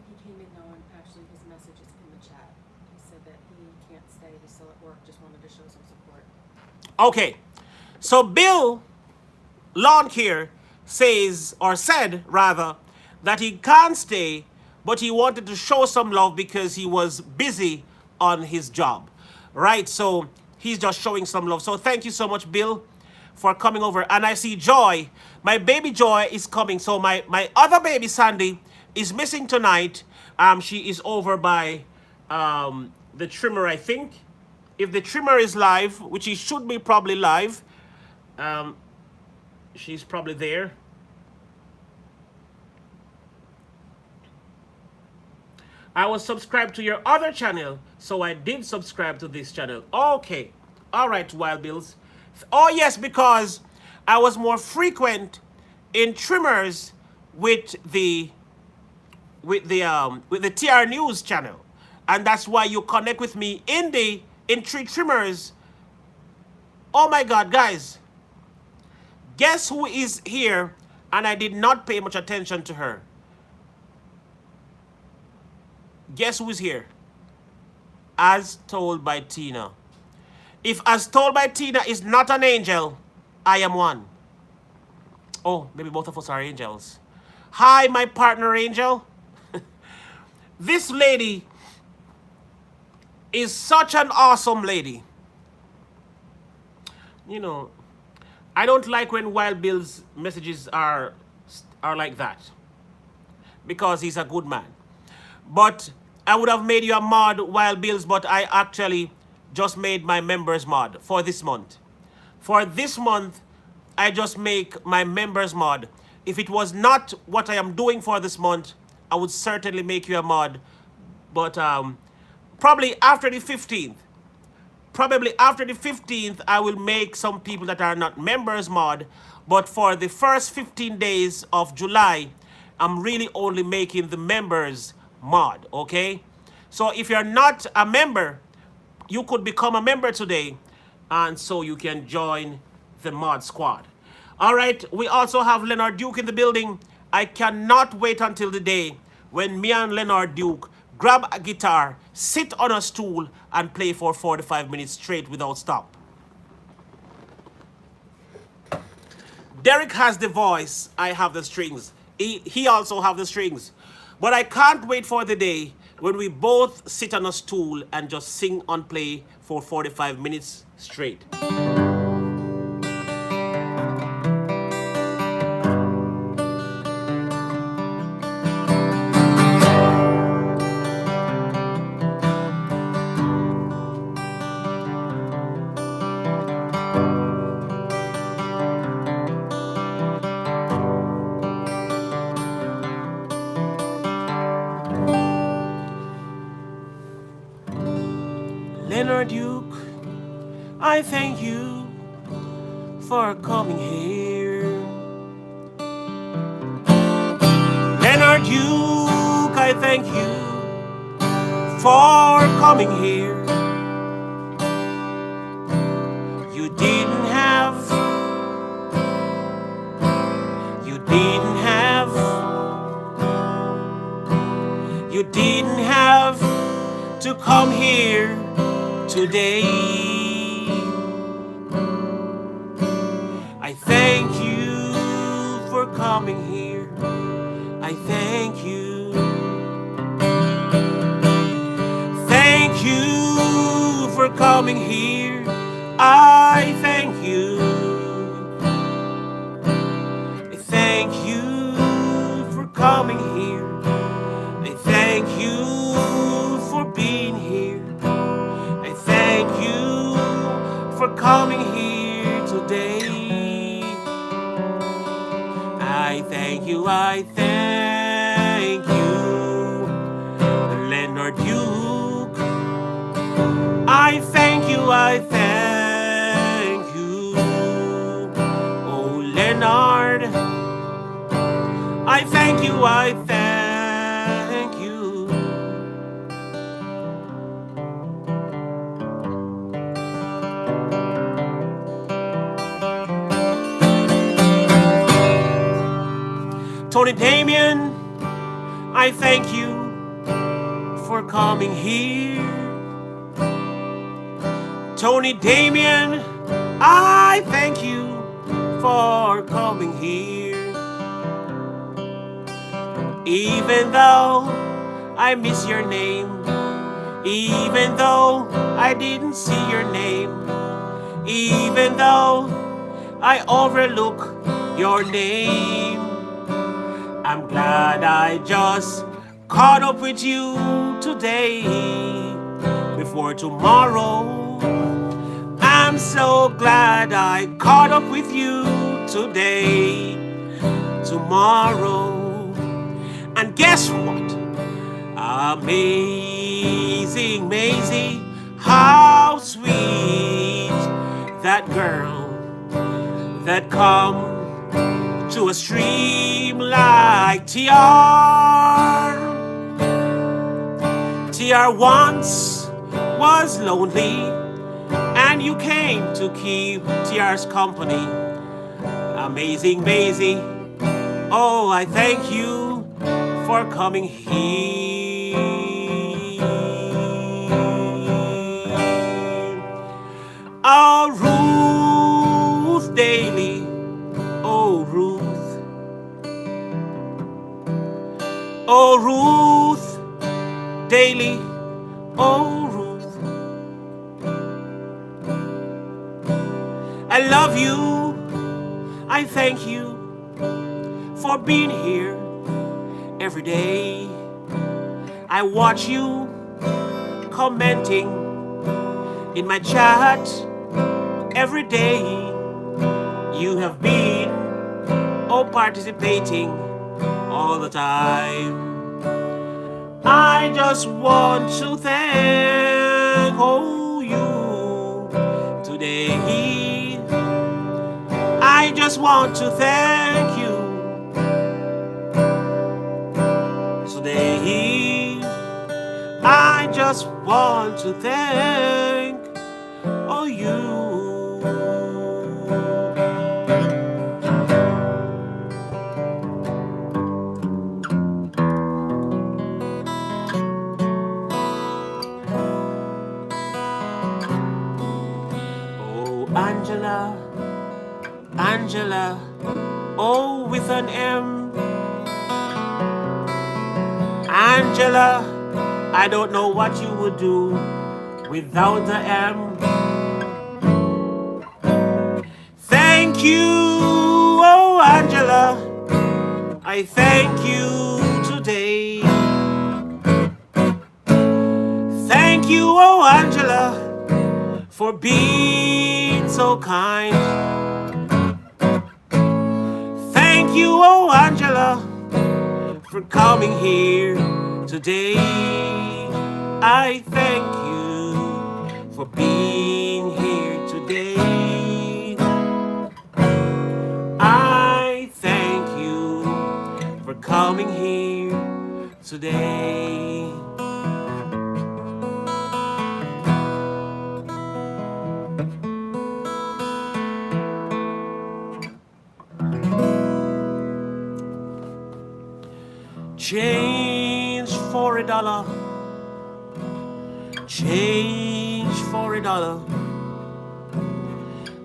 S2: He came in knowing actually his message is in the chat. He said that he can't stay, he's still at work, just wanted to show some support.
S1: Okay, so Bill Lawn Care says, or said rather, that he can't stay, but he wanted to show some love because he was busy on his job. Right, so he's just showing some love. So thank you so much, Bill, for coming over. And I see Joy, my baby Joy is coming. So my other baby, Sandy, is missing tonight. She is over by the trimmer, I think. If the trimmer is live, which he should be probably live, she's probably there. I was subscribed to your other channel, so I did subscribe to this channel. Okay. All right, Wild Bills. Oh, yes, because I was more frequent in trimmers with the TR News channel. And that's why you connect with me in Tree Trimmers. Oh my God, guys. Guess who is here? And I did not pay much attention to her. Guess who is here? As Told by Tina. If As Told by Tina is not an angel, I am one. Oh, maybe both of us are angels. Hi, my partner angel. This lady is such an awesome lady. You know, I don't like when Wild Bill's messages are like that, because he's a good man. But I would have made you a mod, Wild Bills, but I actually just made my members mod for this month. For this month, I just make my members mod. If it was not what I am doing for this month, I would certainly make you a mod. But probably after the 15th, I will make some people that are not members mod. But for the first 15 days of July, I'm really only making the members mod, okay? So if you're not a member, you could become a member today, and so you can join the mod squad. All right, we also have Leonard Duke in the building. I cannot wait until the day when me and Leonard Duke grab a guitar, sit on a stool, and play for 45 minutes straight without stop. Derek has the voice, I have the strings. He also have the strings. But I can't wait for the day when we both sit on a stool and just sing and play for 45 minutes straight. Leonard Duke, I thank you for coming here. Leonard Duke, I thank you for coming here. You didn't have You didn't have to come here today. I thank you for coming here. I thank you. Thank you for coming here. I thank you. I thank you for coming here. I thank you for being here. I thank you for coming here today. I thank you, I thank you, Leonard Duke. I thank you, I thank you, oh Leonard. I thank you, I thank you. Tony Damien, I thank you for coming here. Tony Damien, I thank you for coming here. Even though I miss your name, even though I didn't see your name, even though I overlook your name, I'm glad I just caught up with you today before tomorrow. I'm so glad I caught up with you today, tomorrow. And guess what? Amazing, Maisie, how sweet that girl that come to a stream like TR. TR once was lonely, and you came to keep TR's company. Amazing Maisie, oh, I thank you for coming here. Oh, Ruth Daly, oh, Ruth. Oh, Ruth Daly, oh, Ruth. I love you. I thank you for being here every day. I watch you commenting in my chat every day. You have been participating all the time. I just want to thank you today. I just want to thank you today. I just want to thank you. Oh, Angela, Angela, oh, with an M. Angela, I don't know what you would do without the M. Thank you, oh Angela, I thank you today. Thank you, oh Angela, for being so kind. Thank you, oh Angela, for coming here today. I thank you for being here today. I thank you for coming here today. Change for a dollar. Change for a dollar.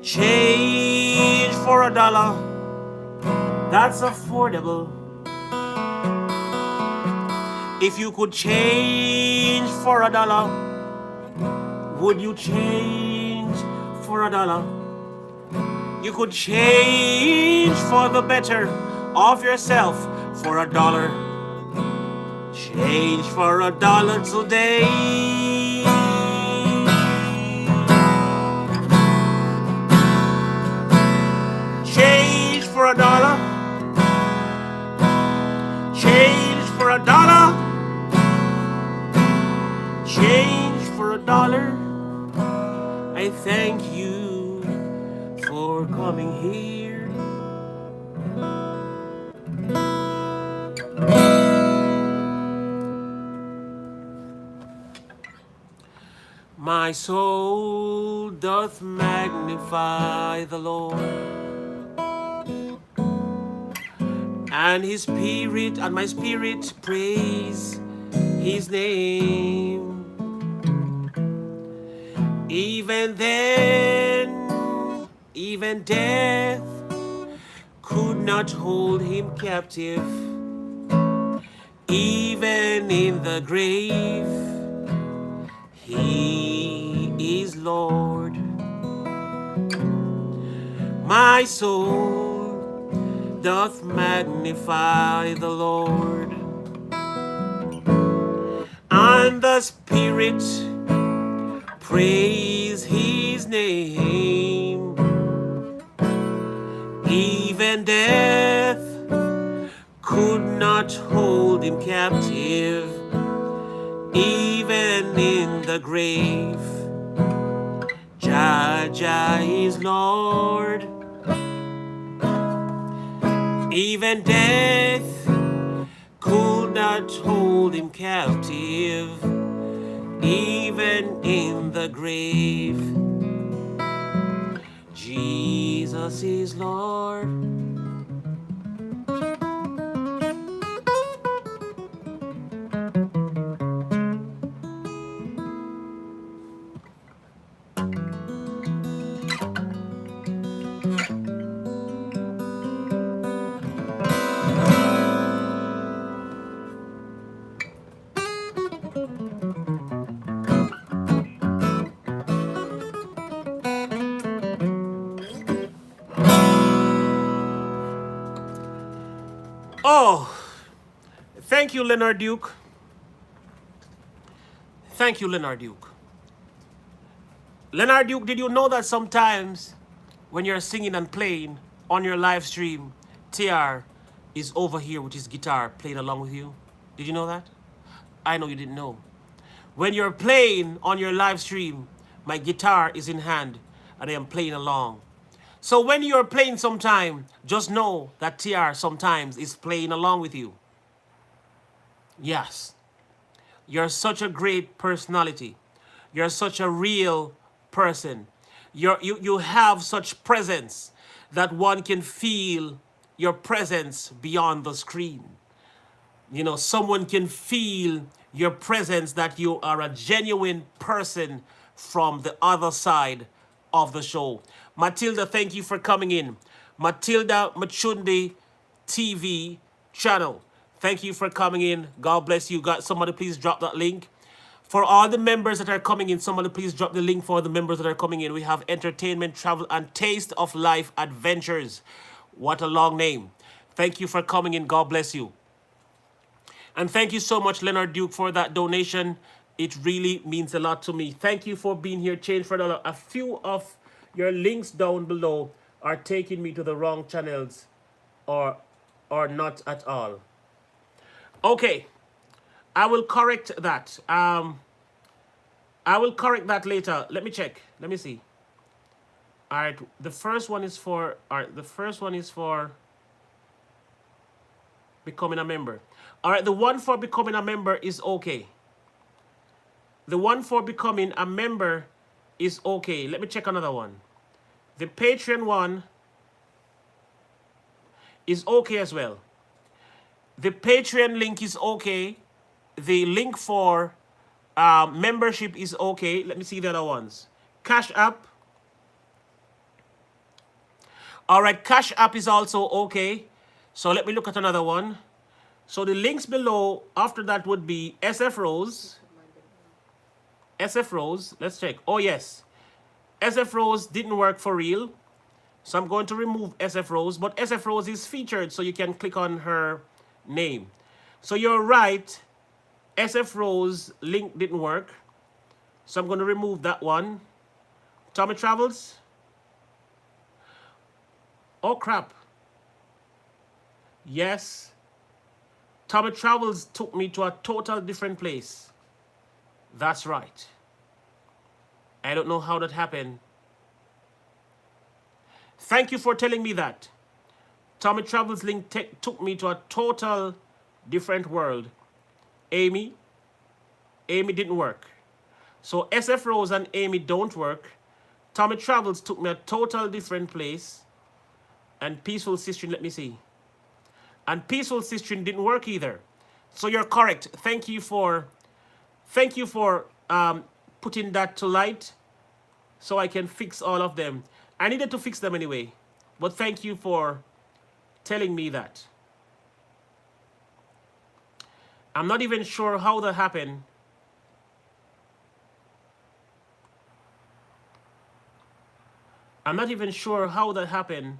S1: Change for a dollar. That's affordable. If you could change for a dollar, would you change for a dollar? You could change for the better of yourself for a dollar. Change for a dollar today. Change for a dollar. Change for a dollar. Change for a dollar. I thank you for coming here. My soul doth magnify the Lord, and his spirit, and my spirit praise his name. Even then, even death could not hold him captive. Even in the grave, he is Lord. My soul doth magnify the Lord, and the Spirit praise his name. Even death could not hold him captive. Even in the grave, Jah Jah is Lord. Even death could not hold him captive. Even in the grave, Jesus is Lord. Oh, thank you, Leonard Duke. Thank you, Leonard Duke. Leonard Duke, did you know that sometimes when you're singing and playing on your live stream, TR is over here with his guitar playing along with you? Did you know that? I know you didn't know. When you're playing on your live stream, my guitar is in hand and I am playing along. So when you're playing sometime, just know that TR sometimes is playing along with you. Yes. You're such a great personality. You're such a real person. You have such presence that one can feel your presence beyond the screen. You know, someone can feel your presence, that you are a genuine person from the other side of the show. Matilda, thank you for coming in. Matilda Machundi TV channel. Thank you for coming in. God bless you. God, somebody please drop that link. For all the members that are coming in, somebody please drop the link for the members that are coming in. We have entertainment, travel, and taste of life adventures. What a long name. Thank you for coming in. God bless you. And thank you so much, Leonard Duke, for that donation. It really means a lot to me. Thank you for being here. Change for a dollar. A few of your links down below are taking me to the wrong channels, or not at all. Okay, I will correct that. I will correct that later. Let me check. Let me see. All right, the first one is for. All right, the first one is for becoming a member. All right, the one for becoming a member is okay. The one for becoming a member is okay. Let me check another one. The Patreon one is okay as well. The Patreon link is okay. The link for membership is okay. Let me see the other ones. Cash App. All right, Cash App is also okay. So let me look at another one. So the links below after that would be SF Rose. SF Rose, let's check. Oh yes, SF Rose didn't work for real. So I'm going to remove SF Rose, but SF Rose is featured, so you can click on her name. So you're right, SF Rose link didn't work. So I'm going to remove that one. Tommy Travels. Oh crap. Yes. Tommy Travels took me to a total different place. That's right. I don't know how that happened. Thank you for telling me that. Tommy Travels link took me to a total different world. Amy didn't work. So SF Rose and Amy don't work. Tommy Travels took me a total different place. And Peaceful Sistering, let me see. And Peaceful Sistering didn't work either. So you're correct. Thank you for putting that to light so I can fix all of them. I needed to fix them anyway. But thank you for telling me that. I'm not even sure how that happened. I'm not even sure how that happened,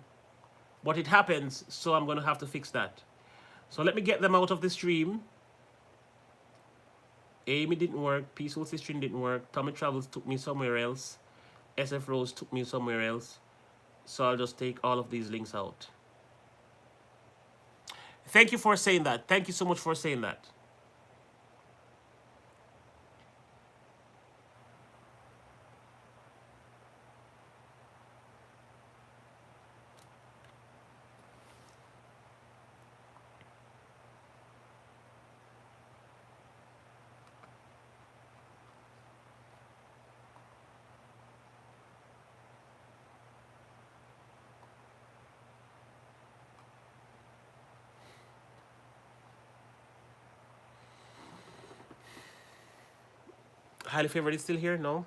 S1: but it happens, so I'm going to have to fix that. So let me get them out of the stream. Amy didn't work. Peaceful Sistering didn't work. Tommy Travels took me somewhere else. SF Rose took me somewhere else. So I'll just take all of these links out. Thank you for saying that. Thank you so much for saying that. Highly Favored is still here? No?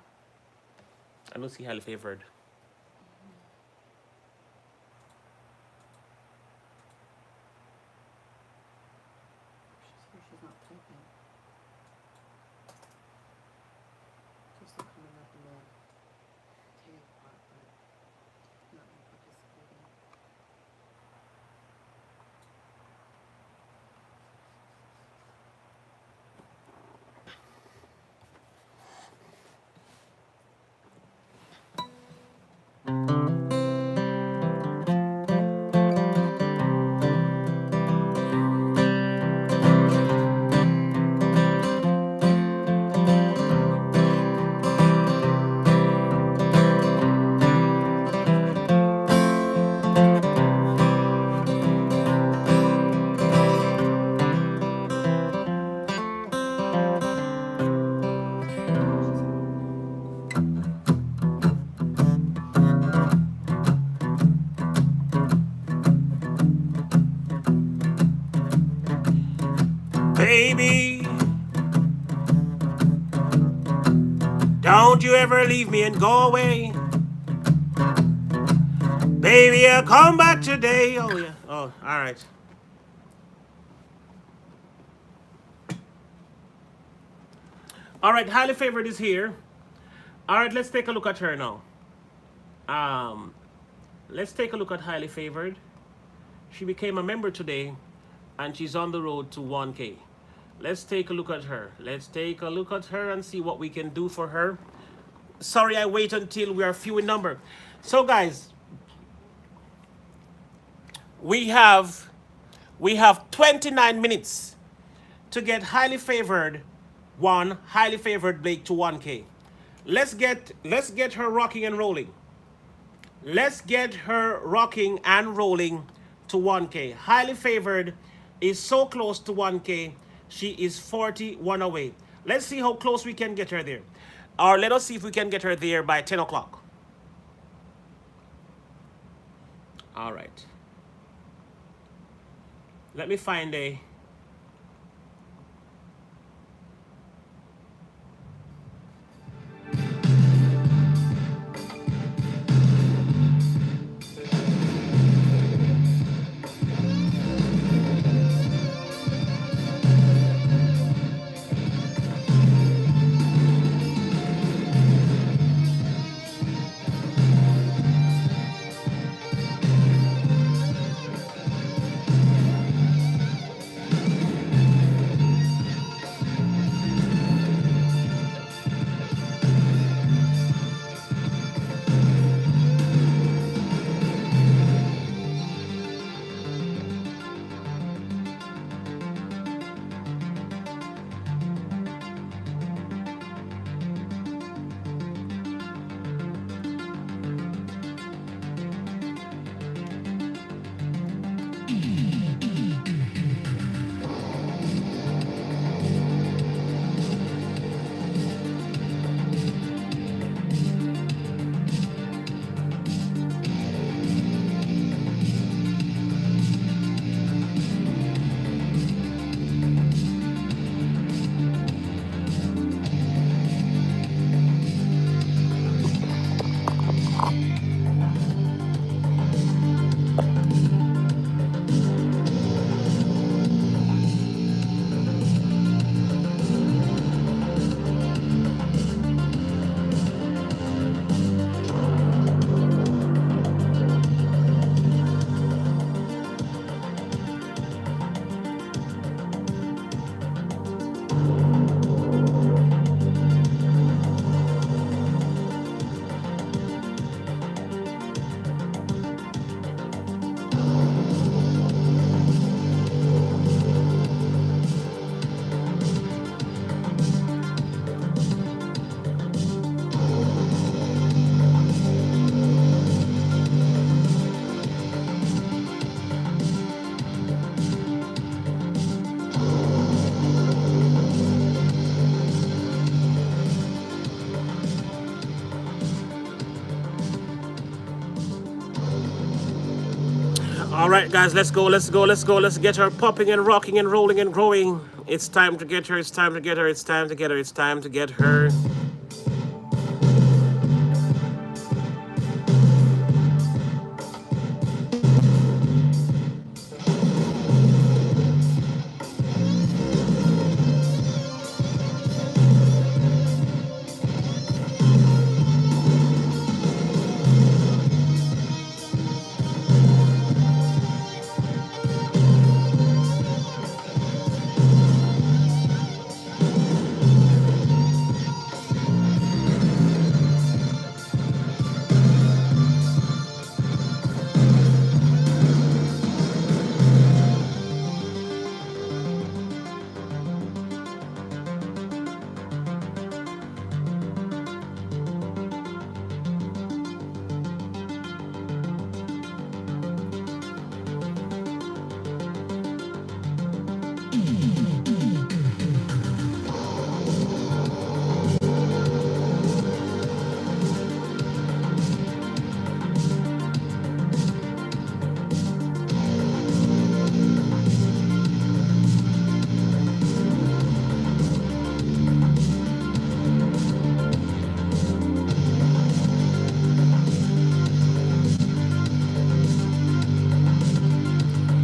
S1: I don't see Highly Favored.
S2: She's not typing. She's still coming up in the tag part, but not participating.
S1: Baby, don't you ever leave me and go away. Baby, I'll come back today. Oh, yeah. Oh, all right. All right, Highly Favored is here. All right, let's take a look at her now. Let's take a look at Highly Favored. She became a member today, and she's on the road to 1K. Let's take a look at her. Let's take a look at her and see what we can do for her. Sorry, I wait until we are few in number. So, guys, we have 29 minutes to get Highly Favored one, Highly Favored Blake to 1K. Let's get her rocking and rolling. Let's get her rocking and rolling to 1K. Highly Favored is so close to 1K. She is 41 away. Let's see how close we can get her there. Or let us see if we can get her there by 10 o'clock. All right. Let me find a right, guys, let's go, let's go, let's go. Let's get her popping and rocking and rolling and growing. It's time to get her, it's time to get her, it's time to get her, it's time to get her.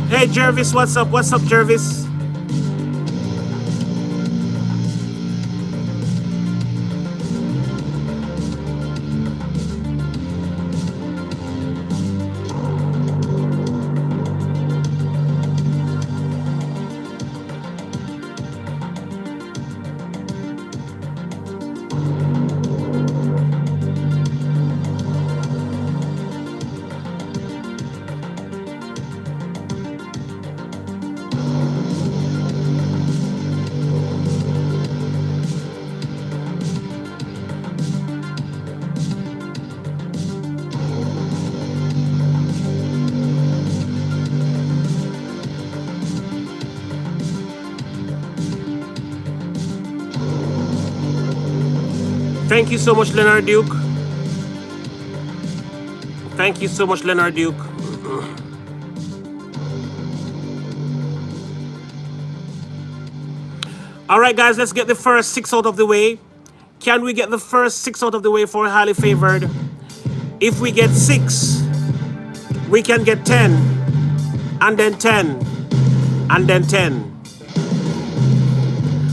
S1: Hey Jervis, what's up? What's up, Jervis? Thank you so much, Leonard Duke. Thank you so much, Leonard Duke. All right, guys, let's get the first 6 out of the way. Can we get the first 6 out of the way for highly favored? If we get 6, we can get 10, and then 10, and then 10.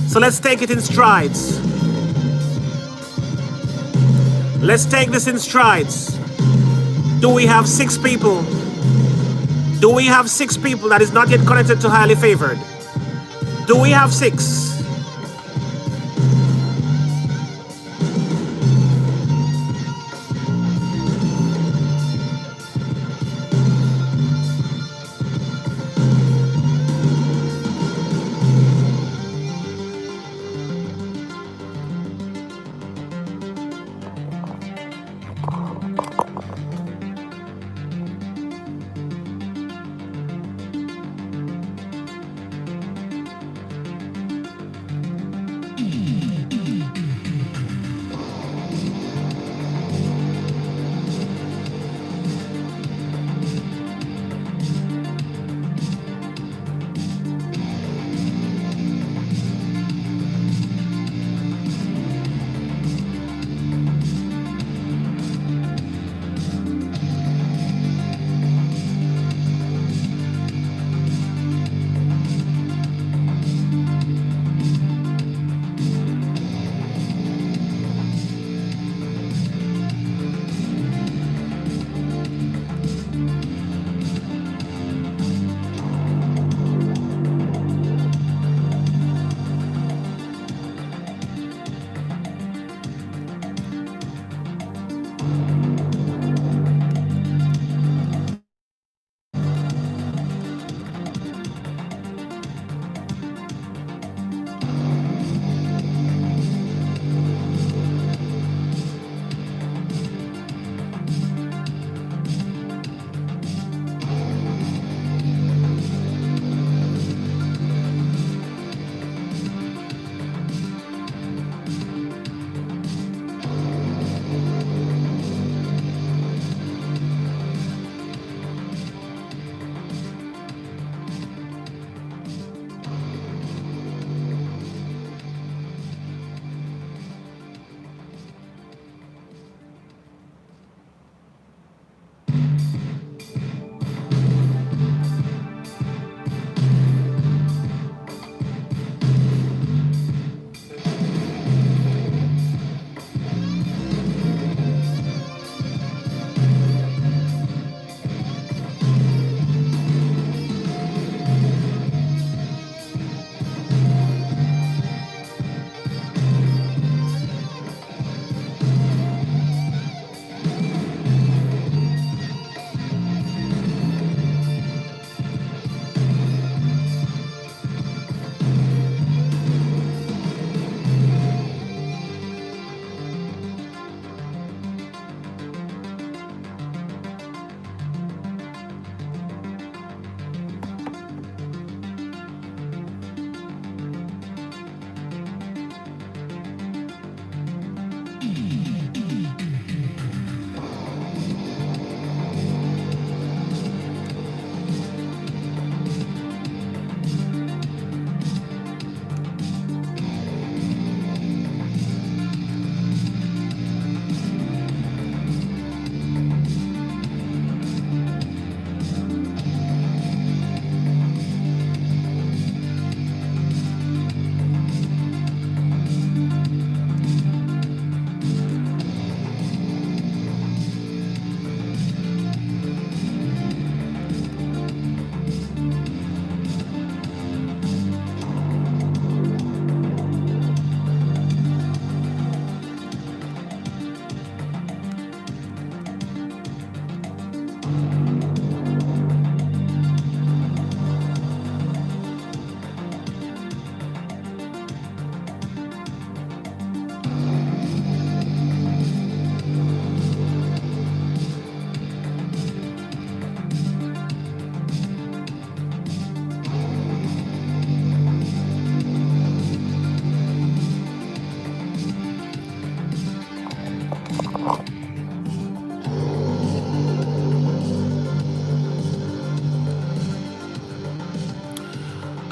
S1: So let's take it in strides. Let's take this in strides. Do we have 6 people? Do we have 6 people that is not yet connected to highly favored? Do we have 6?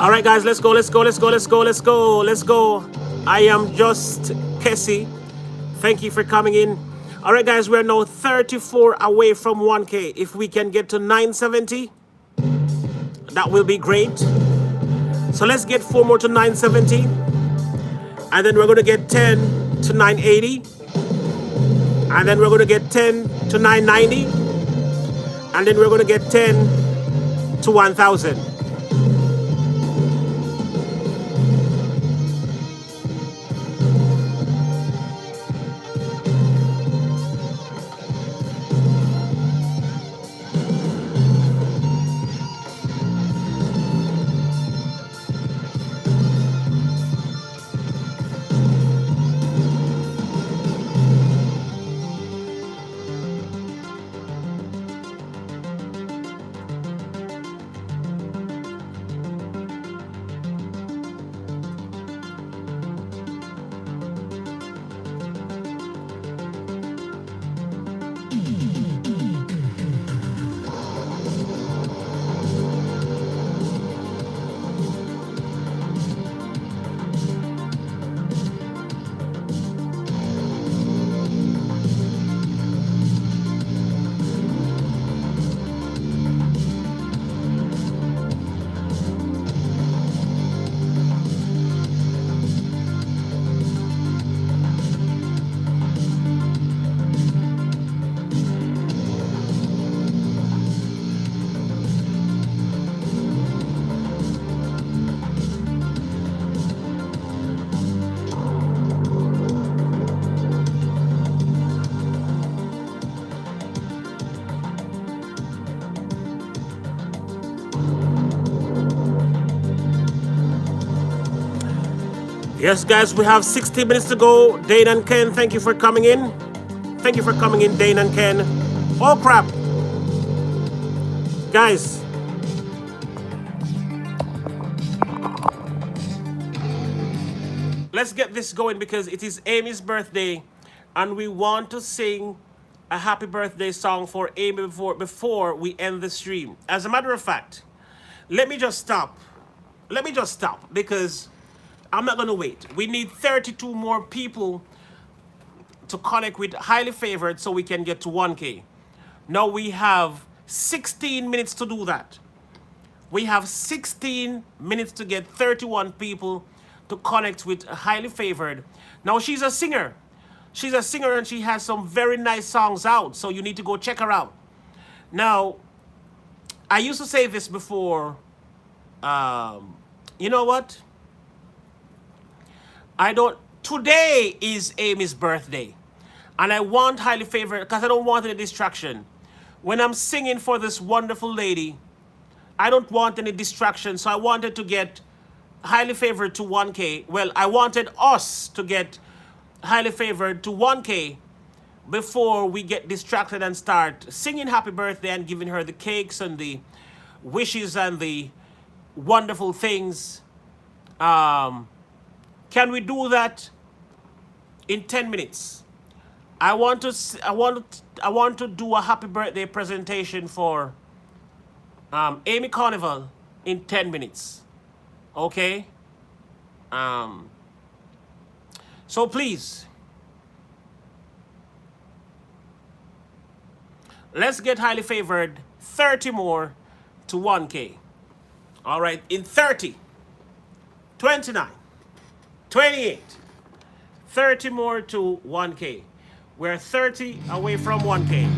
S1: All right, guys, let's go, let's go, let's go, let's go, let's go, let's go. I am just Kessie. Thank you for coming in. All right, guys, we're now 34 away from 1K. If we can get to 970, that will be great. So let's get 4 more to 970. And then we're going to get 10 to 980. And then we're going to get 10 to 990. And then we're going to get 10 to 1,000. Yes, guys, we have 60 minutes to go. Dane and Ken, thank you for coming in. Thank you for coming in, Dane and Ken. Oh, crap. Guys. Let's get this going because it is Amy's birthday and we want to sing a happy birthday song for Amy before we end the stream. As a matter of fact, let me just stop. Let me just stop because I'm not going to wait. We need 32 more people to connect with highly favored so we can get to 1K. Now we have 16 minutes to do that. We have 16 minutes to get 31 people to connect with highly favored. Now she's a singer. She's a singer and she has some very nice songs out. So you need to go check her out. Now, I used to say this before. You know what? Today is Amy's birthday. And I want highly favored because I don't want any distraction. When I'm singing for this wonderful lady, I don't want any distraction. So I wanted to get highly favored to 1K. Well, I wanted us to get highly favored to 1K before we get distracted and start singing happy birthday and giving her the cakes and the wishes and the wonderful things. Can we do that in 10 minutes? I want to do a happy birthday presentation for Amy Carnival in 10 minutes. Okay? So please, let's get highly favored 30 more to 1K. All right, in 30, 29, 28, 30 more to 1K. We're 30 away from 1K.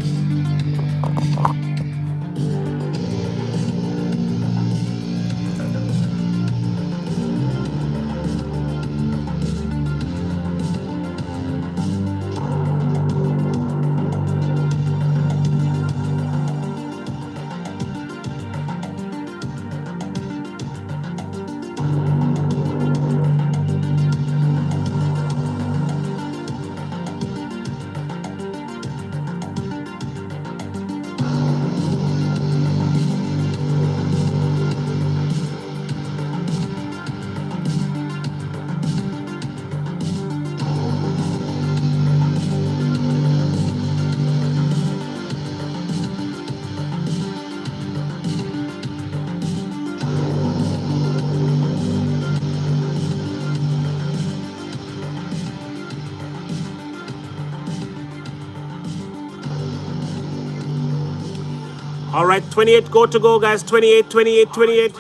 S1: All right, 28 go to go, guys. 28, 28, 28.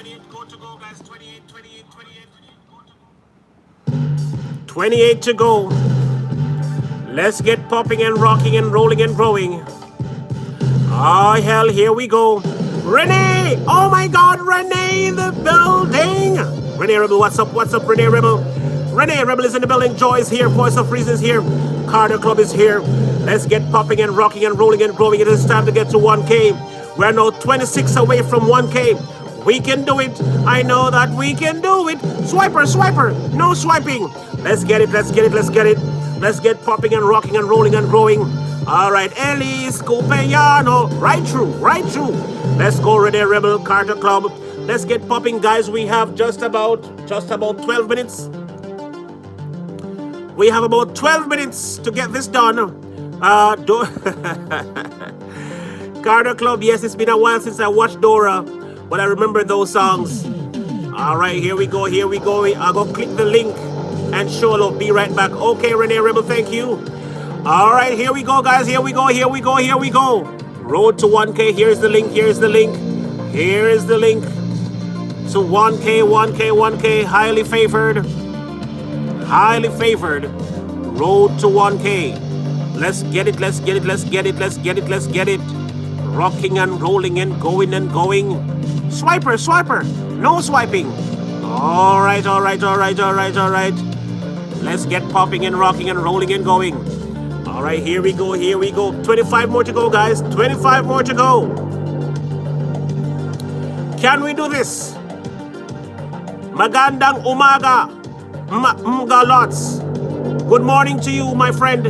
S1: 28 to go. Let's get popping and rocking and rolling and growing. Oh, hell, here we go. Renee! Oh, my God, Renee in the building. Renee Rebel, what's up? What's up, Renee Rebel? Renee Rebel is in the building. Joy is here. Voice of Reason is here. Carter Club is here. Let's get popping and rocking and rolling and growing. It is time to get to 1K. We're now 26 away from 1K. We can do it. I know that we can do it. Swiper, swiper. No swiping. Let's get it. Let's get it. Let's get it. Let's get popping and rocking and rolling and growing. All right, Elise, Copeyano. Right through, right through. Let's go, Renee Rebel, Carter Club. Let's get popping, guys. We have just about 12 minutes. We have about 12 minutes to get this done. Carter Club, yes, it's been a while since I watched Dora, but I remember those songs. All right, here we go, here we go. I'll go click the link and show love. Be right back. Okay, Renee Rebel, thank you. All right, here we go, guys. Here we go, here we go, here we go. Road to 1K. Here's the link, here's the link. Here is the link to 1K, 1K, 1K. Highly favored. Highly favored. Road to 1K. Let's get it, let's get it, let's get it, let's get it, let's get it. Rocking and rolling and going and going. Swiper, swiper. No swiping. All right, all right, all right, all right, all right. Let's get popping and rocking and rolling and going. All right, here we go, here we go. 25 more to go, guys. 25 more to go. Can we do this? Magandang umaga. Mga lots. Good morning to you, my friend.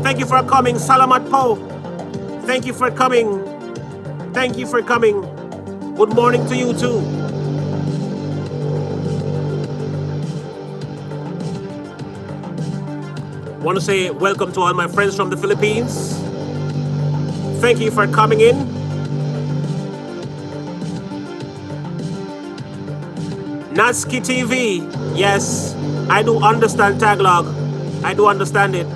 S1: Thank you for coming. Salamat po. Thank you for coming. Thank you for coming. Good morning to you too. Want to say welcome to all my friends from the Philippines. Thank you for coming in. Natski TV. Yes, I do understand Tagalog. I do understand it.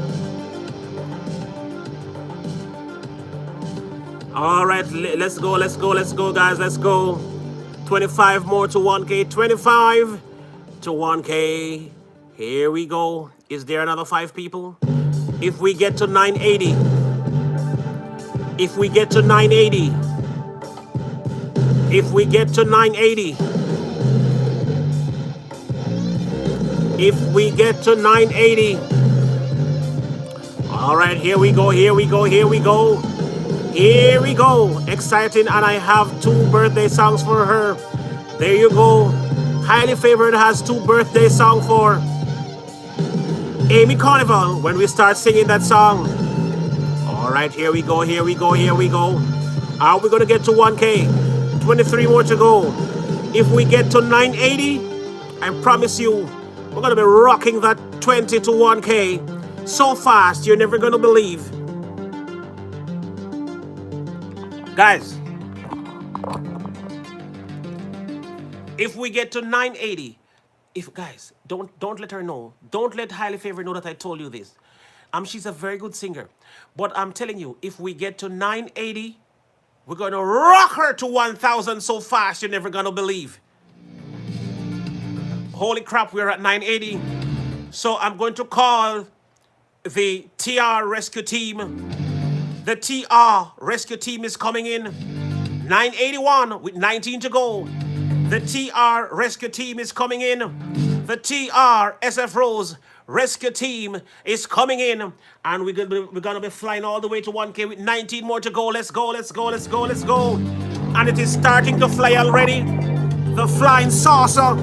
S1: All right, let's go, let's go, let's go, guys, let's go. 25 more to 1K, 25 to 1K. Here we go. Is there another 5 people? If we get to 980, if we get to 980, if we get to 980, if we get to 980. All right, here we go, here we go, here we go. Here we go. Exciting, and I have 2 birthday songs for her. There you go. Highly favored has 2 birthday songs for Amy Carnival when we start singing that song. All right, here we go, here we go, here we go. Are we going to get to 1K? 23 more to go. If we get to 980, I promise you, we're going to be rocking that 20 to 1K so fast you're never going to believe. Guys, if we get to 980, guys, don't let her know. Don't let Highly Favored know that I told you this. She's a very good singer. But I'm telling you, if we get to 980, we're going to rock her to 1,000 so fast you're never going to believe. Holy crap, we're at 980. So I'm going to call the TR rescue team. The TR rescue team is coming in. 981 with 19 to go. The TR rescue team is coming in. The TR SF Rose rescue team is coming in. And we're gonna be flying all the way to 1K with 19 more to go. Let's go, let's go, let's go, let's go. And it is starting to fly already. The flying saucer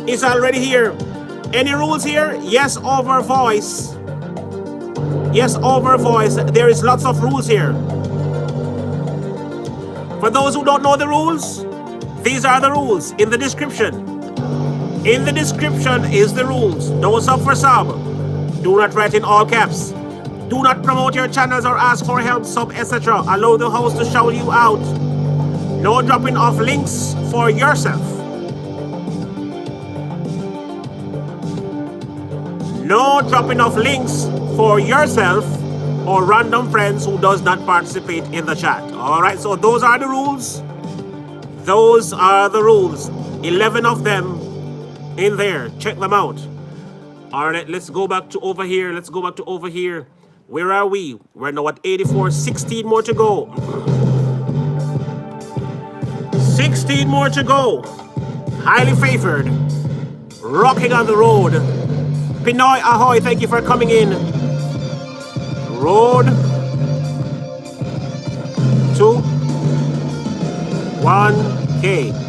S1: is already here. Any rules here? Yes, over voice. Yes, over voice. There is lots of rules here. For those who don't know the rules, these are the rules in the description. In the description is the rules. No sub for sub. Do not write in all caps. Do not promote your channels or ask for help, sub, etc. Allow the host to shout you out. No dropping off links for yourself. No dropping off links for yourself. or random friends who does not participate in the chat. All right, so those are the rules. Those are the rules. 11 of them in there. Check them out. All right, let's go back to over here. Let's go back to over here. Where are we? We're now at 84. 16 more to go. 16 more to go. Highly favored. Rocking on the road. Pinoy Ahoy, thank you for coming in. Road to 1K.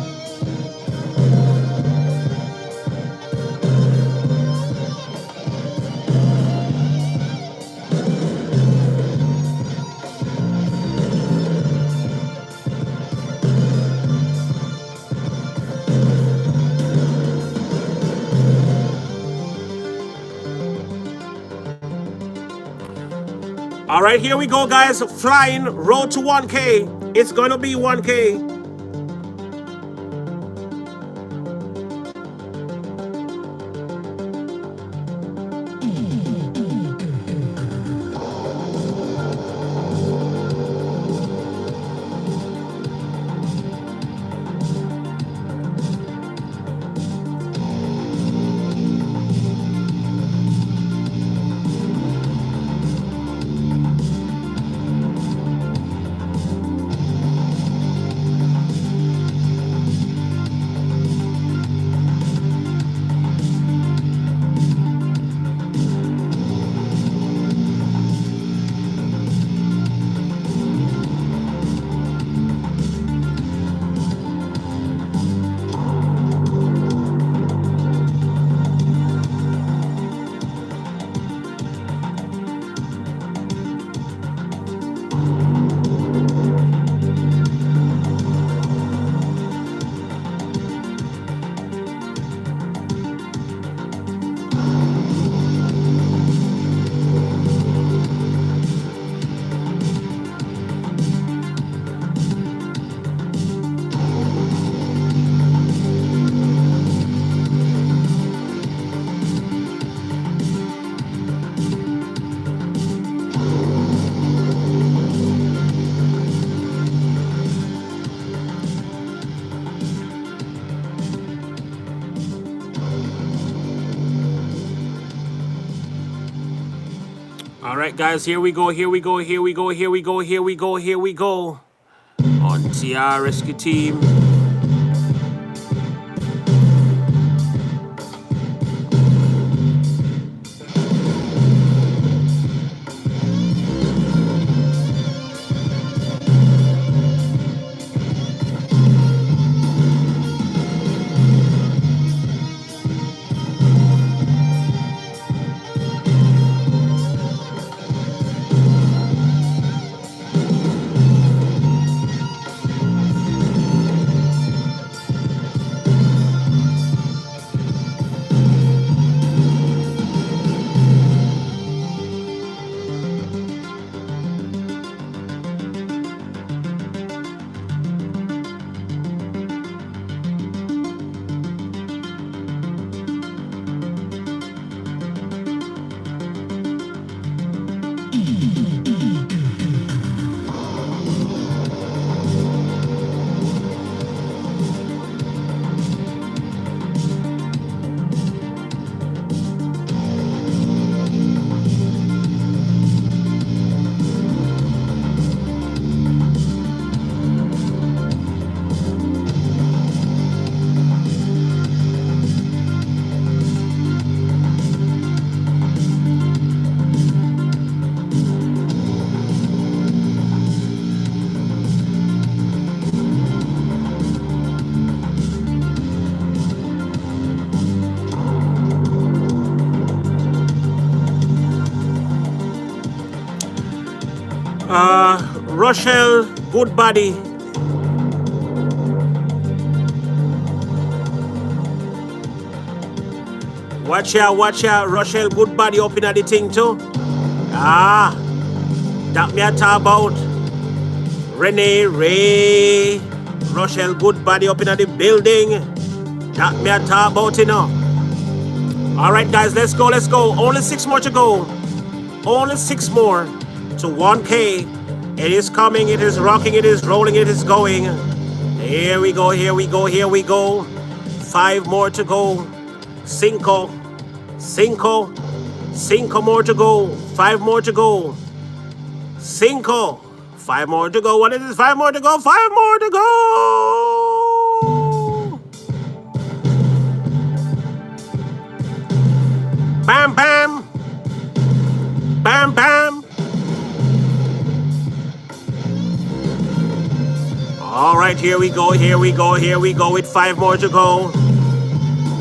S1: All right, here we go, guys. Flying road to 1K. It's gonna be 1K. All right, guys, here we go, here we go, here we go, here we go, here we go, here we go. On TR Rescue Team. Rochelle, good body. Watch out, Rochelle, good body up in the thing too. Ah, that me a talk about. Renee, Ray, Rochelle, good body up in the building. That me a talk about, you know. All right, guys, let's go. Only 6 more to go. Only 6 more. to 1K. It is coming, it is rocking, it is rolling, it is going. Here we go, here we go, here we go. 5 more to go. Cinco, cinco, cinco more to go. 5 more to go. Cinco, 5 more to go. What is it? 5 more to go, 5 more to go. Bam, bam. Bam, bam. All right, here we go, here we go, here we go with 5 more to go.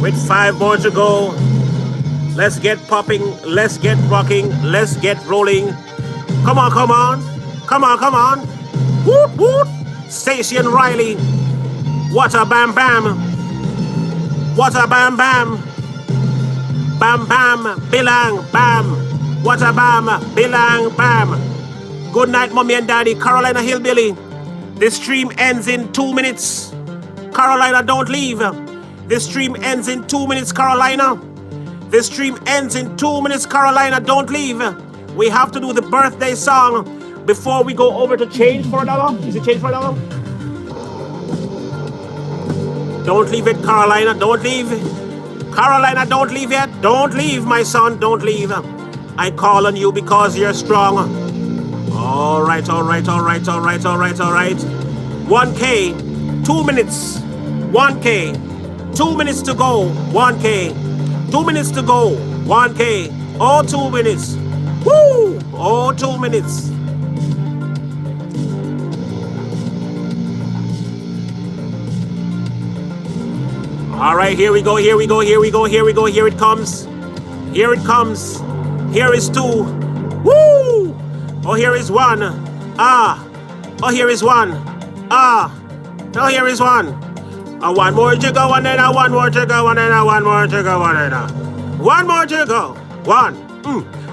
S1: With 5 more to go. Let's get popping, let's get rocking, let's get rolling. Come on, come on. Come on, come on. Whoop, whoop. Stacey and Riley. What a bam, bam. What a bam, bam. Bam, bam, bilang, bam. What a bam, bilang, bam. Good night, mommy and daddy. Carolina Hillbilly. This stream ends in 2 minutes. Carolina, don't leave. This stream ends in 2 minutes, Carolina. This stream ends in 2 minutes, Carolina. Don't leave. We have to do the birthday song before we go over to Change for a Dollar. Is it Change for a Dollar? Don't leave it, Carolina. Don't leave. Carolina, don't leave yet. Don't leave, my son. Don't leave. I call on you because you're strong. All right, all right, all right, all right, all right, all right. 1K, 2 minutes. 1K, 2 minutes to go. 1K, 2 minutes to go. 1K, oh, 2 minutes. Woo! Oh, 2 minutes. All right, here we go, here we go, here we go, here we go, here it comes. Here it comes. Here is 2. Woo! Oh, here is 1. Ah. Oh, here is 1. Ah. Oh, here is 1. 1 more to go, and then 1 more to go, and then 1 more to go, and then 1 more to go. 1.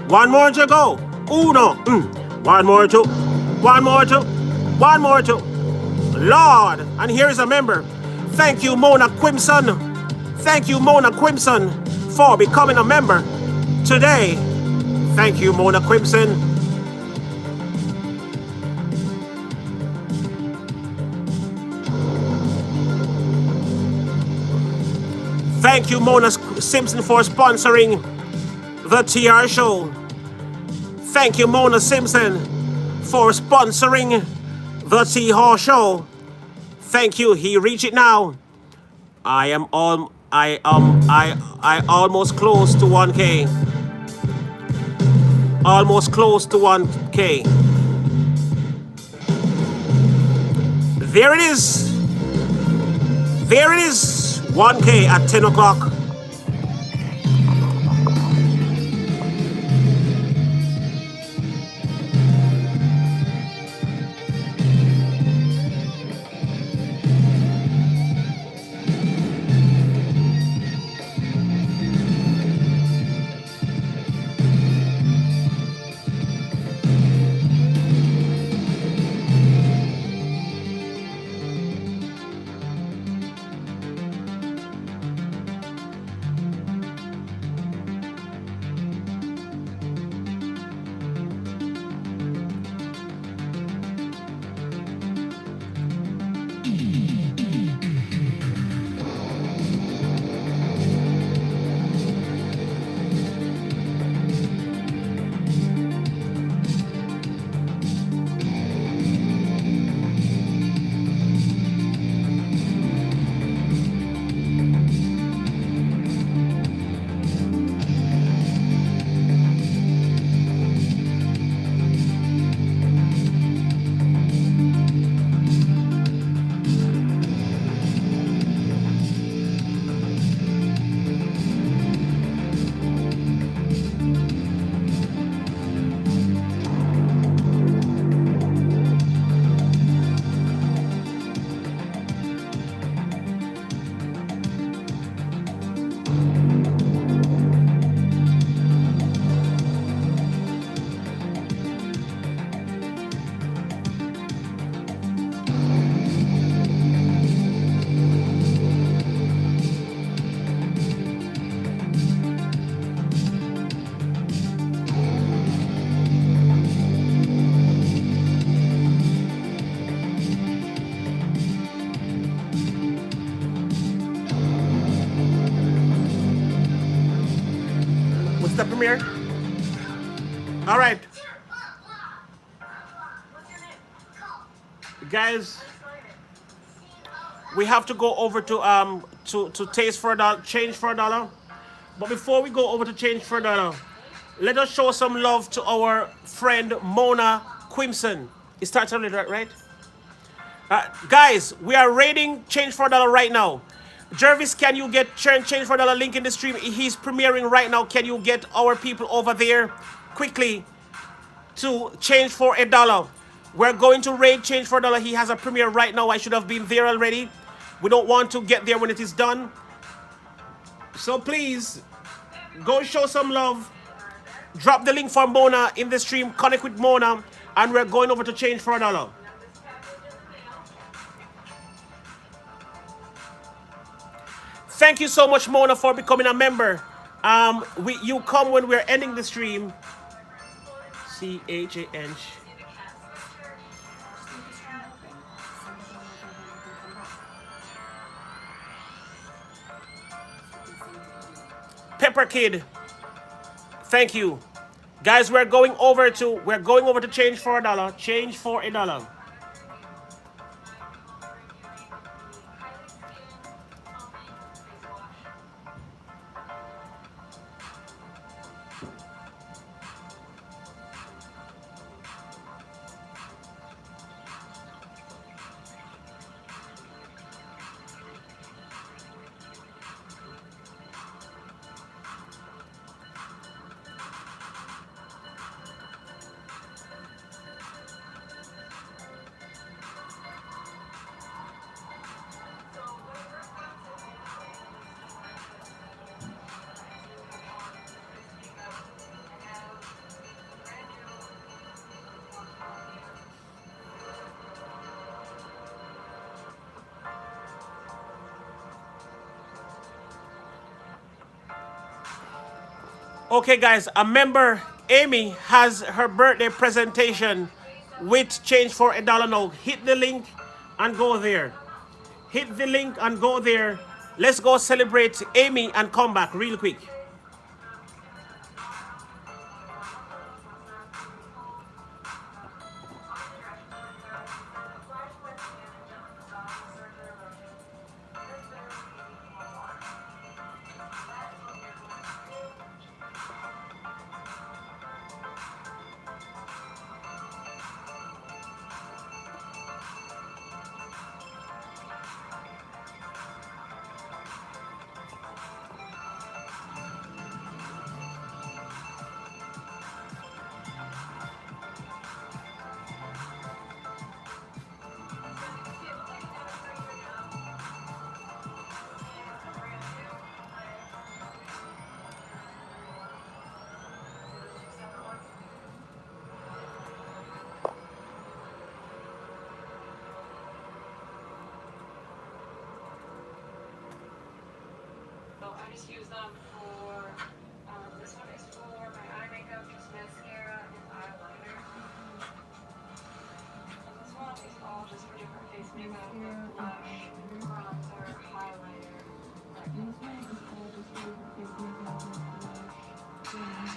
S1: 1 more to go. Uno. 1 more to. 1 more to. 1 more to. Lord. And here is a member. Thank you, Mona Quimson. Thank you, Mona Quimson, for becoming a member today. Thank you, Mona Quimson. Thank you, Mona Simpson, for sponsoring the TR show. Thank you, Mona Simpson, for sponsoring the T-Haw show. Thank you. He reached it now. I almost close to 1K. Almost close to 1K. There it is. There it is. 1K at 10 o'clock. Mr. Premier. All right, guys, we have to go over to taste for a dollar, change for a dollar. But before we go over to change for a dollar, let us show some love to our friend Mona Quimson. It starts early, right? Guys, we are rating change for a dollar right now. Jervis, can you get change for a dollar link in the stream? He's premiering right now. Can you get our people over there quickly to change for a dollar? We're going to rate change for a dollar. He has a premiere right now. I should have been there already. We don't want to get there when it is done. So please, go show some love. Drop the link for Mona in the stream. Connect with Mona. And we're going over to change for a dollar. Thank you so much, Mona, for becoming a member. You come when we're ending the stream. CHAN. Pepper Kid. Thank you. Guys, we're going over to change for a dollar. Change for a dollar. Okay, guys, a member, Amy, has her birthday presentation with change for a dollar now. Hit the link and go there. Hit the link and go there. Let's go celebrate Amy and come back real quick.
S3: I just use them for, this one is for my eye makeup, just mascara and eyeliner. And this one is all just for different face makeup, like blush, bronzer, highlighter. This one is all just for different face makeup, like blush, bronzer,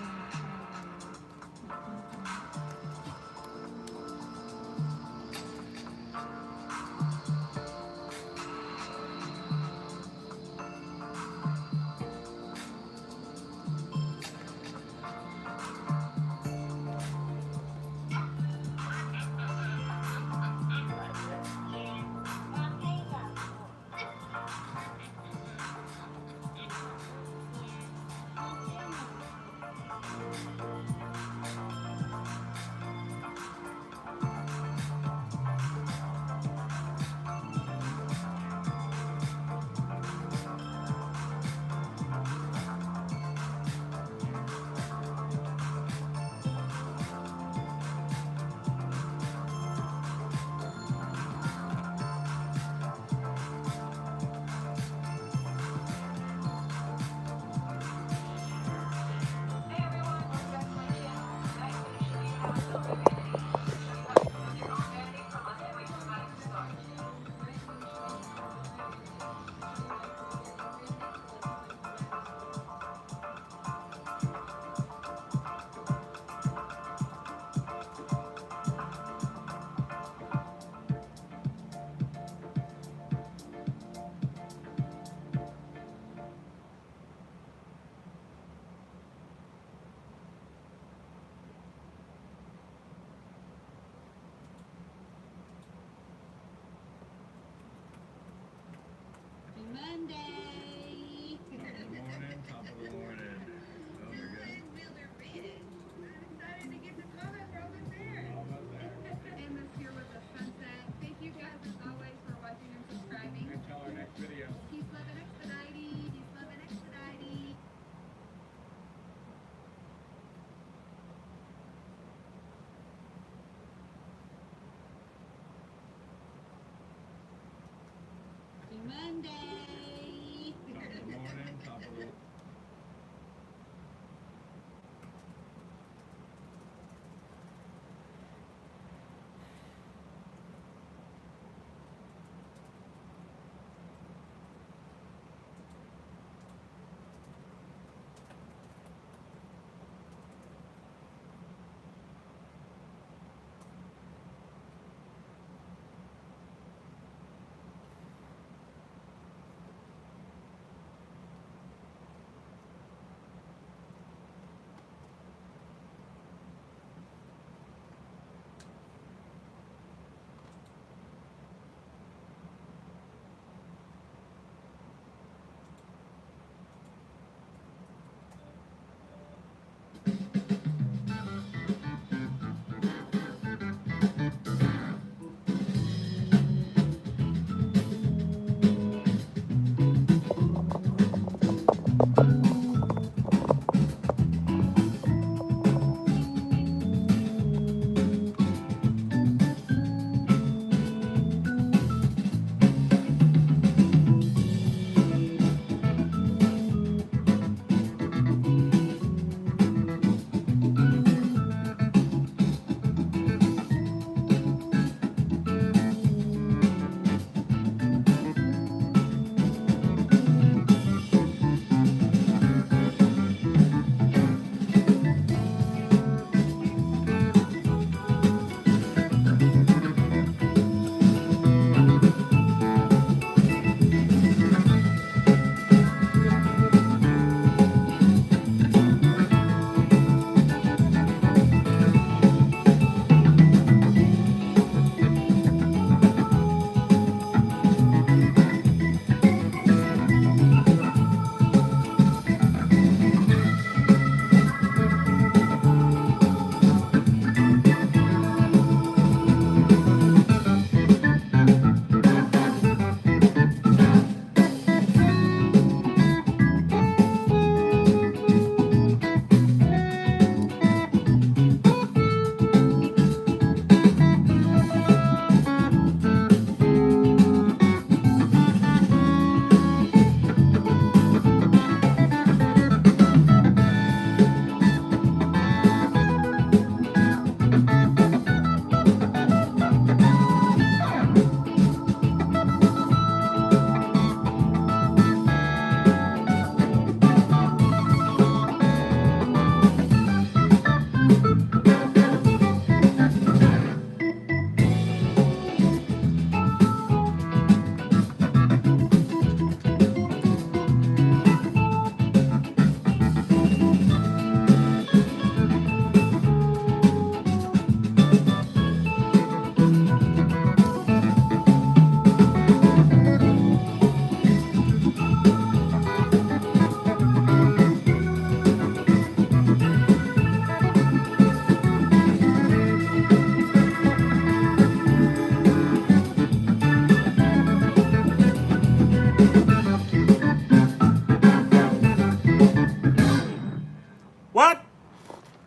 S1: What?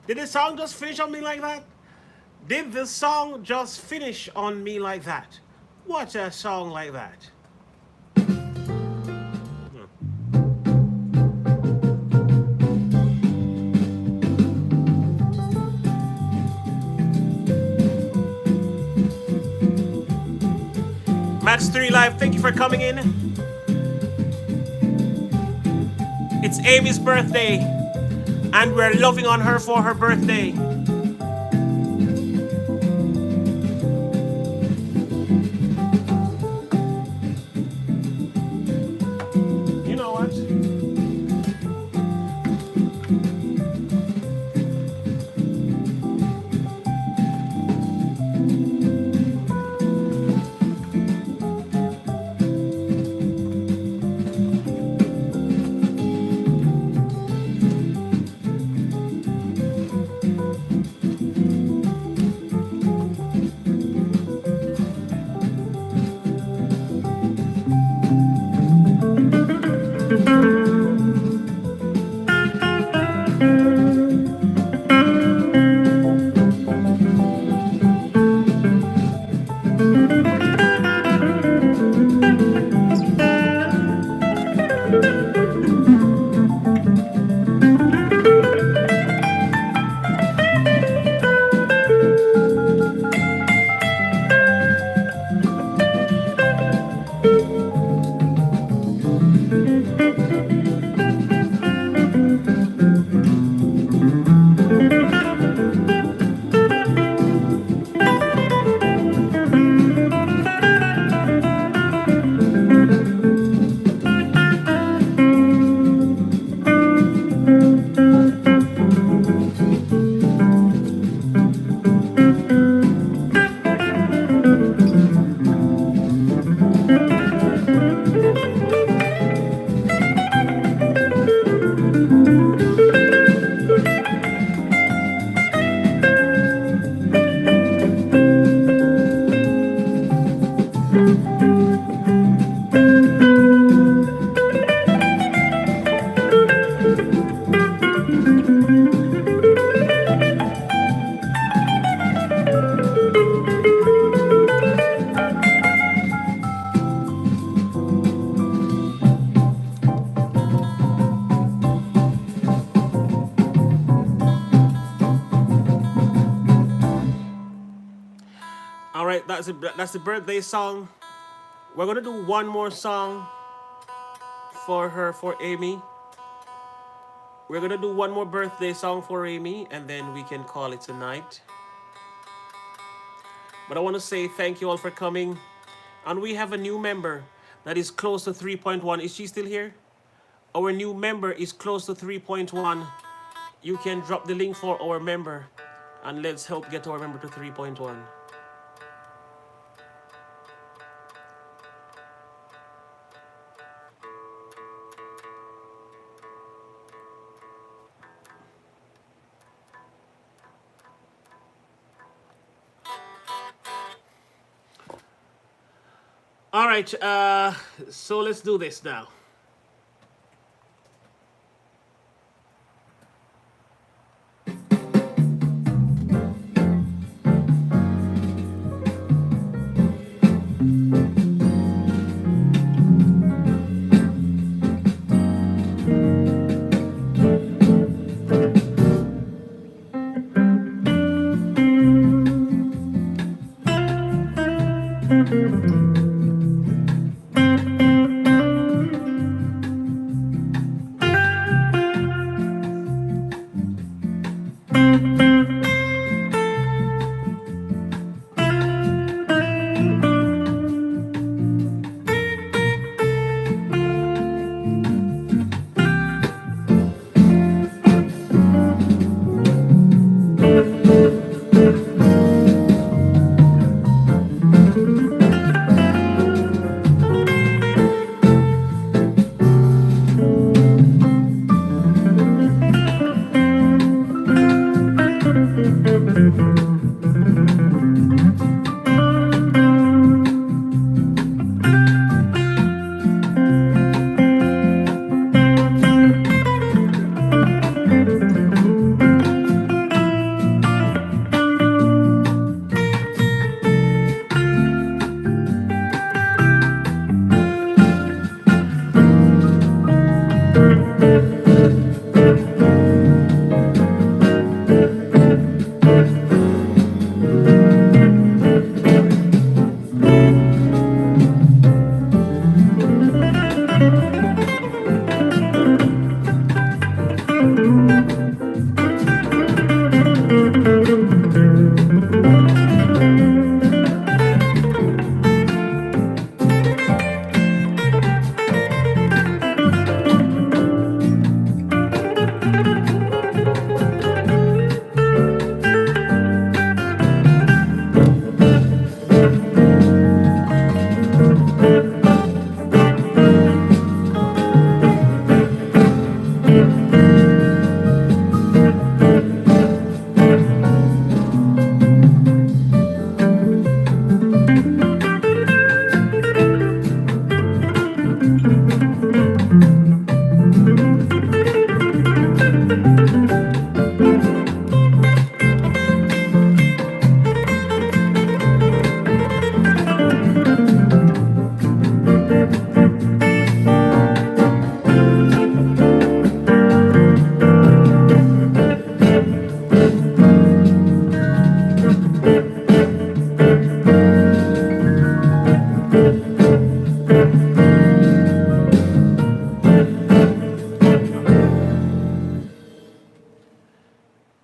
S1: Did the song just finish on me like that? Did the song just finish on me like that? What a song like that? Match 3 Live, thank you for coming in. It's Amy's birthday, and we're loving on her for her birthday. You know what? right, that's the birthday song. We're gonna do one more song for her, for Amy. We're gonna do one more birthday song for Amy, and then we can call it tonight. But I want to say thank you all for coming. And we have a new member that is close to 3.1. Is she still here? Our new member is close to 3.1. You can drop the link for our member, and let's help get our member to 3.1. All right, so let's do this now.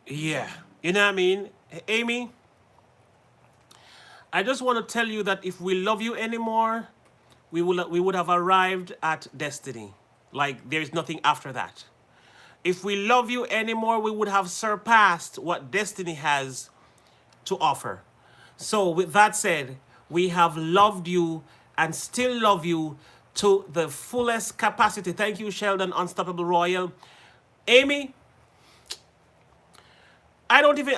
S1: Yeah, you know what I mean? Amy, I just want to tell you that if we love you anymore, we would have arrived at destiny. Like there's nothing after that. If we love you anymore, we would have surpassed what destiny has to offer. So with that said, we have loved you and still love you to the fullest capacity. Thank you, Sheldon, Unstoppable Royal. Amy, I don't even,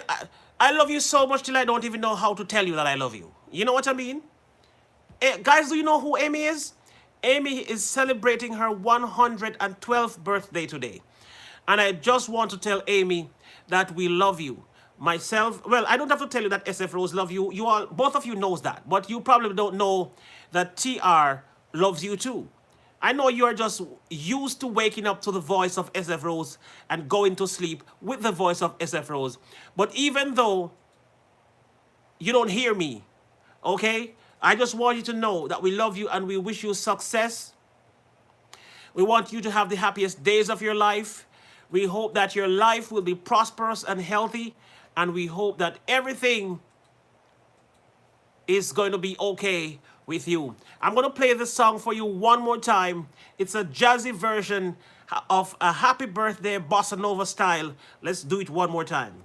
S1: I love you so much till I don't even know how to tell you that I love you. You know what I mean? Guys, do you know who Amy is? Amy is celebrating her 112th birthday today. And I just want to tell Amy that we love you. Myself, well, I don't have to tell you that SF Rose love you. You all, both of you knows that. But you probably don't know that TR loves you too. I know you are just used to waking up to the voice of SF Rose and going to sleep with the voice of SF Rose. But even though you don't hear me, Okay? I just want you to know that we love you and we wish you success. We want you to have the happiest days of your life. We hope that your life will be prosperous and healthy. And we hope that everything is going to be okay with you. I'm going to play this song for you one more time. It's a jazzy version of a happy birthday bossa nova style. Let's do it one more time.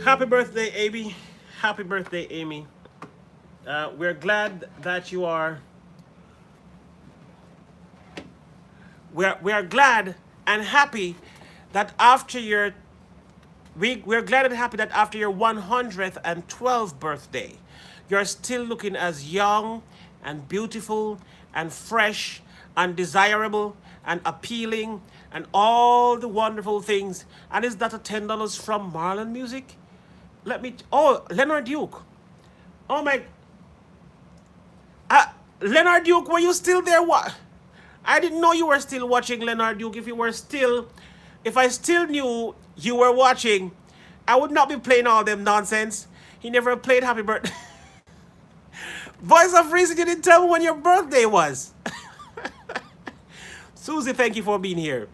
S1: Happy birthday, Amy. Happy birthday, Amy. We're glad that you are. We are glad and happy that after your we're glad and happy that after your 112th birthday, you're still looking as young and beautiful and fresh and desirable and appealing and all the wonderful things. And is that a $10 from Marlon Music? Oh, Leonard Duke. Oh my, Leonard Duke, were you still there? What? I didn't know you were still watching, Leonard Duke. If I still knew you were watching, I would not be playing all them nonsense. He never played Happy Birthday. Voice of Reason, you didn't tell me when your birthday was. Susie, thank you for being here.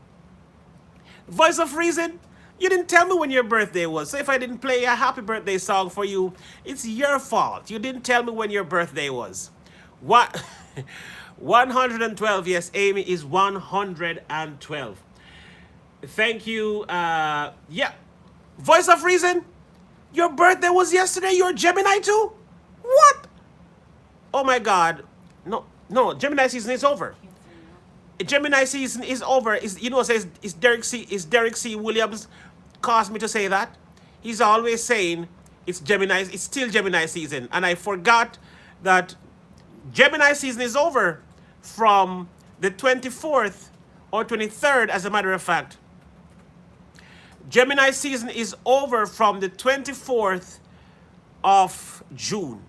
S1: Voice of Reason, You didn't tell me when your birthday was. So if I didn't play a happy birthday song for you, it's your fault. You didn't tell me when your birthday was. What? 112. Yes, Amy is 112. Thank you. Yeah. Voice of Reason. Your birthday was yesterday. You're Gemini too? What? Oh my God. No, no. Gemini season is over. Gemini season is over. Is you know says is Derek C. Williams caused me to say that. He's always saying it's Gemini. It's still Gemini season, and I forgot that Gemini season is over from the 24th or 23rd, as a matter of fact. Gemini season is over from the 24th of June.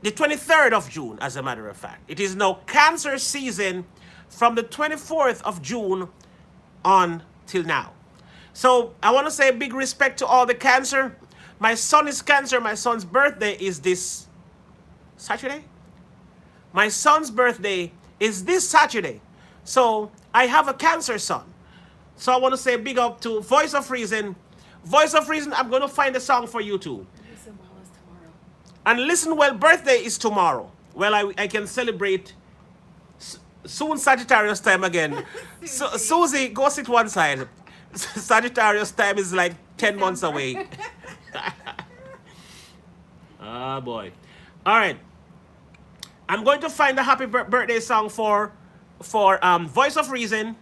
S1: The 23rd of June, as a matter of fact. It is now Cancer season from the 24th of June on till now. So I want to say big respect to all the Cancer. My son is Cancer. My son's birthday is this Saturday. My son's birthday is this Saturday. So I have a Cancer son. So I want to say big up to Voice of Reason. Voice of Reason, I'm going to find a song for you too.
S2: Listen well is tomorrow.
S1: And Listen Well birthday is tomorrow. Well, I can celebrate soon Sagittarius time again. So, Susie, go sit one side. Sagittarius time is like 10 months away. Ah, boy. All right. I'm going to find a happy birthday song for Voice of Reason.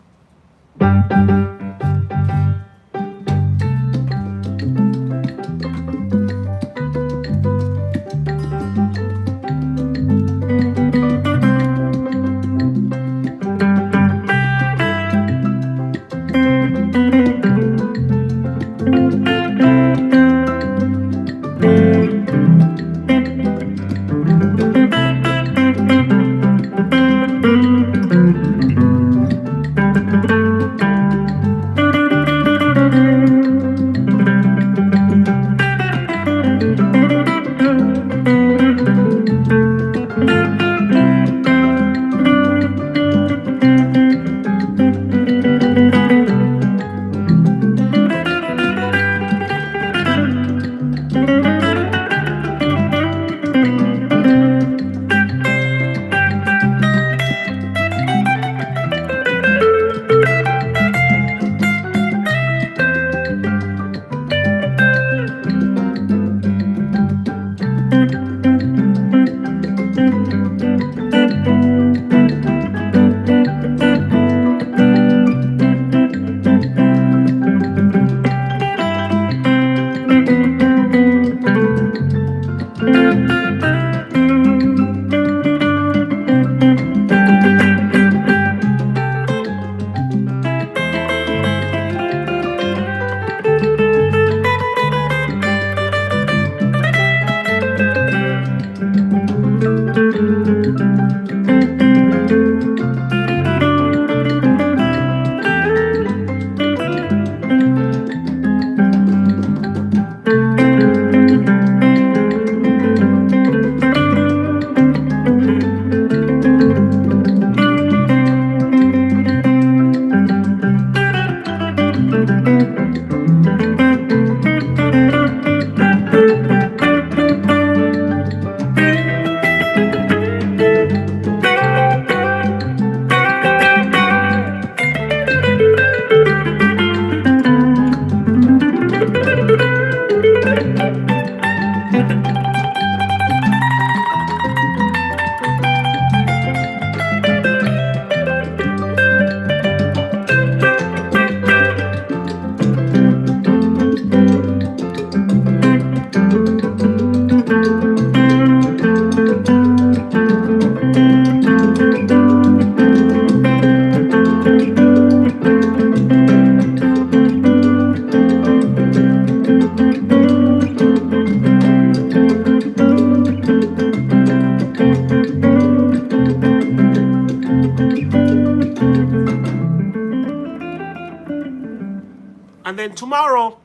S1: And then tomorrow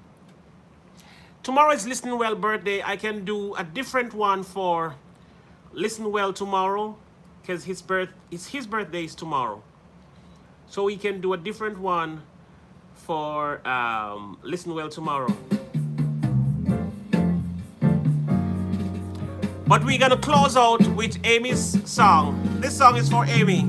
S1: is Listen Well birthday. I can do a different one for Listen Well tomorrow because his birthday is tomorrow. So we can do a different one for Listen Well Tomorrow. But we're gonna close out with Amy's song. This song is for Amy.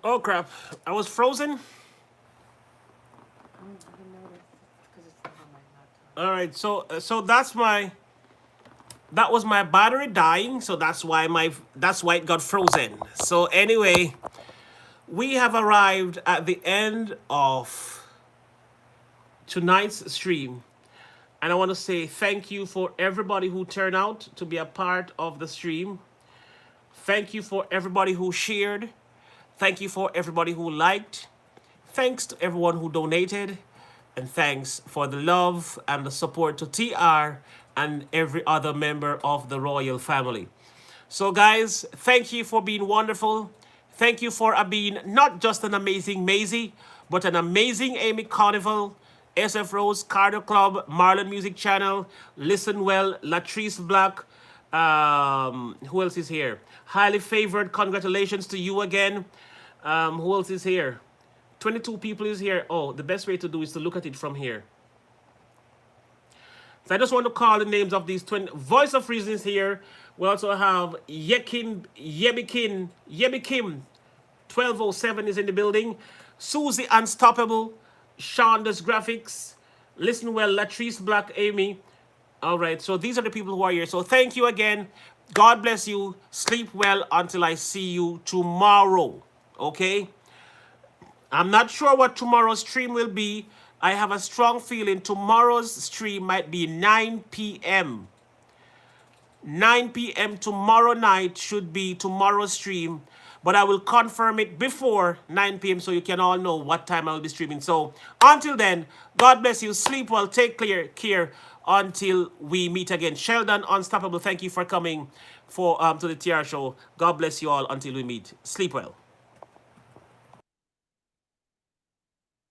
S1: Oh crap! I was frozen.
S2: I didn't notice because it's not on my laptop.
S1: All right, so that was my battery dying, so that's why it got frozen. So anyway, we have arrived at the end of tonight's stream. And I want to say thank you for everybody who turned out to be a part of the stream. Thank you for everybody who shared. Thank you for everybody who liked. Thanks to everyone who donated. And thanks for the love and the support to TR and every other member of the royal family. So guys, thank you for being wonderful. Thank you for being not just an amazing Maisie, but an amazing Amy Carnival, SF Rose, Carter Club, Marlon Music Channel, Listen Well, Latrice Black, who else is here? Highly Favored, congratulations to you again. Who else is here? 22 people is here. Oh, the best way to do is to look at it from here. So I just want to call the names of these 20. Voice of Reason is here. We also have Yebikin, 1207 is in the building. Susie Unstoppable, Shonda's Graphics, Listen Well, Latrice Black, Amy. All right, so these are the people who are here. So thank you again. God bless you. Sleep well until I see you tomorrow. Okay? I'm not sure what tomorrow's stream will be. I have a strong feeling tomorrow's stream might be 9 p.m. 9 p.m. tomorrow night should be tomorrow's stream. But I will confirm it before 9 p.m. so you can all know what time I will be streaming. So until then, God bless you. Sleep well. Take care until we meet again. Sheldon Unstoppable, thank you for coming to the TR show. God bless you all until we meet. Sleep well.